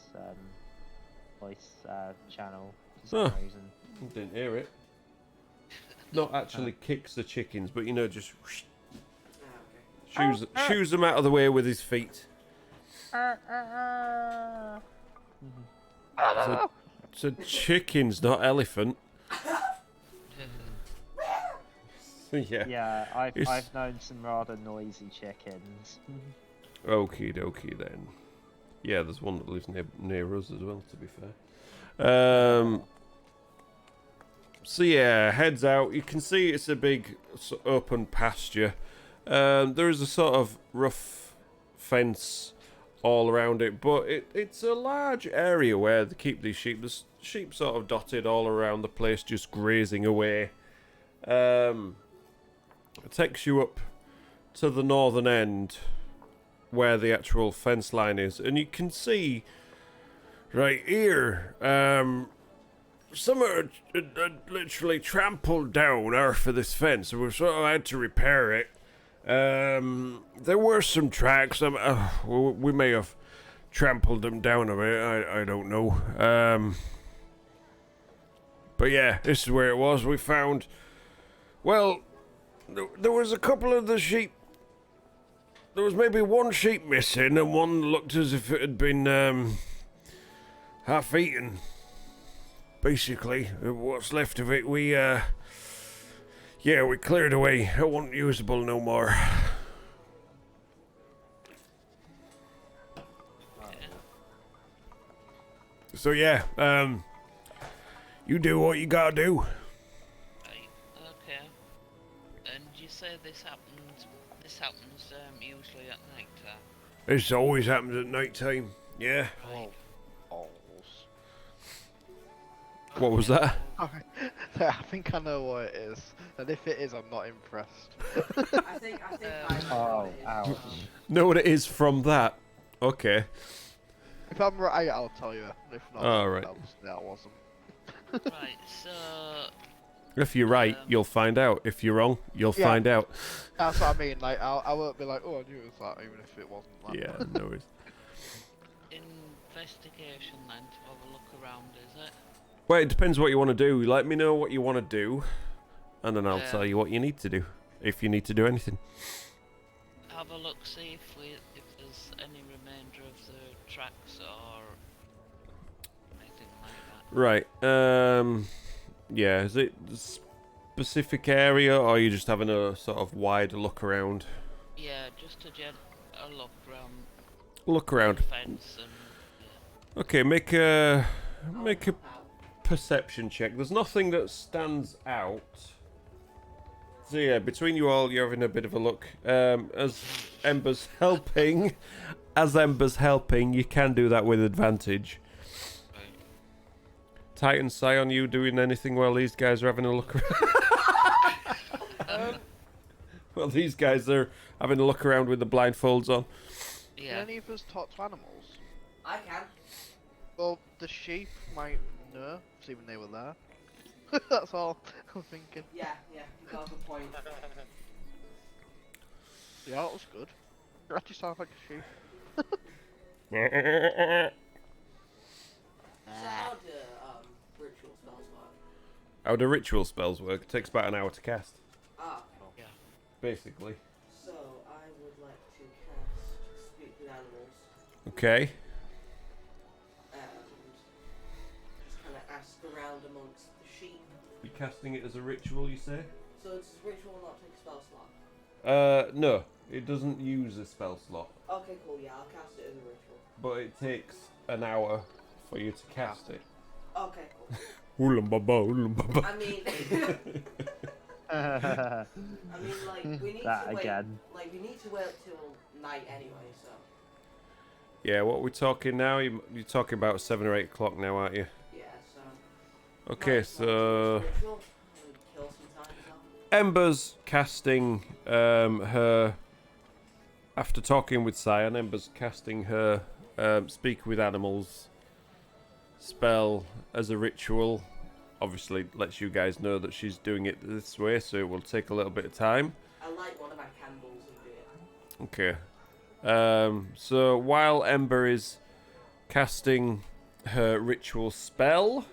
channel for some Huh. reason. Didn't hear it. not actually kicks the chickens, but you know, just Ah, okay. shoos them out of the way with his feet. It's a chickens, not elephant. Yeah. Yeah, It's- I've known some rather noisy chickens. Okie dokie then. Yeah, there's one that lives near us as well, to be fair. So yeah, heads out. You can see it's a big open pasture. There is a sort of rough fence all around it, but it's a large area where they keep these sheep. There's sheep sort of dotted all around the place, just grazing away. It takes you up to the northern end where the actual fence line is, and you can see right here, someone had literally trampled down half of this fence, and we sort of had to repair it. There were some tracks. We may have trampled them down a bit. I don't know. But yeah, this is where it was. We found. Well, there was a couple of the sheep. There was maybe one sheep missing, and one looked as if it had been half eaten. Basically, what's left of it, we cleared away. It wasn't usable no more. So yeah, you do what you gotta do. Right, okay. And you say this happens usually at night time? This always happens at night time. Yeah. Right. What was that? I think I know what it is, and if it is, I'm not impressed. I think I know Oh, what it is. ouch. Know what it is from that? Okay. If I'm right, I'll tell you. If not, All right. that wasn't. Right, so If you're right, you'll find out. If you're wrong, you'll Yeah. find out. That's what I mean. Like, I won't be like, oh, I knew it was that, even if it wasn't that. Yeah, no worries. investigation then to have a look around, is it? Well, it depends what you want to do. Let me know what you want to do, and then I'll Yeah. tell you what you need to do, if you need to do anything. Have a look, see if there's any remainder of the tracks or anything like that. Right. Yeah. Is it a specific area, or are you just having a sort of wide look around? Yeah, just a look around Look the around. fence and Okay. Make a Out. perception check. There's nothing that stands out. So yeah, between you all, you're having a bit of a look. As Ember's helping, you can do that with advantage. right. Titan Scion, you doing anything while these guys are having a look around? Well, these guys are having a look around with the blindfolds on. Can Yeah. any of us talk to animals? I can. Well, the sheep might know, assuming they were there. That's all I'm thinking. Yeah, you got a good point. Yeah, that was good. You actually sound like a sheep. So how do ritual spells work? How do ritual spells work? It takes about an hour to cast, Ah, basically. so I would like to cast Speak with Animals Okay. and just kind of ask around amongst the sheep. You're casting it as a ritual, you say? So does ritual not take a spell slot? No. It doesn't use a spell slot, Okay, cool, yeah, I'll cast it as a ritual. but it takes an hour for you to cast it. Okay, cool. Oolum-ba-ba. I mean, like, we need That to wait. again. Like, we need to wait till night anyway, so. Yeah, what we're talking now? You're talking about 7 or 8 o'clock now, aren't you? Yeah, so. Okay, Night, so ritual, kill some time, so. Ember's casting her. After talking with Cyan, Ember's casting her Speak with Animals spell as a ritual. Obviously, lets you guys know that she's doing it this way, so it will take a little bit of time. I light one of my candles and do it. Okay. So while Ember is casting her ritual spell,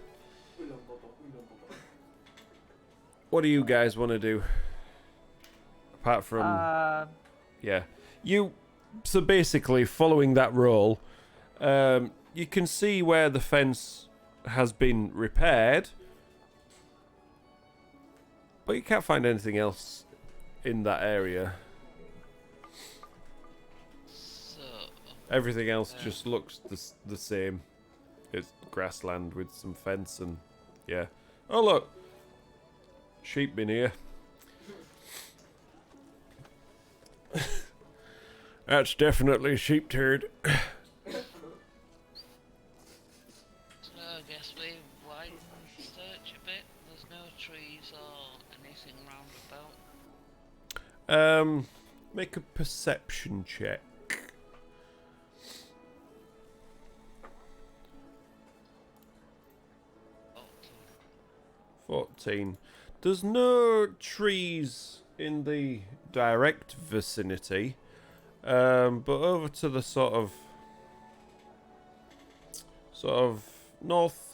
What do you guys want to do? Apart from yeah, so basically following that roll, you can see where the fence has been repaired, but you can't find anything else in that area. So, Everything else just looks the same. It's grassland with some fence and yeah. Oh look, sheep been here. That's definitely a sheep turd. so I guess we widen the search a bit. There's no trees or anything round about. Make a perception check. 14. There's no trees in the direct vicinity, but over to the sort of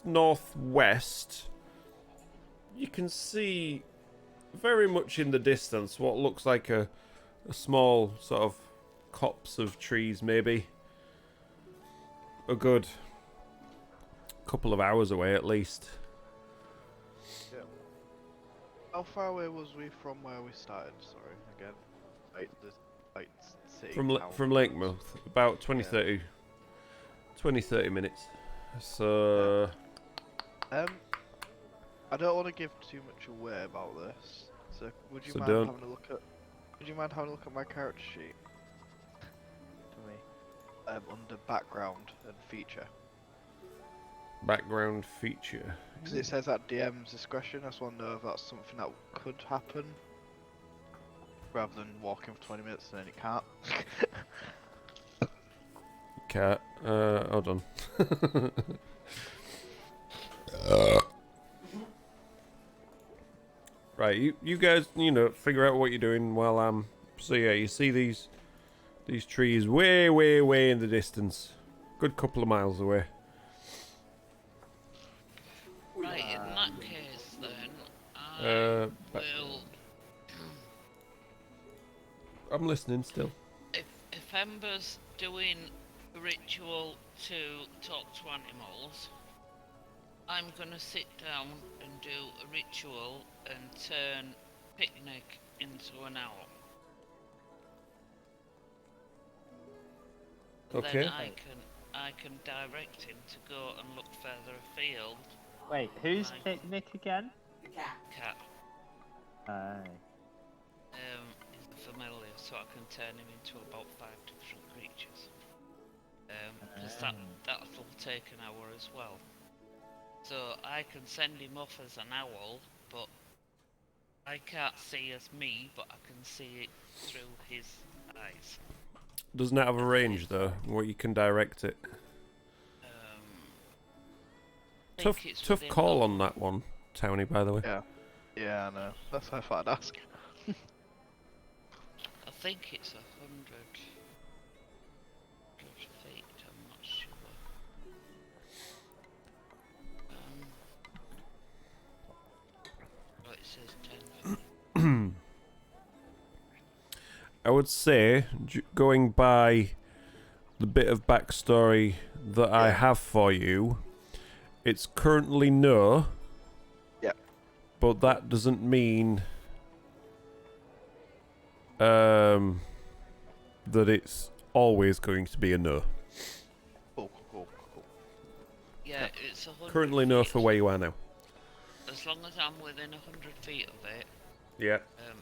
northwest, you can see very much in the distance what looks like a small sort of copse of trees, maybe a good couple of hours away at least. How far away was we from where we started? Sorry, again. Like the city. From Lakemouth, about 20 30 minutes. So I don't want to give too much away about this. So would you So mind don't. having a look at? Would you mind having a look at my character sheet for me? Under background and feature. background feature. Because it says at DM's discretion. I just want to know if that's something that could happen, rather than walking for 20 minutes and then it can't. Cat. Hold on. Right, you guys, figure out what you're doing while I'm. So yeah, you see these trees way in the distance, good couple of miles away. Right, in that case then, I will... I'm listening still. If Ember's doing a ritual to talk to animals, I'm gonna sit down and do a ritual and turn picnic into an owl. Okay. Then I can direct him to go and look further afield. Wait, who's Like- picnic again? The cat. Cat. Aye. He's familiar, so I can turn him into about 5 different creatures. Because that'll take an hour as well. So I can send him off as an owl, but I can't see as me, but I can see it through his eyes. Doesn't it have a range though? What you can direct it? I Tough think it's within call the- on that one, Townie. By the way. Yeah, I know. That's why I thought I'd ask. I think it's 100 feet, I'm not sure. Oh, it says 10 feet. I would say, going by the bit of backstory that I have for you, it's currently no. Yeah. But that doesn't mean that it's always going to be a no. Cool. Yeah, it's 100 Currently no feet. for where you are now. As long as I'm within 100 feet of it, Yeah.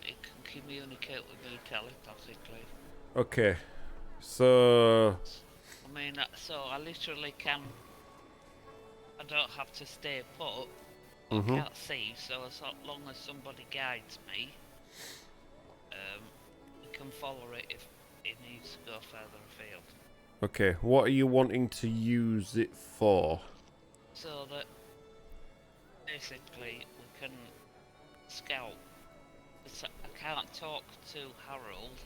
it can communicate with me telepathically. Okay. So I mean, so I literally can. I don't have to stay put. I can't see, so as long as somebody guides me, we can follow it if it needs to go further afield. okay, what are you wanting to use it for? So that basically we can scout. I can't talk to Harold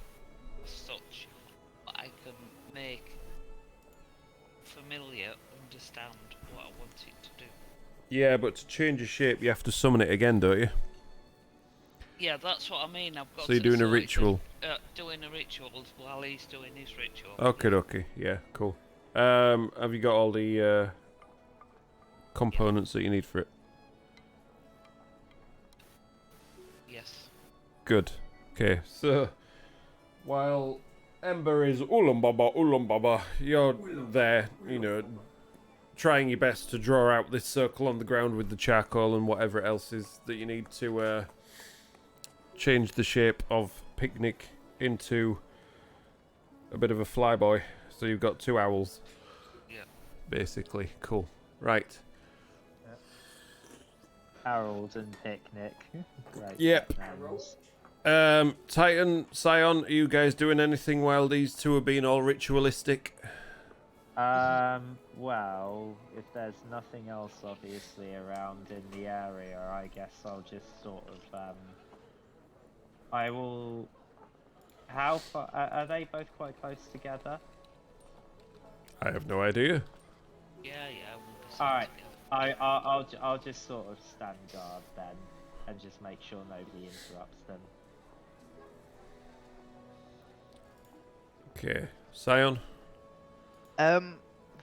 as such, but I can make familiar understand what I want it to do. Yeah, but to change your shape, you have to summon it again, don't you? Yeah, that's what I mean. I've got. So you're to doing a sort it, ritual. Doing a ritual while he's doing his ritual. Okay. Yeah, cool. Have you got all the components that you need for it? Yes. Good. Okay, so while Ember is baba, you're there, you know, trying your best to draw out this circle on the ground with the charcoal and whatever else is that you need to change the shape of Picnic into a bit of a flyboy. So you've got 2 owls. Yeah. Basically, cool. Right. Harold and Picnic. Great Yep. names. Titan, Scion, are you guys doing anything while these two are being all ritualistic? Well, if there's nothing else obviously around in the area, I guess I'll just sort of, I will... How far... Are they both quite close together? I have no idea. Yeah. Alright, I'll just sort of stand guard then, and just make sure nobody interrupts them. Okay. Scion? I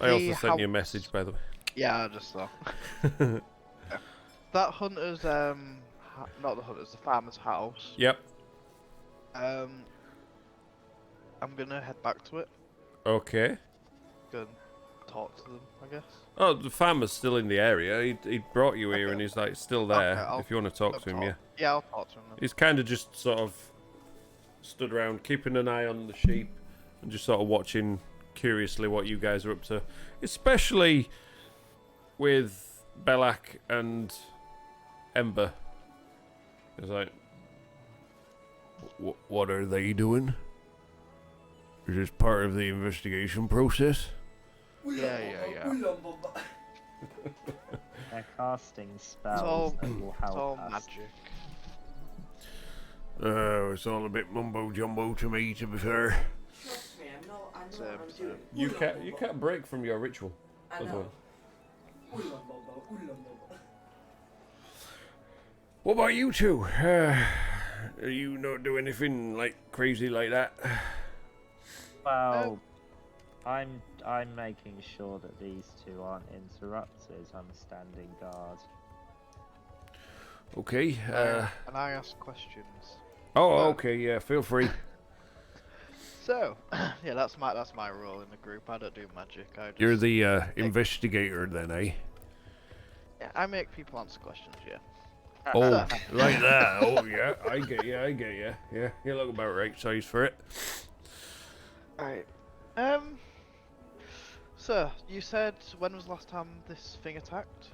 also sent you a message, by the way. Yeah, I just saw. That hunter's, not the hunter's, the farmer's house. Yep. I'm gonna head back to it. Okay. Go and talk to them, I guess. Oh, the farmer's still in the area. He brought you here and he's like still there. Okay, if you want to talk to him, yeah. Yeah, I'll talk to him then. He's kind of just sort of stood around, keeping an eye on the sheep and just sort of watching curiously what you guys are up to. Especially with Belak and Ember. He's like, what are they doing? Is this part of the investigation process? Yeah. They're casting spells It's all, that will it's all help us. magic. It's all a bit mumbo jumbo to me, to be fair. Trust me, I know what I'm Same. doing. You can't break from your ritual. I as know. well. Ooh-la-la-la. What about you two? Are you not doing anything like crazy like that? Well, I'm making sure that these two aren't interrupted. I'm standing guard. Okay. And I ask questions. Okay. Yeah. Feel free. So, yeah, that's my role in the group. I don't do magic. You're the investigator, then, eh? Yeah, I make people answer questions. Yeah. Oh, like that. Oh, yeah. I get you. Yeah, you look about right size for it. Alright. So, you said when was the last time this thing attacked?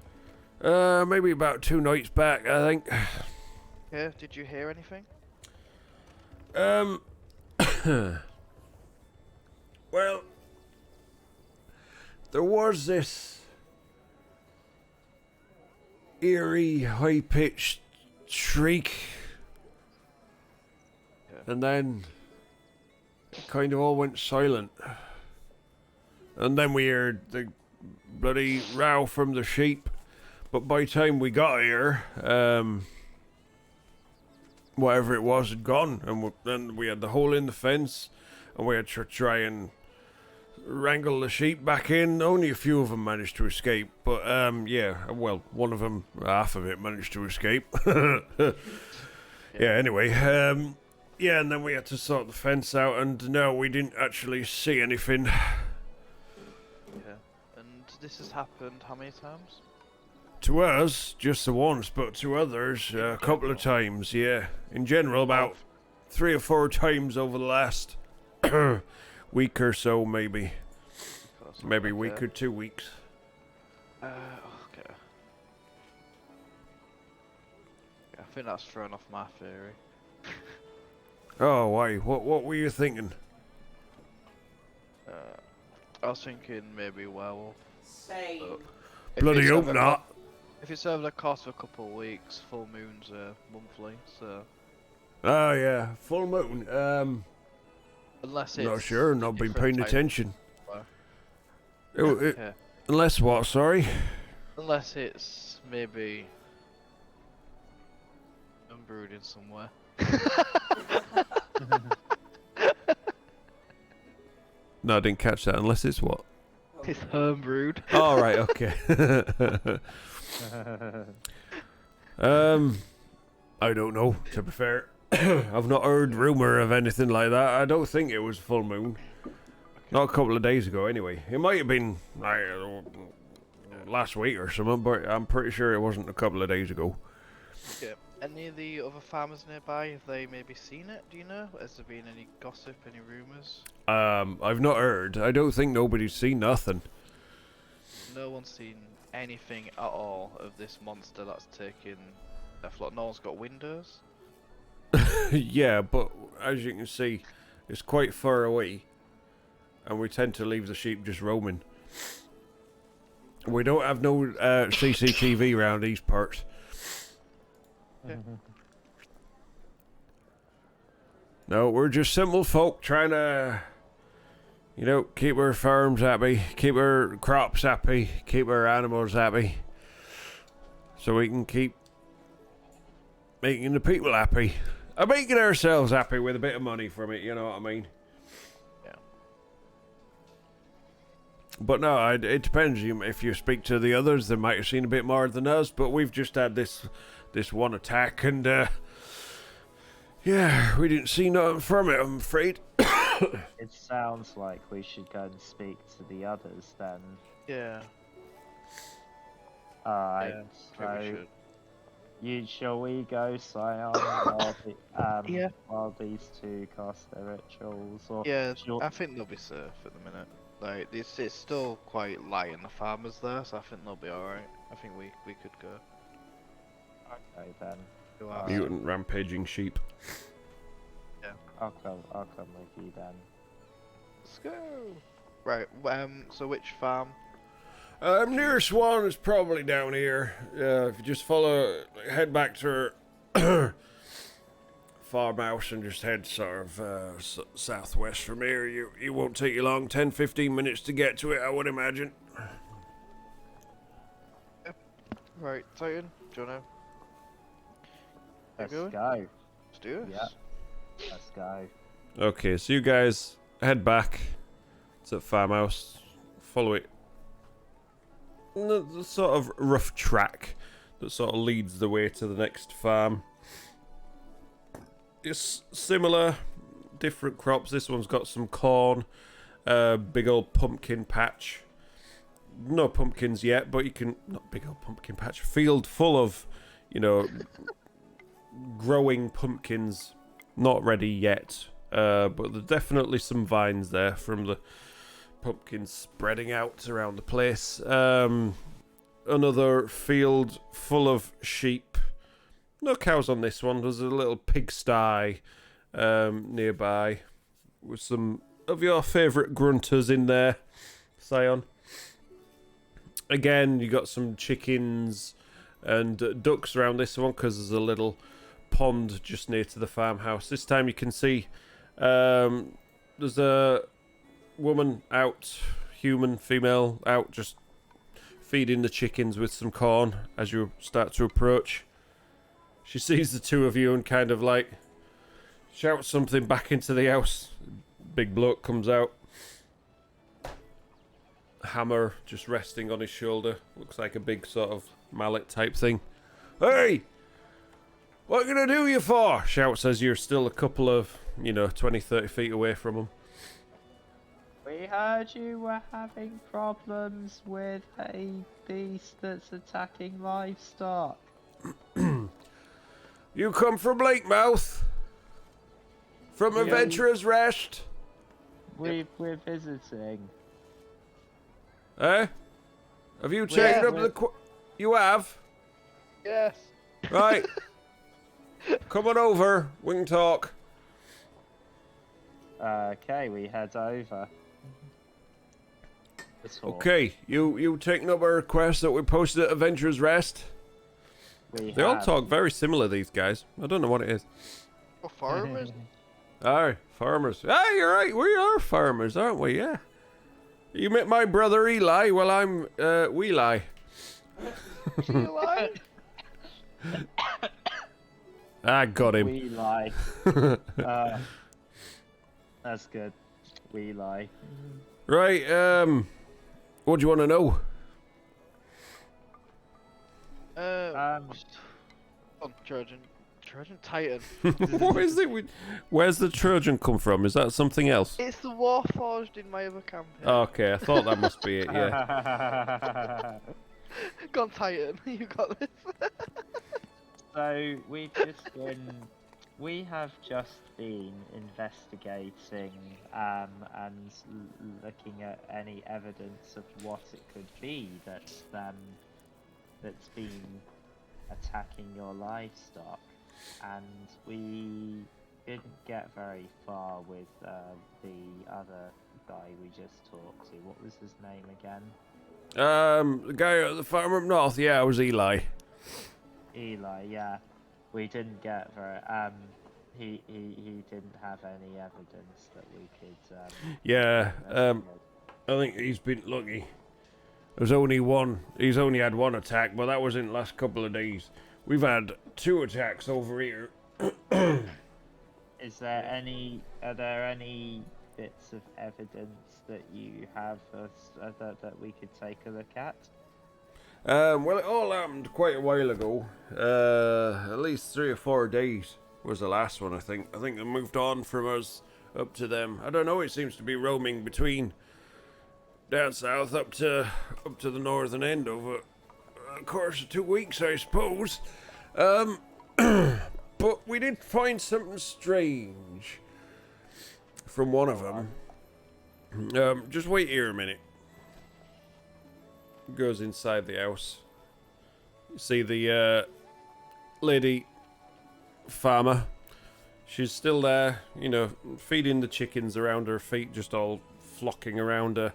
Maybe about 2 nights back, I think. Yeah, did you hear anything? Well, there was this eerie, high-pitched shriek, and then it kind of all went silent. And then we heard the bloody row from the sheep. But by the time we got here, whatever it was had gone, and then we had the hole in the fence, and we had to try and wrangle the sheep back in. Only a few of them managed to escape, but yeah, well, one of them, half of it, managed to escape. Yeah, anyway, yeah, and then we had to sort the fence out, and no, we didn't actually see anything. Yeah. And this has happened how many times? To us, just the once, but to others, a couple of times, yeah. In general, about 3 or 4 times over the last week or so, maybe. Maybe a week or 2 weeks. Okay. Yeah, I think that's thrown off my theory. Oh, why? What were you thinking? I was thinking maybe werewolf. Same. If Bloody it's hope over- not. If it's over the course of a couple of weeks, full moons are monthly, so Oh, yeah. Full moon. unless it's Not sure. Not been different paying type- attention. Yeah. Unless what? Sorry? Unless it's maybe a brewing somewhere. No, I didn't catch that. Unless it's what? It's homebrewed. Oh, right, okay. I don't know, to be fair. I've not heard rumour of anything like that. I don't think it was full moon. Not a couple of days ago, anyway. It might have been last week or something, but I'm pretty sure it wasn't a couple of days ago. Yeah. Any of the other farmers nearby, have they maybe seen it? Do you know? Has there been any gossip, any rumours? I've not heard. I don't think nobody's seen nothing. No one's seen anything at all of this monster that's taken their flock. No one's got windows. Yeah, but as you can see, it's quite far away, and we tend to leave the sheep just roaming. We don't have no CCTV around these parts. Yeah. No, we're just simple folk trying to, you know, keep our farms happy, keep our crops happy, keep our animals happy, so we can keep making the people happy. And making ourselves happy with a bit of money from it, you know what I mean? Yeah. But no, it depends. If you speak to the others, they might have seen a bit more than us, but we've just had this one attack, and yeah, we didn't see nothing from it, I'm afraid. It sounds like we should go and speak to the others then. Yeah. Alright, Yeah, we so should. shall we go, Scion, Yeah. while these two cast their rituals? Or Yeah, shall- I think they'll be safe at the minute. Like, it's still quite light in the farmers there, so I think they'll be alright. I think we could go. Okay then, Go out. Mutant rampaging sheep. I'll come with you then. Let's go. Right. So which farm? Nearest one is probably down here. If you just head back to our farmhouse and just head sort of southwest from here, you won't take you long, 10-15 minutes to get to it, I would imagine. Right, Titan. Do you wanna Let's going? go. let's do this? Yeah. Let's go. Okay, so you guys head back to the farmhouse, follow it. The sort of rough track that sort of leads the way to the next farm. It's similar, different crops. This one's got some corn, big old pumpkin patch. No pumpkins yet, but you can, not big old pumpkin patch, field full of, you know, growing pumpkins, not ready yet. But there's definitely some vines there from the pumpkins spreading out around the place. Another field full of sheep. No cows on this one. There's a little pigsty nearby with some of your favourite grunters in there, Scion. Again, you got some chickens and ducks around this one because there's a little pond just near to the farmhouse. This time you can see there's a woman out, human, female, out just feeding the chickens with some corn as you start to approach. She sees the two of you and kind of like shouts something back into the house. Big bloke comes out. Hammer just resting on his shoulder. Looks like a big sort of mallet type thing. Hey! What can I do you for? Shouts as you're still a couple of, 20-30 feet away from him. We heard you were having problems with a beast that's attacking livestock. You come from Lakemouth? From Yeah. Adventurer's Rest? We're visiting. Eh? Have you taken up we're- the... You have? Yes. Right. Come on over. We can talk. Okay, we head over. Okay, you taking up our request that we posted at Adventurer's Rest? They all talk very similar, these guys. I don't know what it is. Oh, farmers. Aye, farmers. Aye, you're right. We are farmers, aren't we? Yeah. You met my brother Eli. Well, I'm Wheeli. You lying? I got him. We lie. That's good. We lie. Right, what do you want to know? On Trojan Titan. What is it? Where's the Trojan come from? Is that something else? It's the Warforged in my other campaign. Okay, I thought that must be it, yeah. Go on, Titan. You got this. So we have just been investigating and looking at any evidence of what it could be that's been attacking your livestock, and we didn't get very far with the other guy we just talked to. What was his name again? The guy at the farm up north, yeah, it was Eli. Eli, yeah. We didn't get very he didn't have any evidence that we could Yeah, I think he's been lucky. There's only one. He's only had one attack, but that was in the last couple of days. We've had 2 attacks over here. Are there any bits of evidence that you have that we could take a look at? Well, it all happened quite a while ago. At least 3 or 4 days was the last one, I think. I think they moved on from us up to them. I don't know, it seems to be roaming between down south up to the northern end over a course of 2 weeks, I suppose. But we did find something strange from one of them. Just wait here a minute. Goes inside the house. You see the lady farmer. She's still there, you know, feeding the chickens around her feet, just all flocking around her.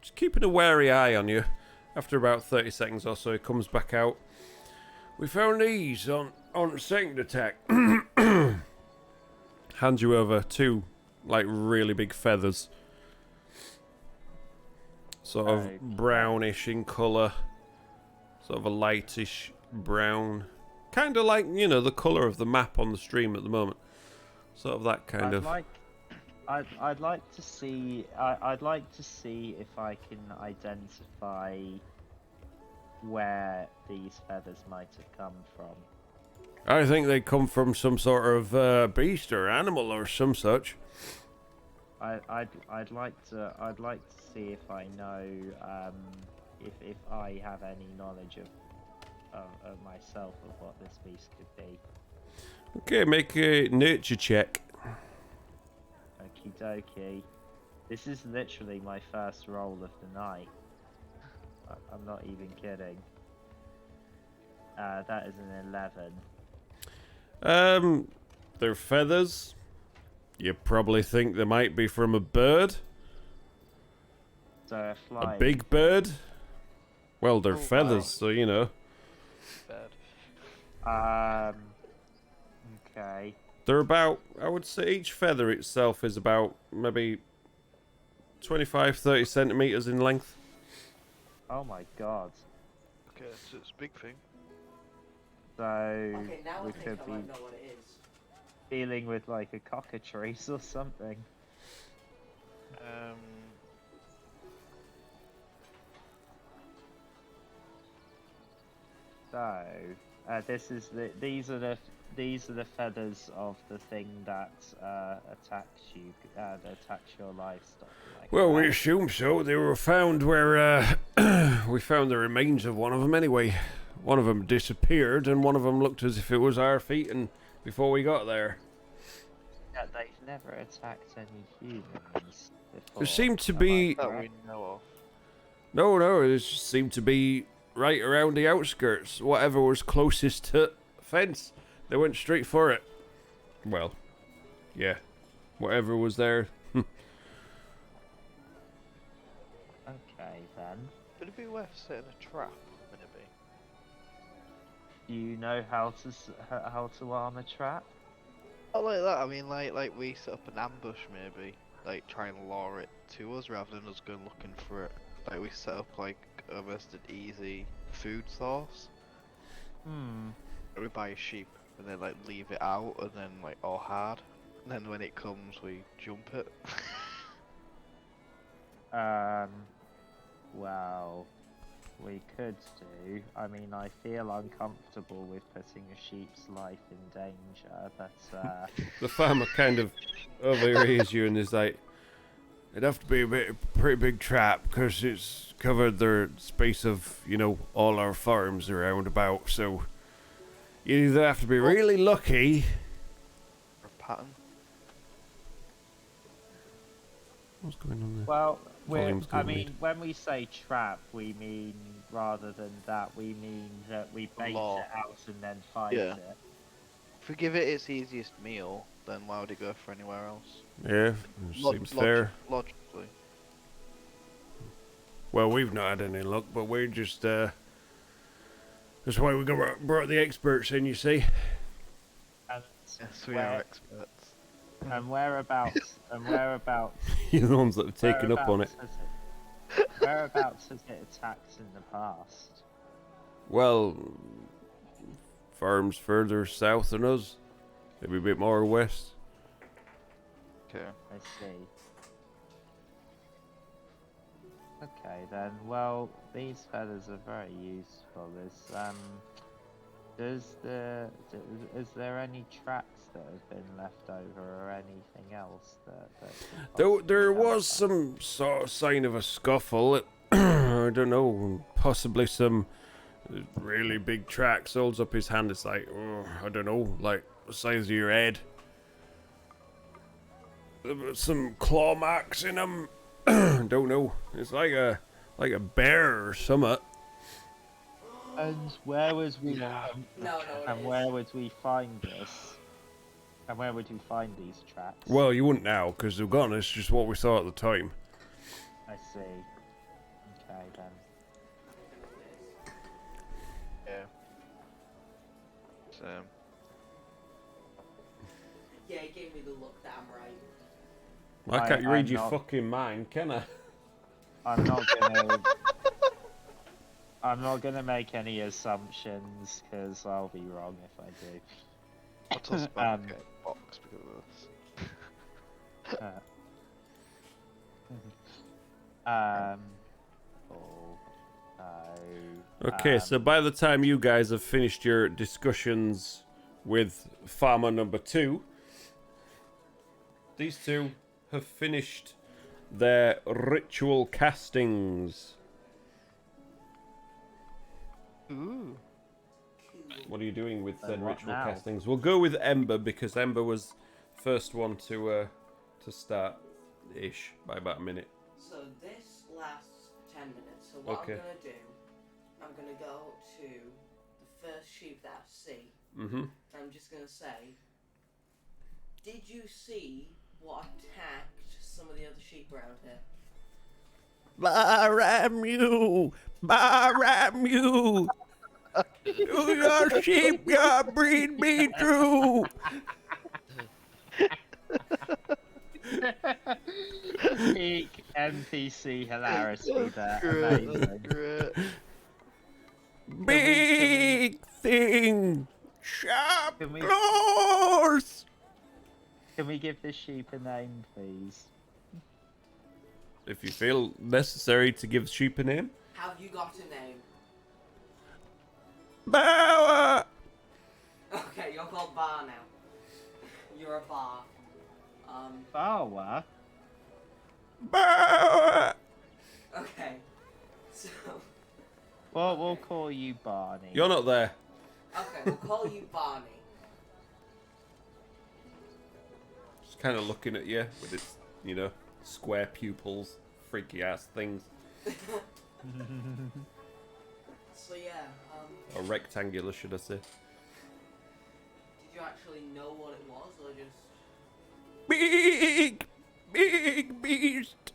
Just keeping a wary eye on you. After about 30 seconds or so, he comes back out. We found these on the second attack. Hands you over 2, like, really big feathers. Sort of brownish in colour. Sort of a lightish brown. Kind of like, you know, the colour of the map on the stream at the moment. Sort of that kind of... I'd like to see if I can identify where these feathers might have come from. I think they come from some sort of beast or animal or some such. I'd like to see if I know if I have any knowledge of myself of what this beast could be. Okay, make a nature check. Okie dokie. This is literally my first roll of the night. I'm not even kidding. That is an 11. They're feathers. You probably think they might be from a bird. So a fly. A big bird. Well, they're feathers, so you know. Bad. Okay. They're about, I would say each feather itself is about maybe 25-30 centimeters in length. Oh my god. Okay, so it's a big thing. So Okay, now I we think could I be might know what it is. dealing with like a cockatrice or something. So these are the feathers of the thing that attacks you, that attacks your livestock. Like Well, we that. assume so. They were found where we found the remains of one of them anyway. One of them disappeared, and one of them looked as if it was our feet. And before we got there, Yeah, they've never attacked any humans before. there seemed to am I be That correct? we know of. no. It just seemed to be right around the outskirts. Whatever was closest to fence, they went straight for it. Well, yeah, whatever was there. Okay then. Would it be worth setting a trap? Maybe. Do you know how to arm a trap? Not like that. I mean, like we set up an ambush, maybe. Like try and lure it to us rather than us going looking for it. Like we set up like almost an easy food source. We buy a sheep and then like leave it out and then like all hard. And then when it comes we jump it. Well, we could do. I mean, I feel uncomfortable with putting a sheep's life in danger, but The farmer kind of overhears you and is like, It'd have to be a pretty big trap because it's covered the space of, you know, all our farms around about. So you either have to be really lucky. Or a pattern. what's going on there? well, Volume's I going mean, when we say trap, we mean rather than that, we mean that we bait Law. it out and then fight Yeah. it. If we give it its easiest meal, then why would it go for anywhere else? Yeah, seems fair. Logically. Well, we've not had any luck, but we're just, that's why we brought the experts in, you see. And Yes, we where- are experts. And whereabouts? You're the ones that have taken up on it. Whereabouts has it attacked in the past? Well, farms further south than us. Maybe a bit more west. Okay. I see. Okay then. Well, these feathers are very useful. Is there any tracks that have been left over or anything else that There possibly was help? some sort of sign of a scuffle. I don't know, possibly some really big tracks. Holds up his hand. It's like, I don't know, like the size of your head. There was some claw marks in them. Don't know. It's like a bear or something. And where was we? Yeah. No, And where would we find this? And where would we find these tracks? Well, you wouldn't now because they're gone. It's just what we saw at the time. I see. Okay then. Yeah. So, Yeah, he gave me the look that I'm right. I can't read I'm your not- fucking mind, can I? I'm not gonna make any assumptions because I'll be wrong if I do. I'll toss it back in a box because of this. Oh, no. Okay, so by the time you guys have finished your discussions with farmer number 2, these two have finished their ritual castings. Ooh. What are you doing with So said what ritual now? castings? We'll go with Ember because Ember was first one to start ish by about a minute. So this lasts 10 minutes. So what Okay. I'm gonna do, I'm gonna go to the first sheep that I see. Mm-hmm. I'm just gonna say, did you see what attacked some of the other sheep around here? Baramu! Baramu! Do your sheep, your breed be true! Peak NPC hilarity there. Great. Amazing. Great. Big thing! Sharp Can we- claws! Can we give this sheep a name, please? If you feel necessary to give sheep a name. Have you got a name? Bower! Okay, you're called Bar now. You're a bar. Bawa? Bower! Okay. So, Well, we'll call you Barney. You're not there. okay, we'll call you Barney. Just kind of looking at you with its, square pupils, freaky ass things. So yeah, Or rectangular, should I say. did you actually know what it was, or just Big! Big beast!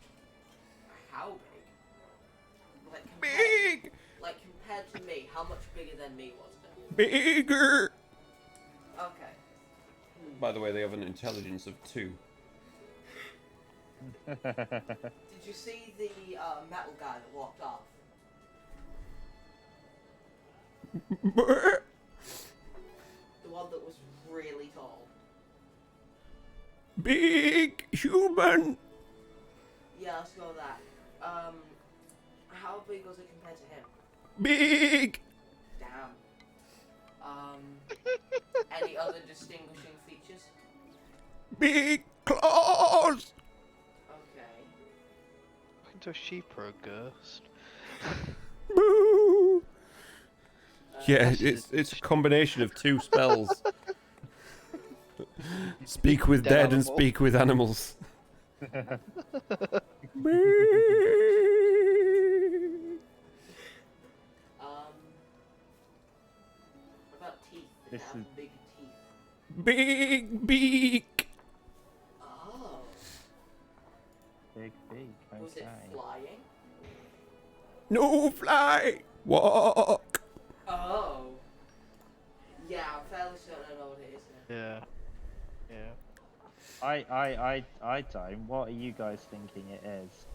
how big? Big! Like compared to me, how much bigger than me was it? Bigger! Okay. By the way, they have an intelligence of 2. Did you see the metal guy that walked off? Big human. Yeah, let's go with that. How big was it compared to him? Big. Damn. Any other distinguishing features? Big claws. Okay. Into a sheep or a ghost? Boo. Yeah, it's a combination of two spells. Speak with Dead dead and animal. speak with animals. What about teeth? Did This it have is- big teeth? Big beak. Oh. Big beak. Okay. Was it flying? No fly. Walk. Oh. Yeah, I'm fairly certain I know what it is now. Yeah. Yeah. I don't. What are you guys thinking it is?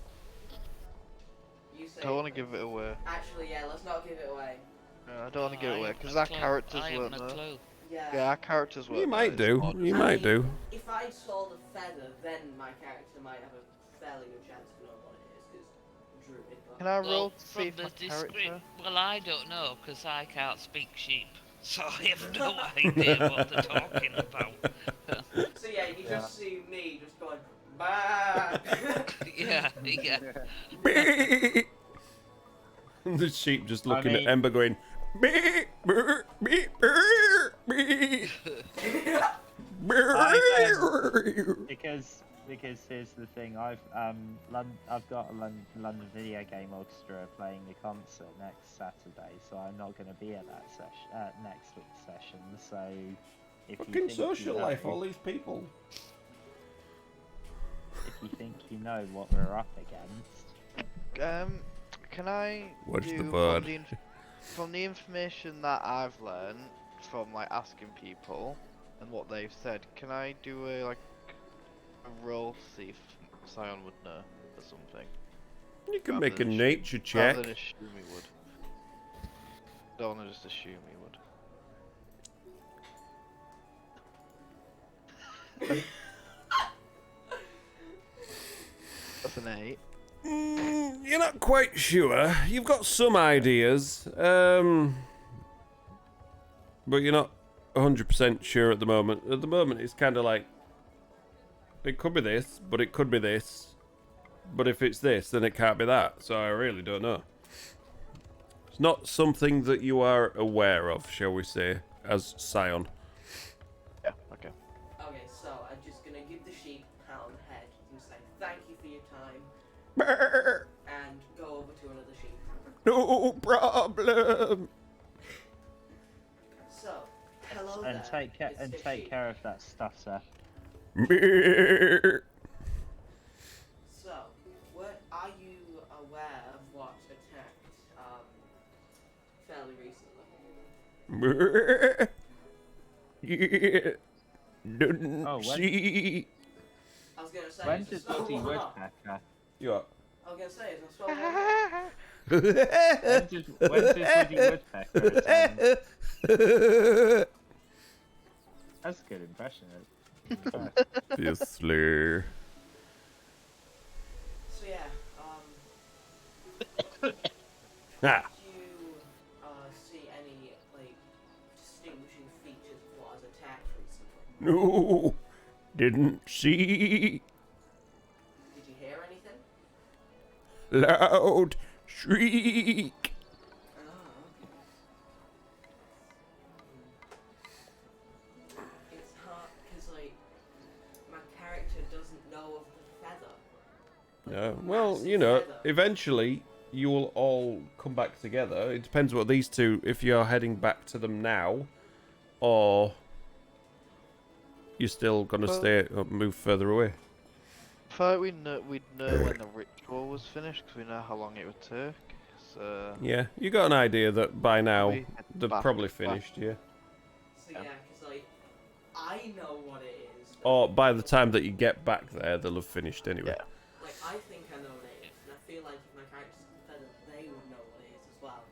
You say. Don't want to give it away. Actually, yeah, let's not give it away. No, I don't want to give it away because I our haven't a characters clue. I weren't haven't a there. clue. Yeah. Yeah, our characters weren't You there. might It's do. odd. You I might mean, do. If I saw the feather, then my character might have a fairly good chance to know what it is, because druid. But... Can I Well, roll to see from if the my character? well, I don't know because I can't speak sheep, so I have no idea what they're talking about. So yeah, you just see me just going, bah! yeah. Beep. The sheep just looking mean- at Ember going, beep, brr, beep, brr, beep, brr. Because here's the thing. I've got a London Video Game Orchestra playing the concert next Saturday, so I'm not going to be at that session next week's session. So if you Fucking think social you know, life, all these people. if you think you know what we're up against, Can I What's the do bird? from the information that I've learned from like asking people and what they've said? Can I do a roll to see if Scion would know or something? You can Rather make a than nature Rather check. than assume he would. Don't want to just assume he would. That's an 8. You're not quite sure. You've got some ideas, but you're not 100% sure at the moment. At the moment, it's kind of like it could be this, but it could be this. But if it's this, then it can't be that. So I really don't know. It's not something that you are aware of, shall we say, as Scion. Yeah, okay. Okay, so I'm just gonna give the sheep a pat on the head and say thank you for your time, Brr, and go over to another sheep. no problem. So, hello and there. take Mr. take Sheep. care of that stuff, sir. Brr. So, are you aware of what attacked fairly recently? Brr. Yeah. Didn't Oh, when- see. I was gonna say. When it's a did spell Woody one up. Woodpecker? You are. I was gonna say it's a spell one up. When did Woody Woodpecker attend? That's a good impression. Obviously. So yeah, Ah. did you see any like distinguishing features of what has attacked recently? No. Didn't see. Did you hear anything? Loud shriek. It's hard because like my character doesn't know of the feather. Yeah. Well, you know, eventually you will all come back together. It depends what these two, if you're heading back to them now, or you're still gonna Well- stay or move further away. I thought we'd know when the ritual was finished because we know how long it would take. So Yeah, you got an idea that by now we head they've back- probably back- finished. Yeah. So yeah, because like I know what it is. Or by the time that you get back there, they'll have finished anyway. Yeah. Like I think I know what it is, and I feel like if my character's feather, they would know what it is as well.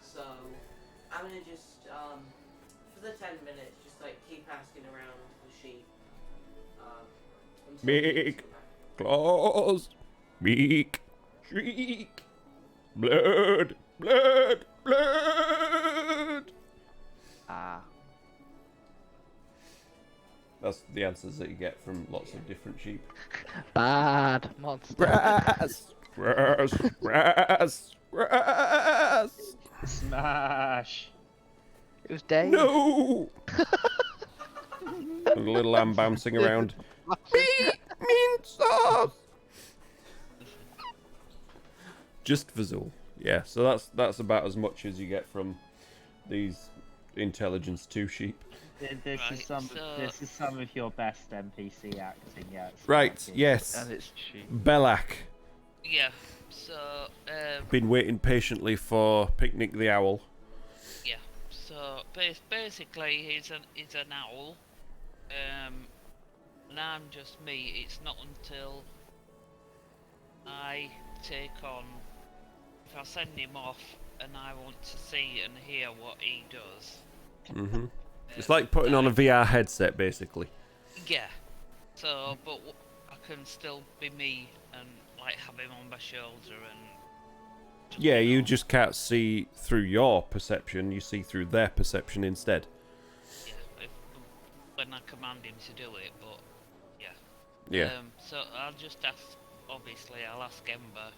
So I'm gonna just for the 10 minutes, just like keep asking around the sheep, until Big claws, beak, shriek, blood, blood, blood. Ah. That's the answers that you get from lots of different sheep. Bad monster. Grass, grass, grass, grass. Smash! It was Dave. No. And a little lamb bouncing around. Mint sauce. Just Vazul. Yeah, so that's about as much as you get from these intelligence 2 sheep. This Right, is some. so- This is some of your best NPC acting yet. Right, Sparky. yes. And it's cheap. Belak. Yeah. So Been waiting patiently for Picnic the Owl. yeah. So basically, he's an owl. And I'm just me. It's not until I take on. If I send him off and I want to see and hear what he does. Hmm It's like putting on a VR headset, basically. Yeah. So, but I can still be me and like have him on my shoulder and. Yeah, you just can't see through your perception, you see through their perception instead. Yeah. When I command him to do it, but yeah. Yeah. So I'll just ask. Obviously, I'll ask Ember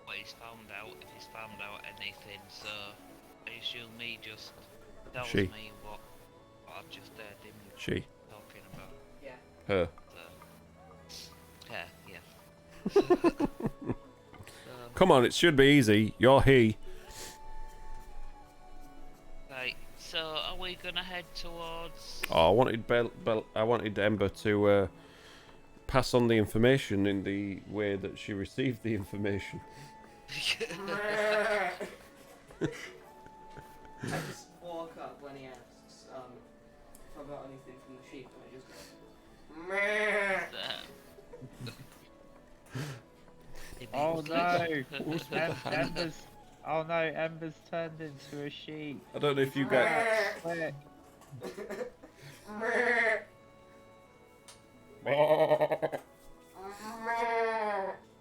what he's found out, if he's found out anything. So I assume he just tells She. me what I've just heard him She. talking about. Yeah. Her. Yeah. Come on, it should be easy. You're he. Right. So are we gonna head towards? Oh, I wanted Ember to pass on the information in the way that she received the information. I just walk up when he asks if I've got anything from the sheep, and I just go, "Meh." Oh no! Ember's. Oh no! Ember's turned into a sheep. I don't know if you get. Quick.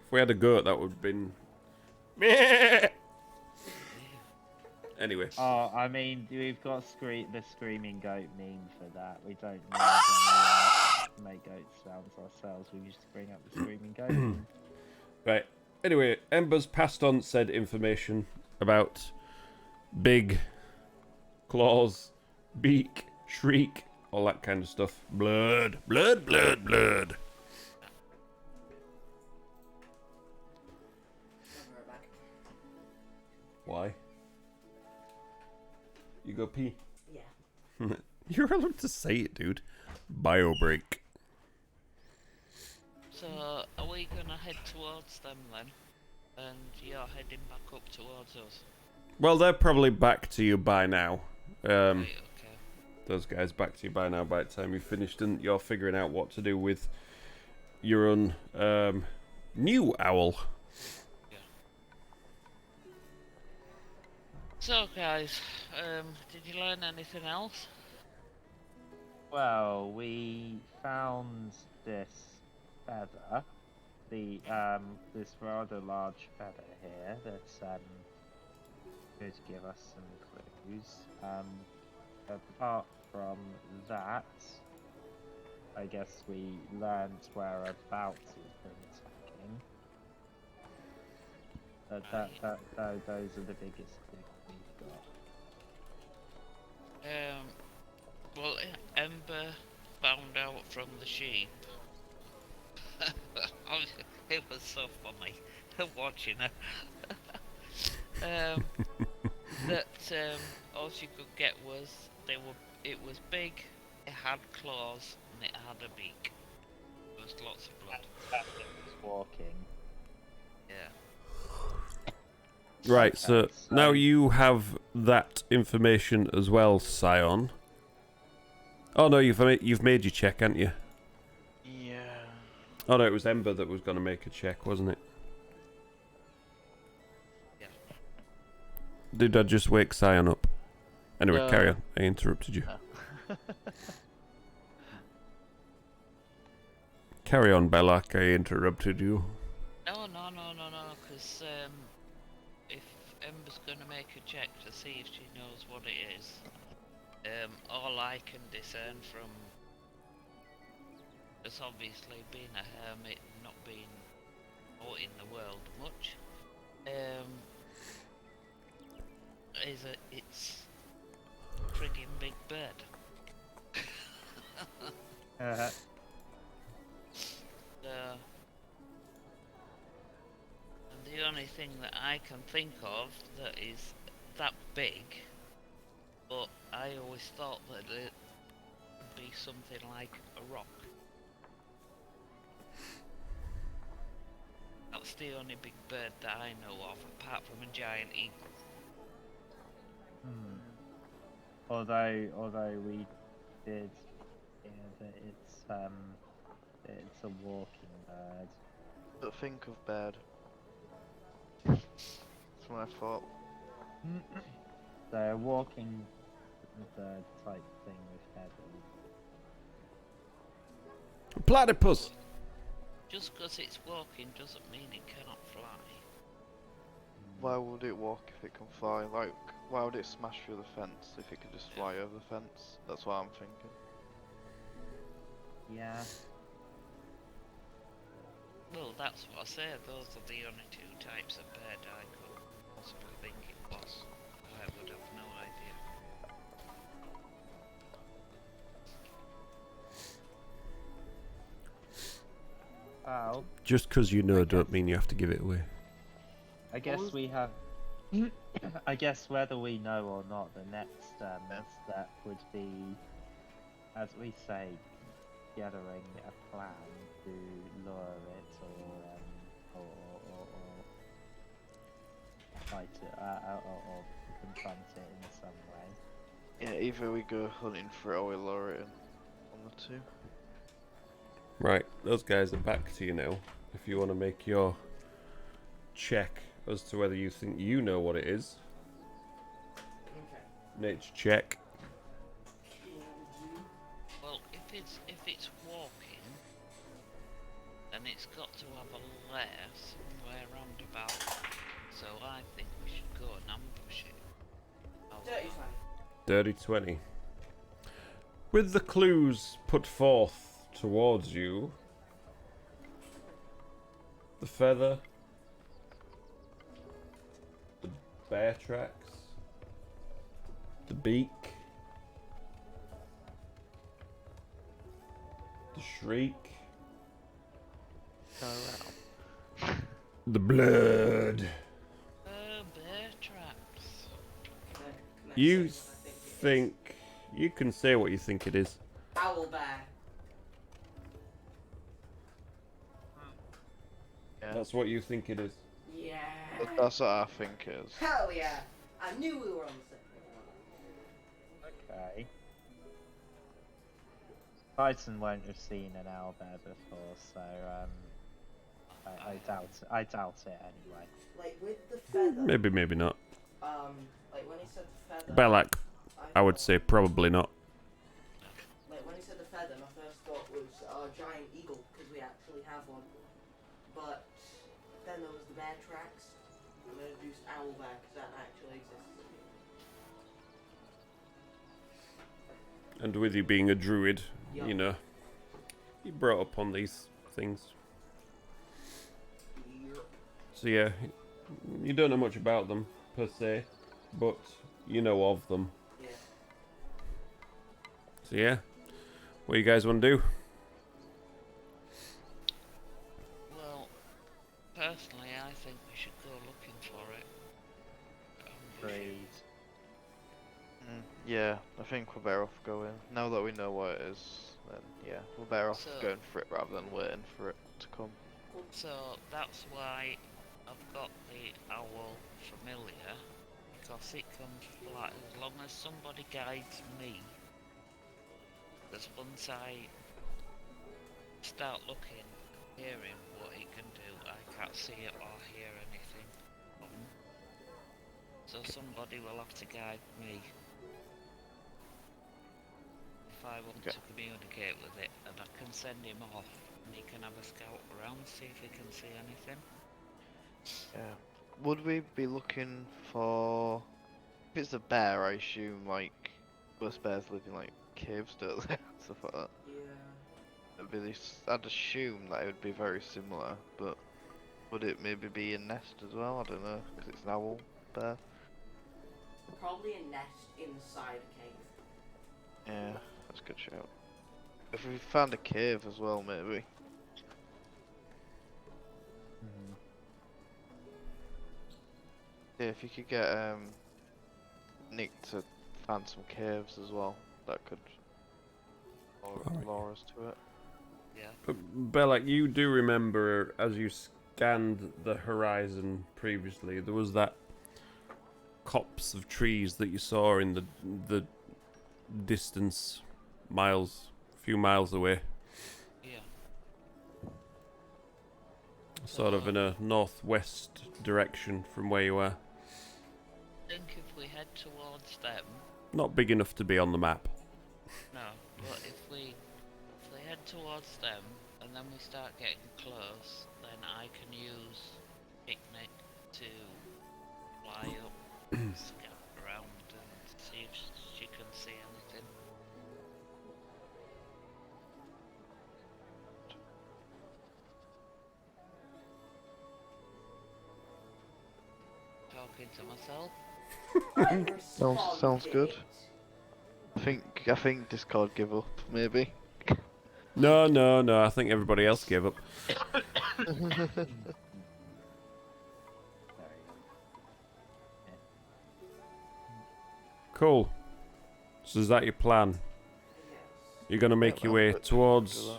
If we had a goat, that would have been. Anyway. Oh, I mean, we've got the screaming goat meme for that. We don't need to make goat sounds ourselves. We just bring up the screaming goat meme. Right. Anyway, Ember's passed on said information about big claws, beak, shriek, all that kind of stuff. Blood, blood, blood, blood. I'll be right back. Why? You go pee. Yeah. You're allowed to say it, dude. Bio break. So are we gonna head towards them then? And you're heading back up towards us. Well, they're probably back to you by now. Right, okay. Those guys back to you by now by the time you've finished and you're figuring out what to do with your own new owl. So guys, did you learn anything else? Well, we found this feather, this rather large feather here that could give us some clues. Apart from that, I guess we learned whereabouts he's been attacking. Those are the biggest clues we've got. Well, Ember found out from the sheep. It was so funny watching her. That all she could get was it was big, it had claws, and it had a beak. There was lots of blood. That thing was walking. Yeah. Right, Okay, so so- now you have that information as well, Scion. Oh no, you've made your check, haven't you? Yeah. Oh no, it was Ember that was going to make a check, wasn't it? Yeah. Did I just wake Scion up? Anyway, carry on. I interrupted you. Carry on, Belak. I interrupted you. No, because if Ember's gonna make a check to see if she knows what it is, all I can discern from us obviously being a hermit and not being out in the world much, is that it's friggin' big bird. And the only thing that I can think of that is that big, but I always thought that it would be something like a rock. That's the only big bird that I know of, apart from a giant eagle. Although we did hear that it's a walking bird. But think of bird. That's what I thought. So a walking bird type thing with feathers. Platypus! Just because it's walking doesn't mean it cannot fly. Why would it walk if it can fly? Like, why would it smash through the fence if it could just fly over the fence? That's what I'm thinking. Yeah. Well, that's what I said. Those are the only two types of bird I could possibly think it was. I would have no idea. Oh, Just because you know don't mean you have to give it away. I guess we have. I guess whether we know or not, the next step would be, as we say, gathering a plan to lure it or fight it or confront it in some way. Yeah, either we go hunting for it or we lure it in. One or two. Right, those guys are back to you now. If you want to make your check as to whether you think you know what it is. Okay. Nature check. Well, if it's walking, then it's got to have a lair somewhere round about. So I think we should go and ambush it. Dirty 20. Dirty 20. With the clues put forth towards you, the feather, the bear tracks, the beak, the shriek, the blood. Bear traps. Can I You say what I think it is? think you can say what you think it is. Owl bear. Yeah. That's what you think it is. Yeah. That's what I think it is. Hell yeah! I knew we were on the same page. Okay. Python won't have seen an owlbear before, so I doubt it anyway. Like with the feather. Maybe not. Like when he said the feather. Belak, I would thought- say probably not. Like when he said the feather, my first thought was a giant eagle because we actually have one. But then there was the bear tracks, and then introduced owl bear because that actually exists. And with you being a druid, Yup. you know, you brought up on these things. So yeah, you don't know much about them per se, but you know of them. Yeah. So yeah, what you guys want to do? Well, personally, I think we should go looking for it. Agreed. Yeah, I think we're better off going. Now that we know what it is, then yeah, we're better off So- going for it rather than waiting for it to come. So that's why I've got the owl familiar, because it comes like as long as somebody guides me. Because once I start looking, hearing what it can do, I can't see it or hear anything. So somebody will have to guide me if I want Okay. to communicate with it, and I can send him off and he can have a scout around, see if he can see anything. Yeah. Would we be looking for? If it's a bear, I assume like most bears live in like caves, don't they? Stuff like that. Yeah. I'd assume that it would be very similar, but would it maybe be a nest as well? I don't know, because it's an owl bear. Probably a nest inside a cave. Yeah, that's a good shout. If we found a cave as well, maybe. Yeah, if you could get Nick to find some caves as well, that could lure us to it. Yeah. But Belak, you do remember as you scanned the horizon previously, there was that copse of trees that you saw in the distance, a few miles away, Yeah. sort of in a northwest direction from where you are. I think if we head towards them, Not big enough to be on the map. no, but if we head towards them and then we start getting close, then I can use Picnic to fly up, scout around and see if she can see anything. Talking to myself. Sounds good. I think Discord give up, maybe. No, I think everybody else gave up. Cool. So is that your plan? You're gonna make your way towards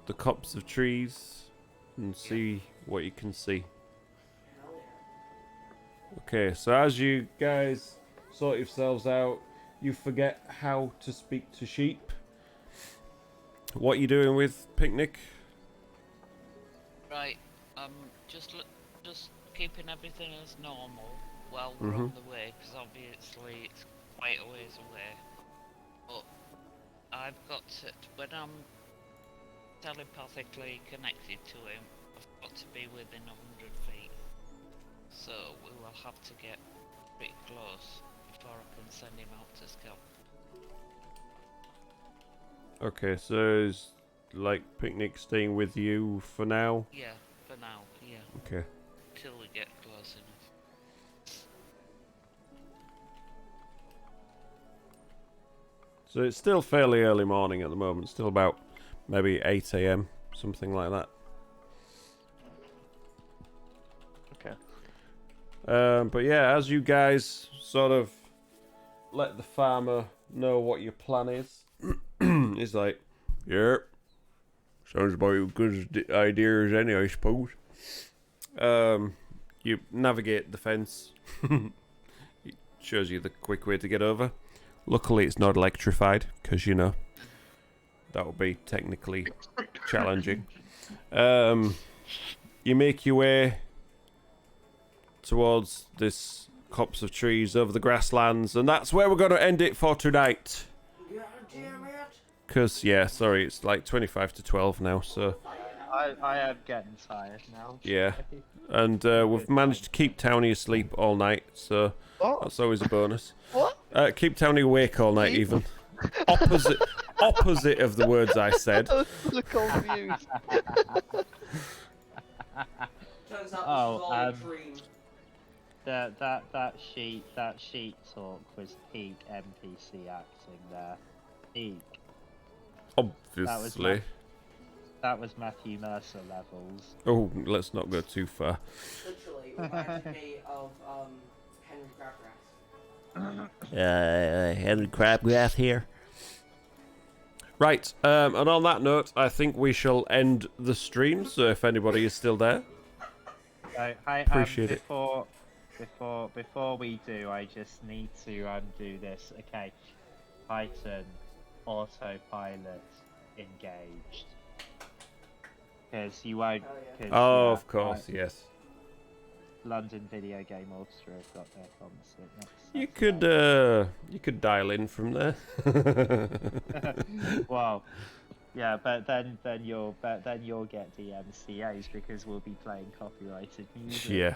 the copse of trees and see what you can see. Okay, so as you guys sort yourselves out, you forget how to speak to sheep. What are you doing with Picnic? Right, just keeping everything as normal while we're on the way, because obviously it's quite a ways away. But I've got to, when I'm telepathically connected to him, I've got to be within 100 feet. So we will have to get pretty close before I can send him out to scout. Okay, so is like Picnic staying with you for now? Yeah, for now, yeah. Okay. Till we get close enough. So it's still fairly early morning at the moment, still about maybe 8 AM, something like that. Okay. But yeah, as you guys sort of let the farmer know what your plan is, he's like, "Yeah, sounds about as good idea as any, I suppose." You navigate the fence. It shows you the quick way to get over. Luckily, it's not electrified, because, you know, that would be technically challenging. You make your way towards this copse of trees over the grasslands, and that's where we're going to end it for tonight. God damn it! Because, yeah, sorry, it's like 25 to 12 now, so... I am getting tired now. Yeah. And we've managed to keep Townie asleep all night, so that's always a bonus. What? Keep Townie awake all night, even. Opposite of the words I said. I was so confused. Turns out Oh, this is all a dream. That sheet talk was peak NPC acting there. Peak. Obviously. That was Matthew Mercer levels. Oh, let's not go too far. Literally reminded me of Henry Crabgrass. Henry Crabgrass here. Right, and on that note, I think we shall end the stream, so if anybody is still there. Appreciate it. Before we do, I just need to do this. Okay, Python autopilot engaged. Because you won't. Oh, of course, yes. London Video Game Orchestra have got their concert next You could dial in from there. Well, Yeah, but then you'll get the MCAs because we'll be playing copyrighted music. Yeah.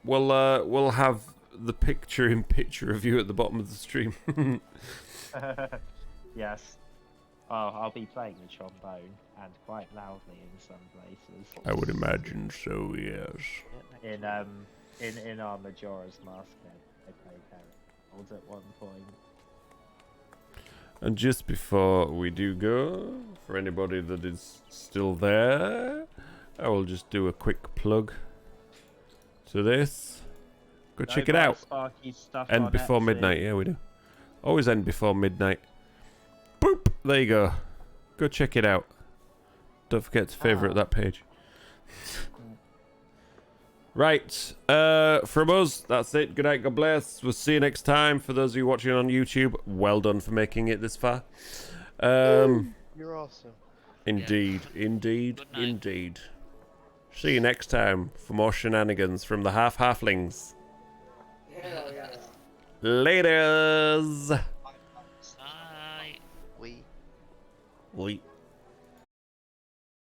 We'll have the picture-in-picture of you at the bottom of the stream. Yes. Oh, I'll be playing the trombone and quite loudly in some places. I would imagine so, yes. In our Majora's Mask, I played Harold at one point. And just before we do go, for anybody that is still there, I will just do a quick plug to this. Go check it out. Sparky stuff End on before Etsy. midnight, yeah we do. Always end before midnight. Boop! There you go. Go check it out. Don't forget to favourite that page. Right, from us, that's it. Good night, God bless. We'll see you next time. For those of you watching on YouTube, well done for making it this far. You're awesome. Indeed, indeed, indeed. See you next time for more shenanigans from the Half Halflings. Hell yeah. Laters! Bye. We. We.